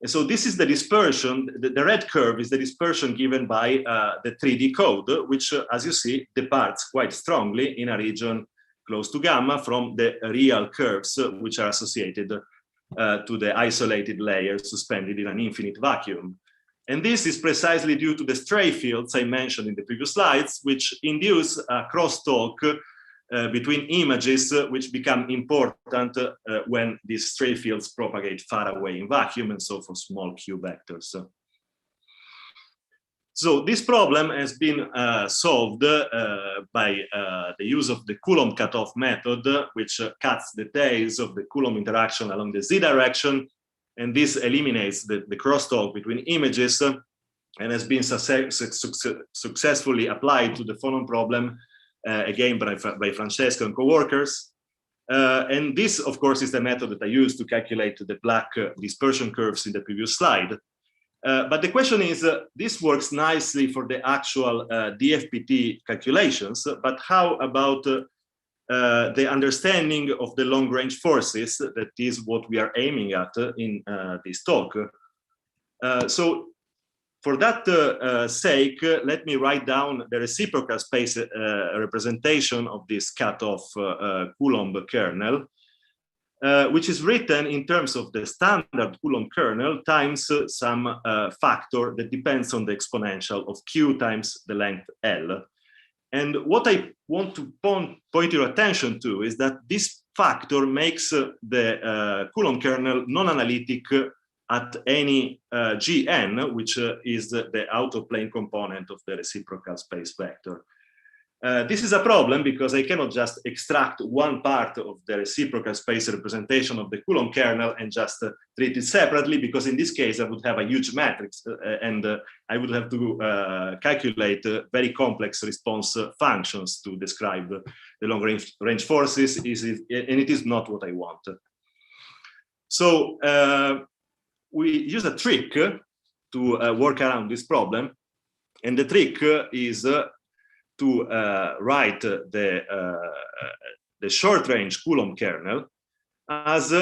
And so this is the dispersion, the red curve is the dispersion given by the 3D code, which, as you see, departs quite strongly in a region close to gamma from the real curves, which are associated to the isolated layers suspended in an infinite vacuum. And this is precisely due to the stray fields I mentioned in the previous slides, which induce a crosstalk between images, which become important when these stray fields propagate far away in vacuum, and so for small Q vectors. So this problem has been solved by the use of the Coulomb cutoff method, which cuts the tails of the Coulomb interaction along the z direction, and this eliminates the crosstalk between images, and has been successfully applied to the phonon problem, again by Francesco and co-workers. And this, of course, is the method that I used to calculate the black dispersion curves in the previous slide. But the question is, this works nicely for the actual DFPT calculations, but how about the understanding of the long-range forces? That is what we are aiming at in this talk. So for that sake, let me write down the reciprocal space representation of this cutoff Coulomb kernel, which is written in terms of the standard Coulomb kernel times some factor that depends on the exponential of Q times the length L. And what I want to point your attention to is that this factor makes the Coulomb kernel non-analytic at any Gn, which is the out-of-plane component of the reciprocal space vector. This is a problem because I cannot just extract one part of the reciprocal space representation of the Coulomb kernel and just treat it separately, because in this case I would have a huge matrix and I would have to calculate very complex response functions to describe the long-range forces, and it is not what I want. So we use a trick to work around this problem, and the trick is to write the short-range Coulomb kernel as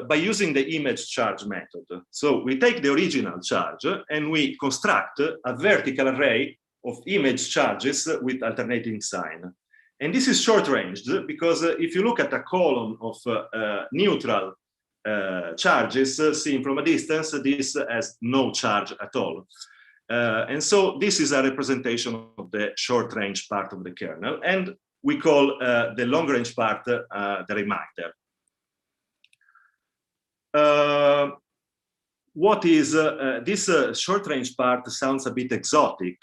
by using the image charge method. So we take the original charge and we construct a vertical array of image charges with alternating sign. And this is short-ranged because if you look at a column of neutral charges seen from a distance, this has no charge at all. And so this is a representation of the short-range part of the kernel, and we call the long-range part the remainder. What is this short-range part sounds a bit exotic,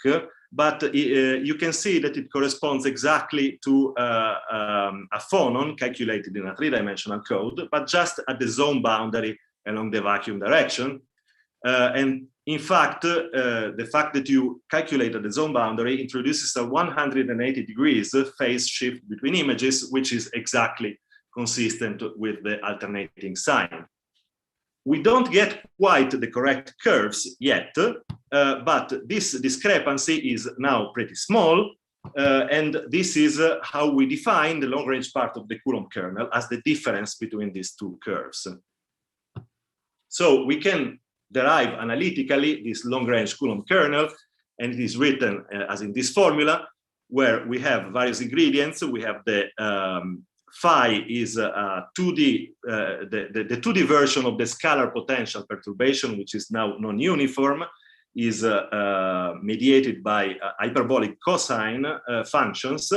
but you can see that it corresponds exactly to a phonon calculated in a three-dimensional code, but just at the zone boundary along the vacuum direction. And in fact, the fact that you calculate at the zone boundary introduces a 180 degrees phase shift between images, which is exactly consistent with the alternating sign. We don't get quite the correct curves yet, but this discrepancy is now pretty small, and this is how we define the long-range part of the Coulomb kernel as the difference between these two curves. So we can derive analytically this long-range Coulomb kernel, and it is written as in this formula, where we have various ingredients. We have the phi is a 2D, the 2D version of the scalar potential perturbation, which is now non-uniform, is mediated by hyperbolic cosine functions.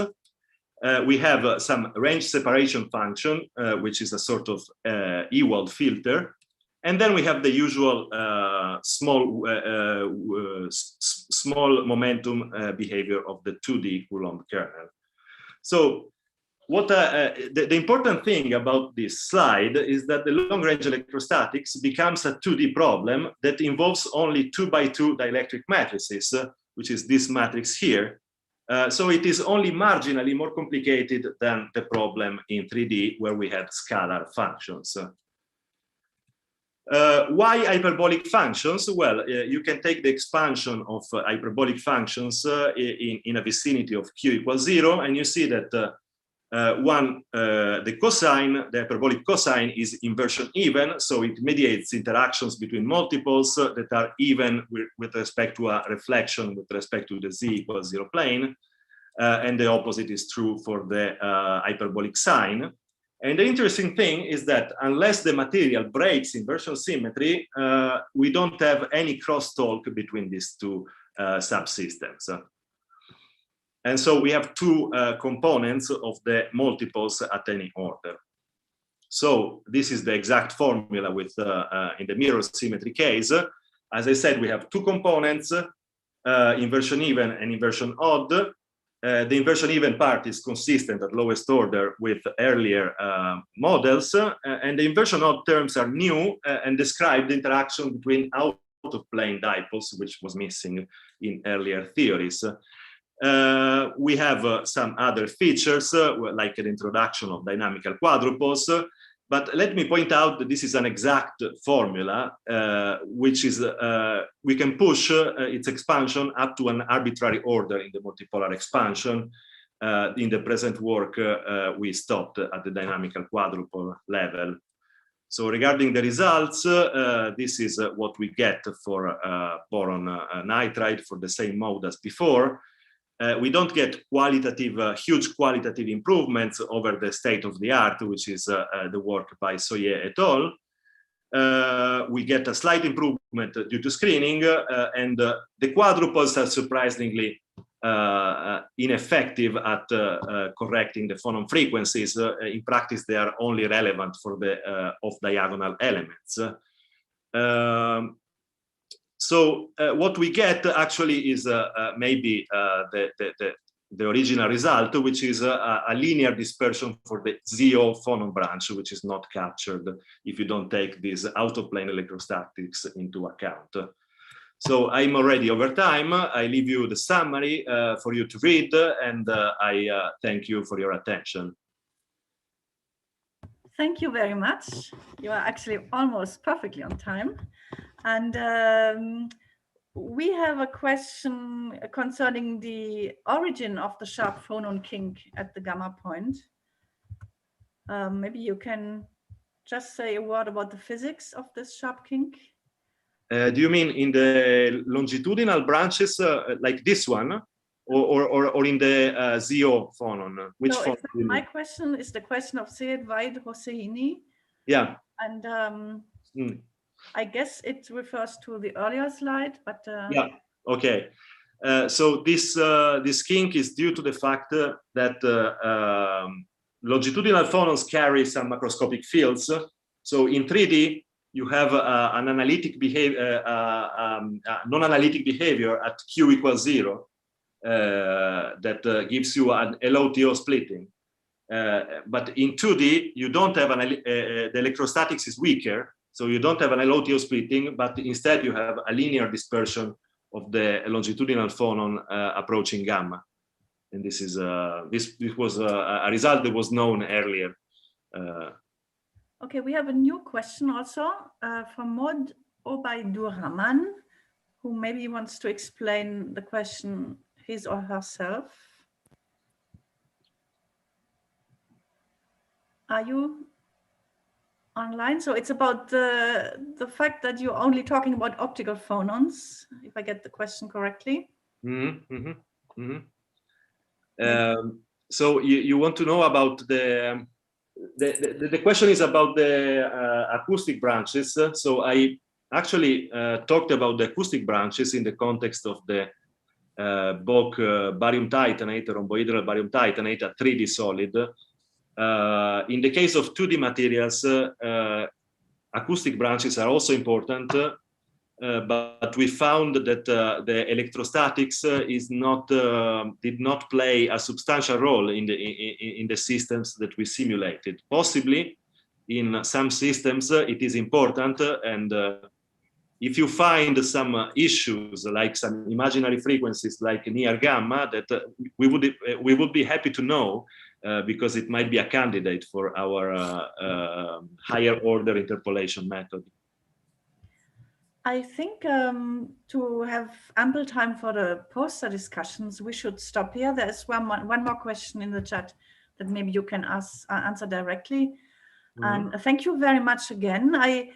We have some range separation function, which is a sort of Ewald filter. And then we have the usual small momentum behavior of the 2D Coulomb kernel. So what the important thing about this slide is that the long-range electrostatics becomes a 2D problem that involves only 2x2 dielectric matrices, which is this matrix here. So it is only marginally more complicated than the problem in 3D, where we had scalar functions. Why hyperbolic functions? Well, you can take the expansion of hyperbolic functions in a vicinity of q equals 0, and you see that the cosine, the hyperbolic cosine, is inversion even, so it mediates interactions between multiples that are even with respect to a reflection with respect to the z equals 0 plane, and the opposite is true for the hyperbolic sine. And the interesting thing is that unless the material breaks inversion symmetry, we don't have any crosstalk between these two subsystems. And so we have two components of the multiples at any order. So this is the exact formula with in the mirror symmetry case. As I said, we have two components, inversion even and inversion odd. The inversion even part is consistent at lowest order with earlier models, and the inversion odd terms are new and describe the interaction between out-of-plane dipoles, which was missing in earlier theories. We have some other features, like the introduction of dynamical quadruples, but let me point out that this is an exact formula, which is, we can push its expansion up to an arbitrary order in the multipolar expansion. In the present work, we stopped at the dynamical quadruple level. So regarding the results, this is what we get for boron nitride for the same mode as before. We don't get qualitative, huge qualitative improvements over the state of the art, which is the work by Soye et al. We get a slight improvement due to screening, and the quadruples are surprisingly ineffective at correcting the phonon frequencies. In practice, they are only relevant for the off-diagonal elements. So what we get actually is maybe the original result, which is a linear dispersion for the ZO phonon branch, which is not captured if you don't take these out-of-plane electrostatics into account. So I'm already over time. I leave you the summary for you to read, and I thank you for your attention. Thank you very much. You are actually almost perfectly on time. And we have a question concerning the origin of the sharp phonon kink at the gamma point. Maybe you can just say a word about the physics of this sharp kink. Do you mean in the longitudinal branches like this one, or in the ZO phonon? Which no, phonon? My question is the question of Syed Waid Hosseini. Yeah. And I guess it refers to the earlier slide, but yeah. Okay. So this kink is due to the fact that longitudinal phonons carry some macroscopic fields. So in 3D, you have an analytic behavior, non-analytic behavior at Q equals 0 that gives you an LOTO splitting. But in 2D, you don't have the electrostatics is weaker, so you don't have an LOTO splitting, but instead you have a linear dispersion of the longitudinal phonon approaching gamma. And this is this was a result that was known earlier. Okay, we have a new question also from Maud Obaidurrahman, who maybe wants to explain the question his or herself. Are you online? So it's about the fact that you're only talking about optical phonons, if I get the question correctly. So you want to know about the question is about the acoustic branches. So I actually talked about the acoustic branches in the context of the Bock barium titanate, rhombohedral barium titanate, a 3D solid. In the case of 2D materials, acoustic branches are also important, but we found that the electrostatics did not play a substantial role in the systems that we simulated. Possibly, in some systems, it is important, and if you find some issues like some imaginary frequencies like near gamma, that we would be happy to know. Because it might be a candidate for our higher order interpolation method. I think to have ample time for the poster discussions, we should stop here. There's one more question in the chat that maybe you can answer directly. And thank you very much again. I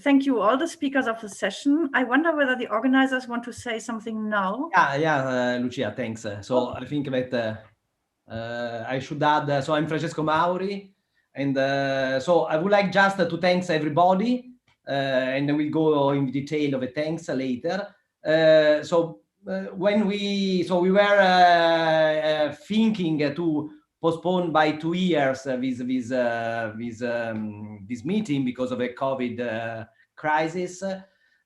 thank you all the speakers of the session. I wonder whether the organizers want to say something now. Yeah, Lucia, thanks. So I think that I should add, so I'm Francesco Mauri, and so I would like just to thank everybody, and then we'll go in detail of the thanks later. When we were thinking to postpone by 2 years this meeting because of the COVID crisis.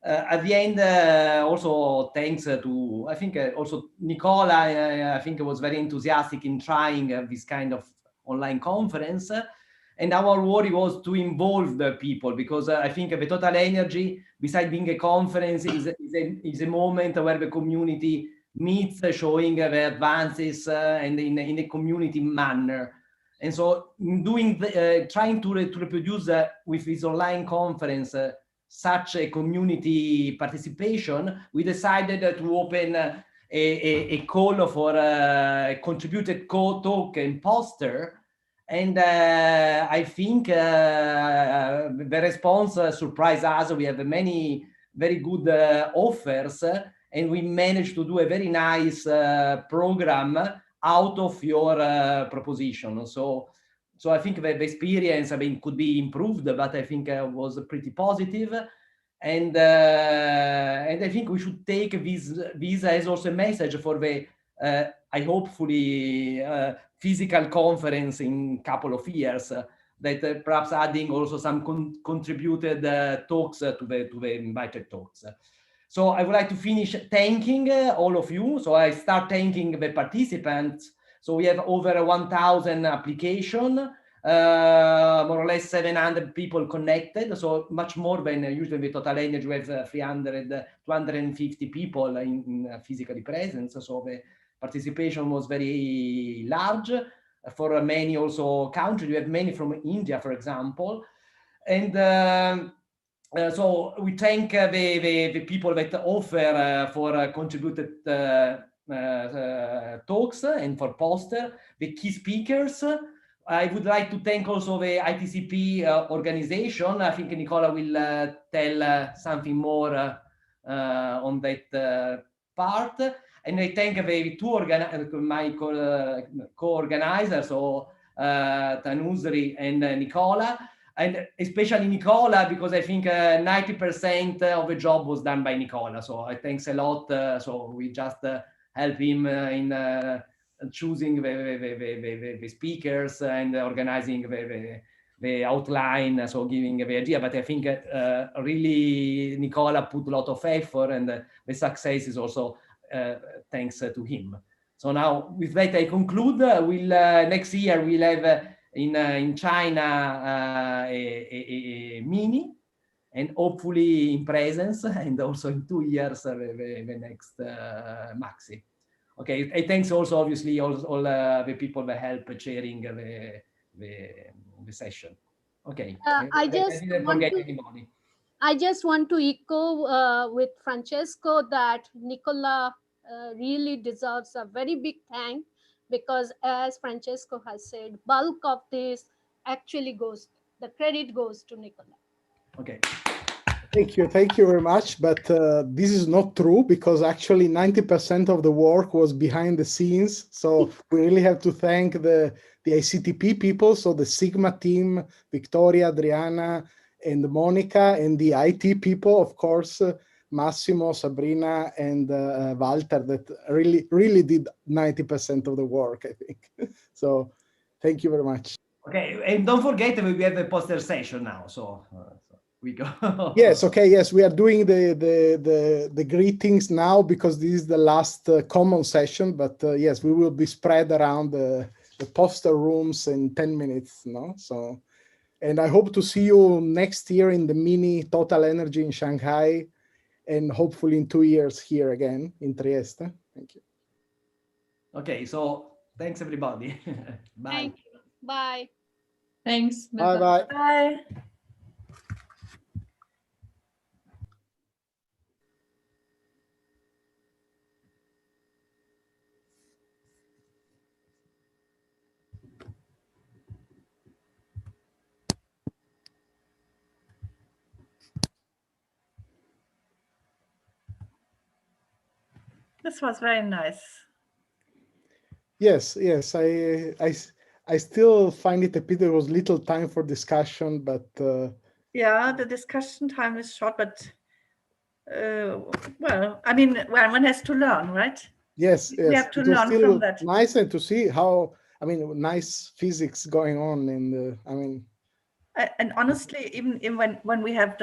At the end, also thanks to, I think also Nicola, I think was very enthusiastic in trying this kind of online conference. And our worry was to involve the people, because I think the total energy, besides being a conference, is a moment where the community meets, showing the advances and in a community manner. And so doing trying to reproduce with this online conference such a community participation, we decided to open a call for a contributed talk and poster. And I think the response surprised us. We have many very good offers, and we managed to do a very nice program out of your proposition. So I think the experience, I mean, could be improved, but I think was pretty positive. And I think we should take this as also a message for the, I hopefully, physical conference in a couple of years, that perhaps adding also some contributed talks to the invited talks. So I would like to finish thanking all of you. So I start thanking the participants. So we have over 1,000 applications, more or less 700 people connected. So much more than usually the total energy. We have 250 people in physically present. So the participation was very large for many also countries. We have many from India, for example. And so we thank the people that offer for contributed talks and for poster, the key speakers. I would like to thank also the ICTP organization. I think Nicola will tell something more on that part. And I thank the two my co-organizers, so Tanusri and Nicola. and especially Nicola, because I think 90% of the job was done by Nicola. So I thanks a lot. So we just help him in choosing the speakers and organizing the outline, so giving the idea. But I think really Nicola put a lot of effort, and the success is also thanks to him. So now with that I conclude. Next year we'll have in China a mini, and hopefully in presence, and also in 2 years the next maxi. Okay, and thanks also obviously all the people that help chairing the session. Okay, I just want to echo with Francesco that Nicola really deserves a very big thank, because as Francesco has said, bulk of this actually the credit goes to Nicola. Okay. Thank you very much. But this is not true, because actually 90% of the work was behind the scenes. So we really have to thank the ICTP people, so the Sigma team, Victoria, Adriana, and Monica, and the IT people, of course, Massimo, Sabrina, and Walter, that really did 90% of the work, I think. So thank you very much. Okay, and don't forget that we have the poster session now. So we go. Yes, okay, yes, we are doing the greetings now, because this is the last common session, but yes, we will be spread around the poster rooms in 10 minutes, no? So, and I hope to see you next year in the mini Total Energy in Shanghai, and hopefully in 2 years here again in Trieste. Thank you. Okay, so thanks everybody. Bye. Thank you. Bye. Thanks. Bye-bye. Bye. This was very nice. Yes, I still find it a pity there was little time for discussion, but yeah, the discussion time is short, but well, I mean, one has to learn, right? yes, We have to it was learn still from that. nice, and to see how, I mean, nice physics going on in the, I mean. And honestly, even when we have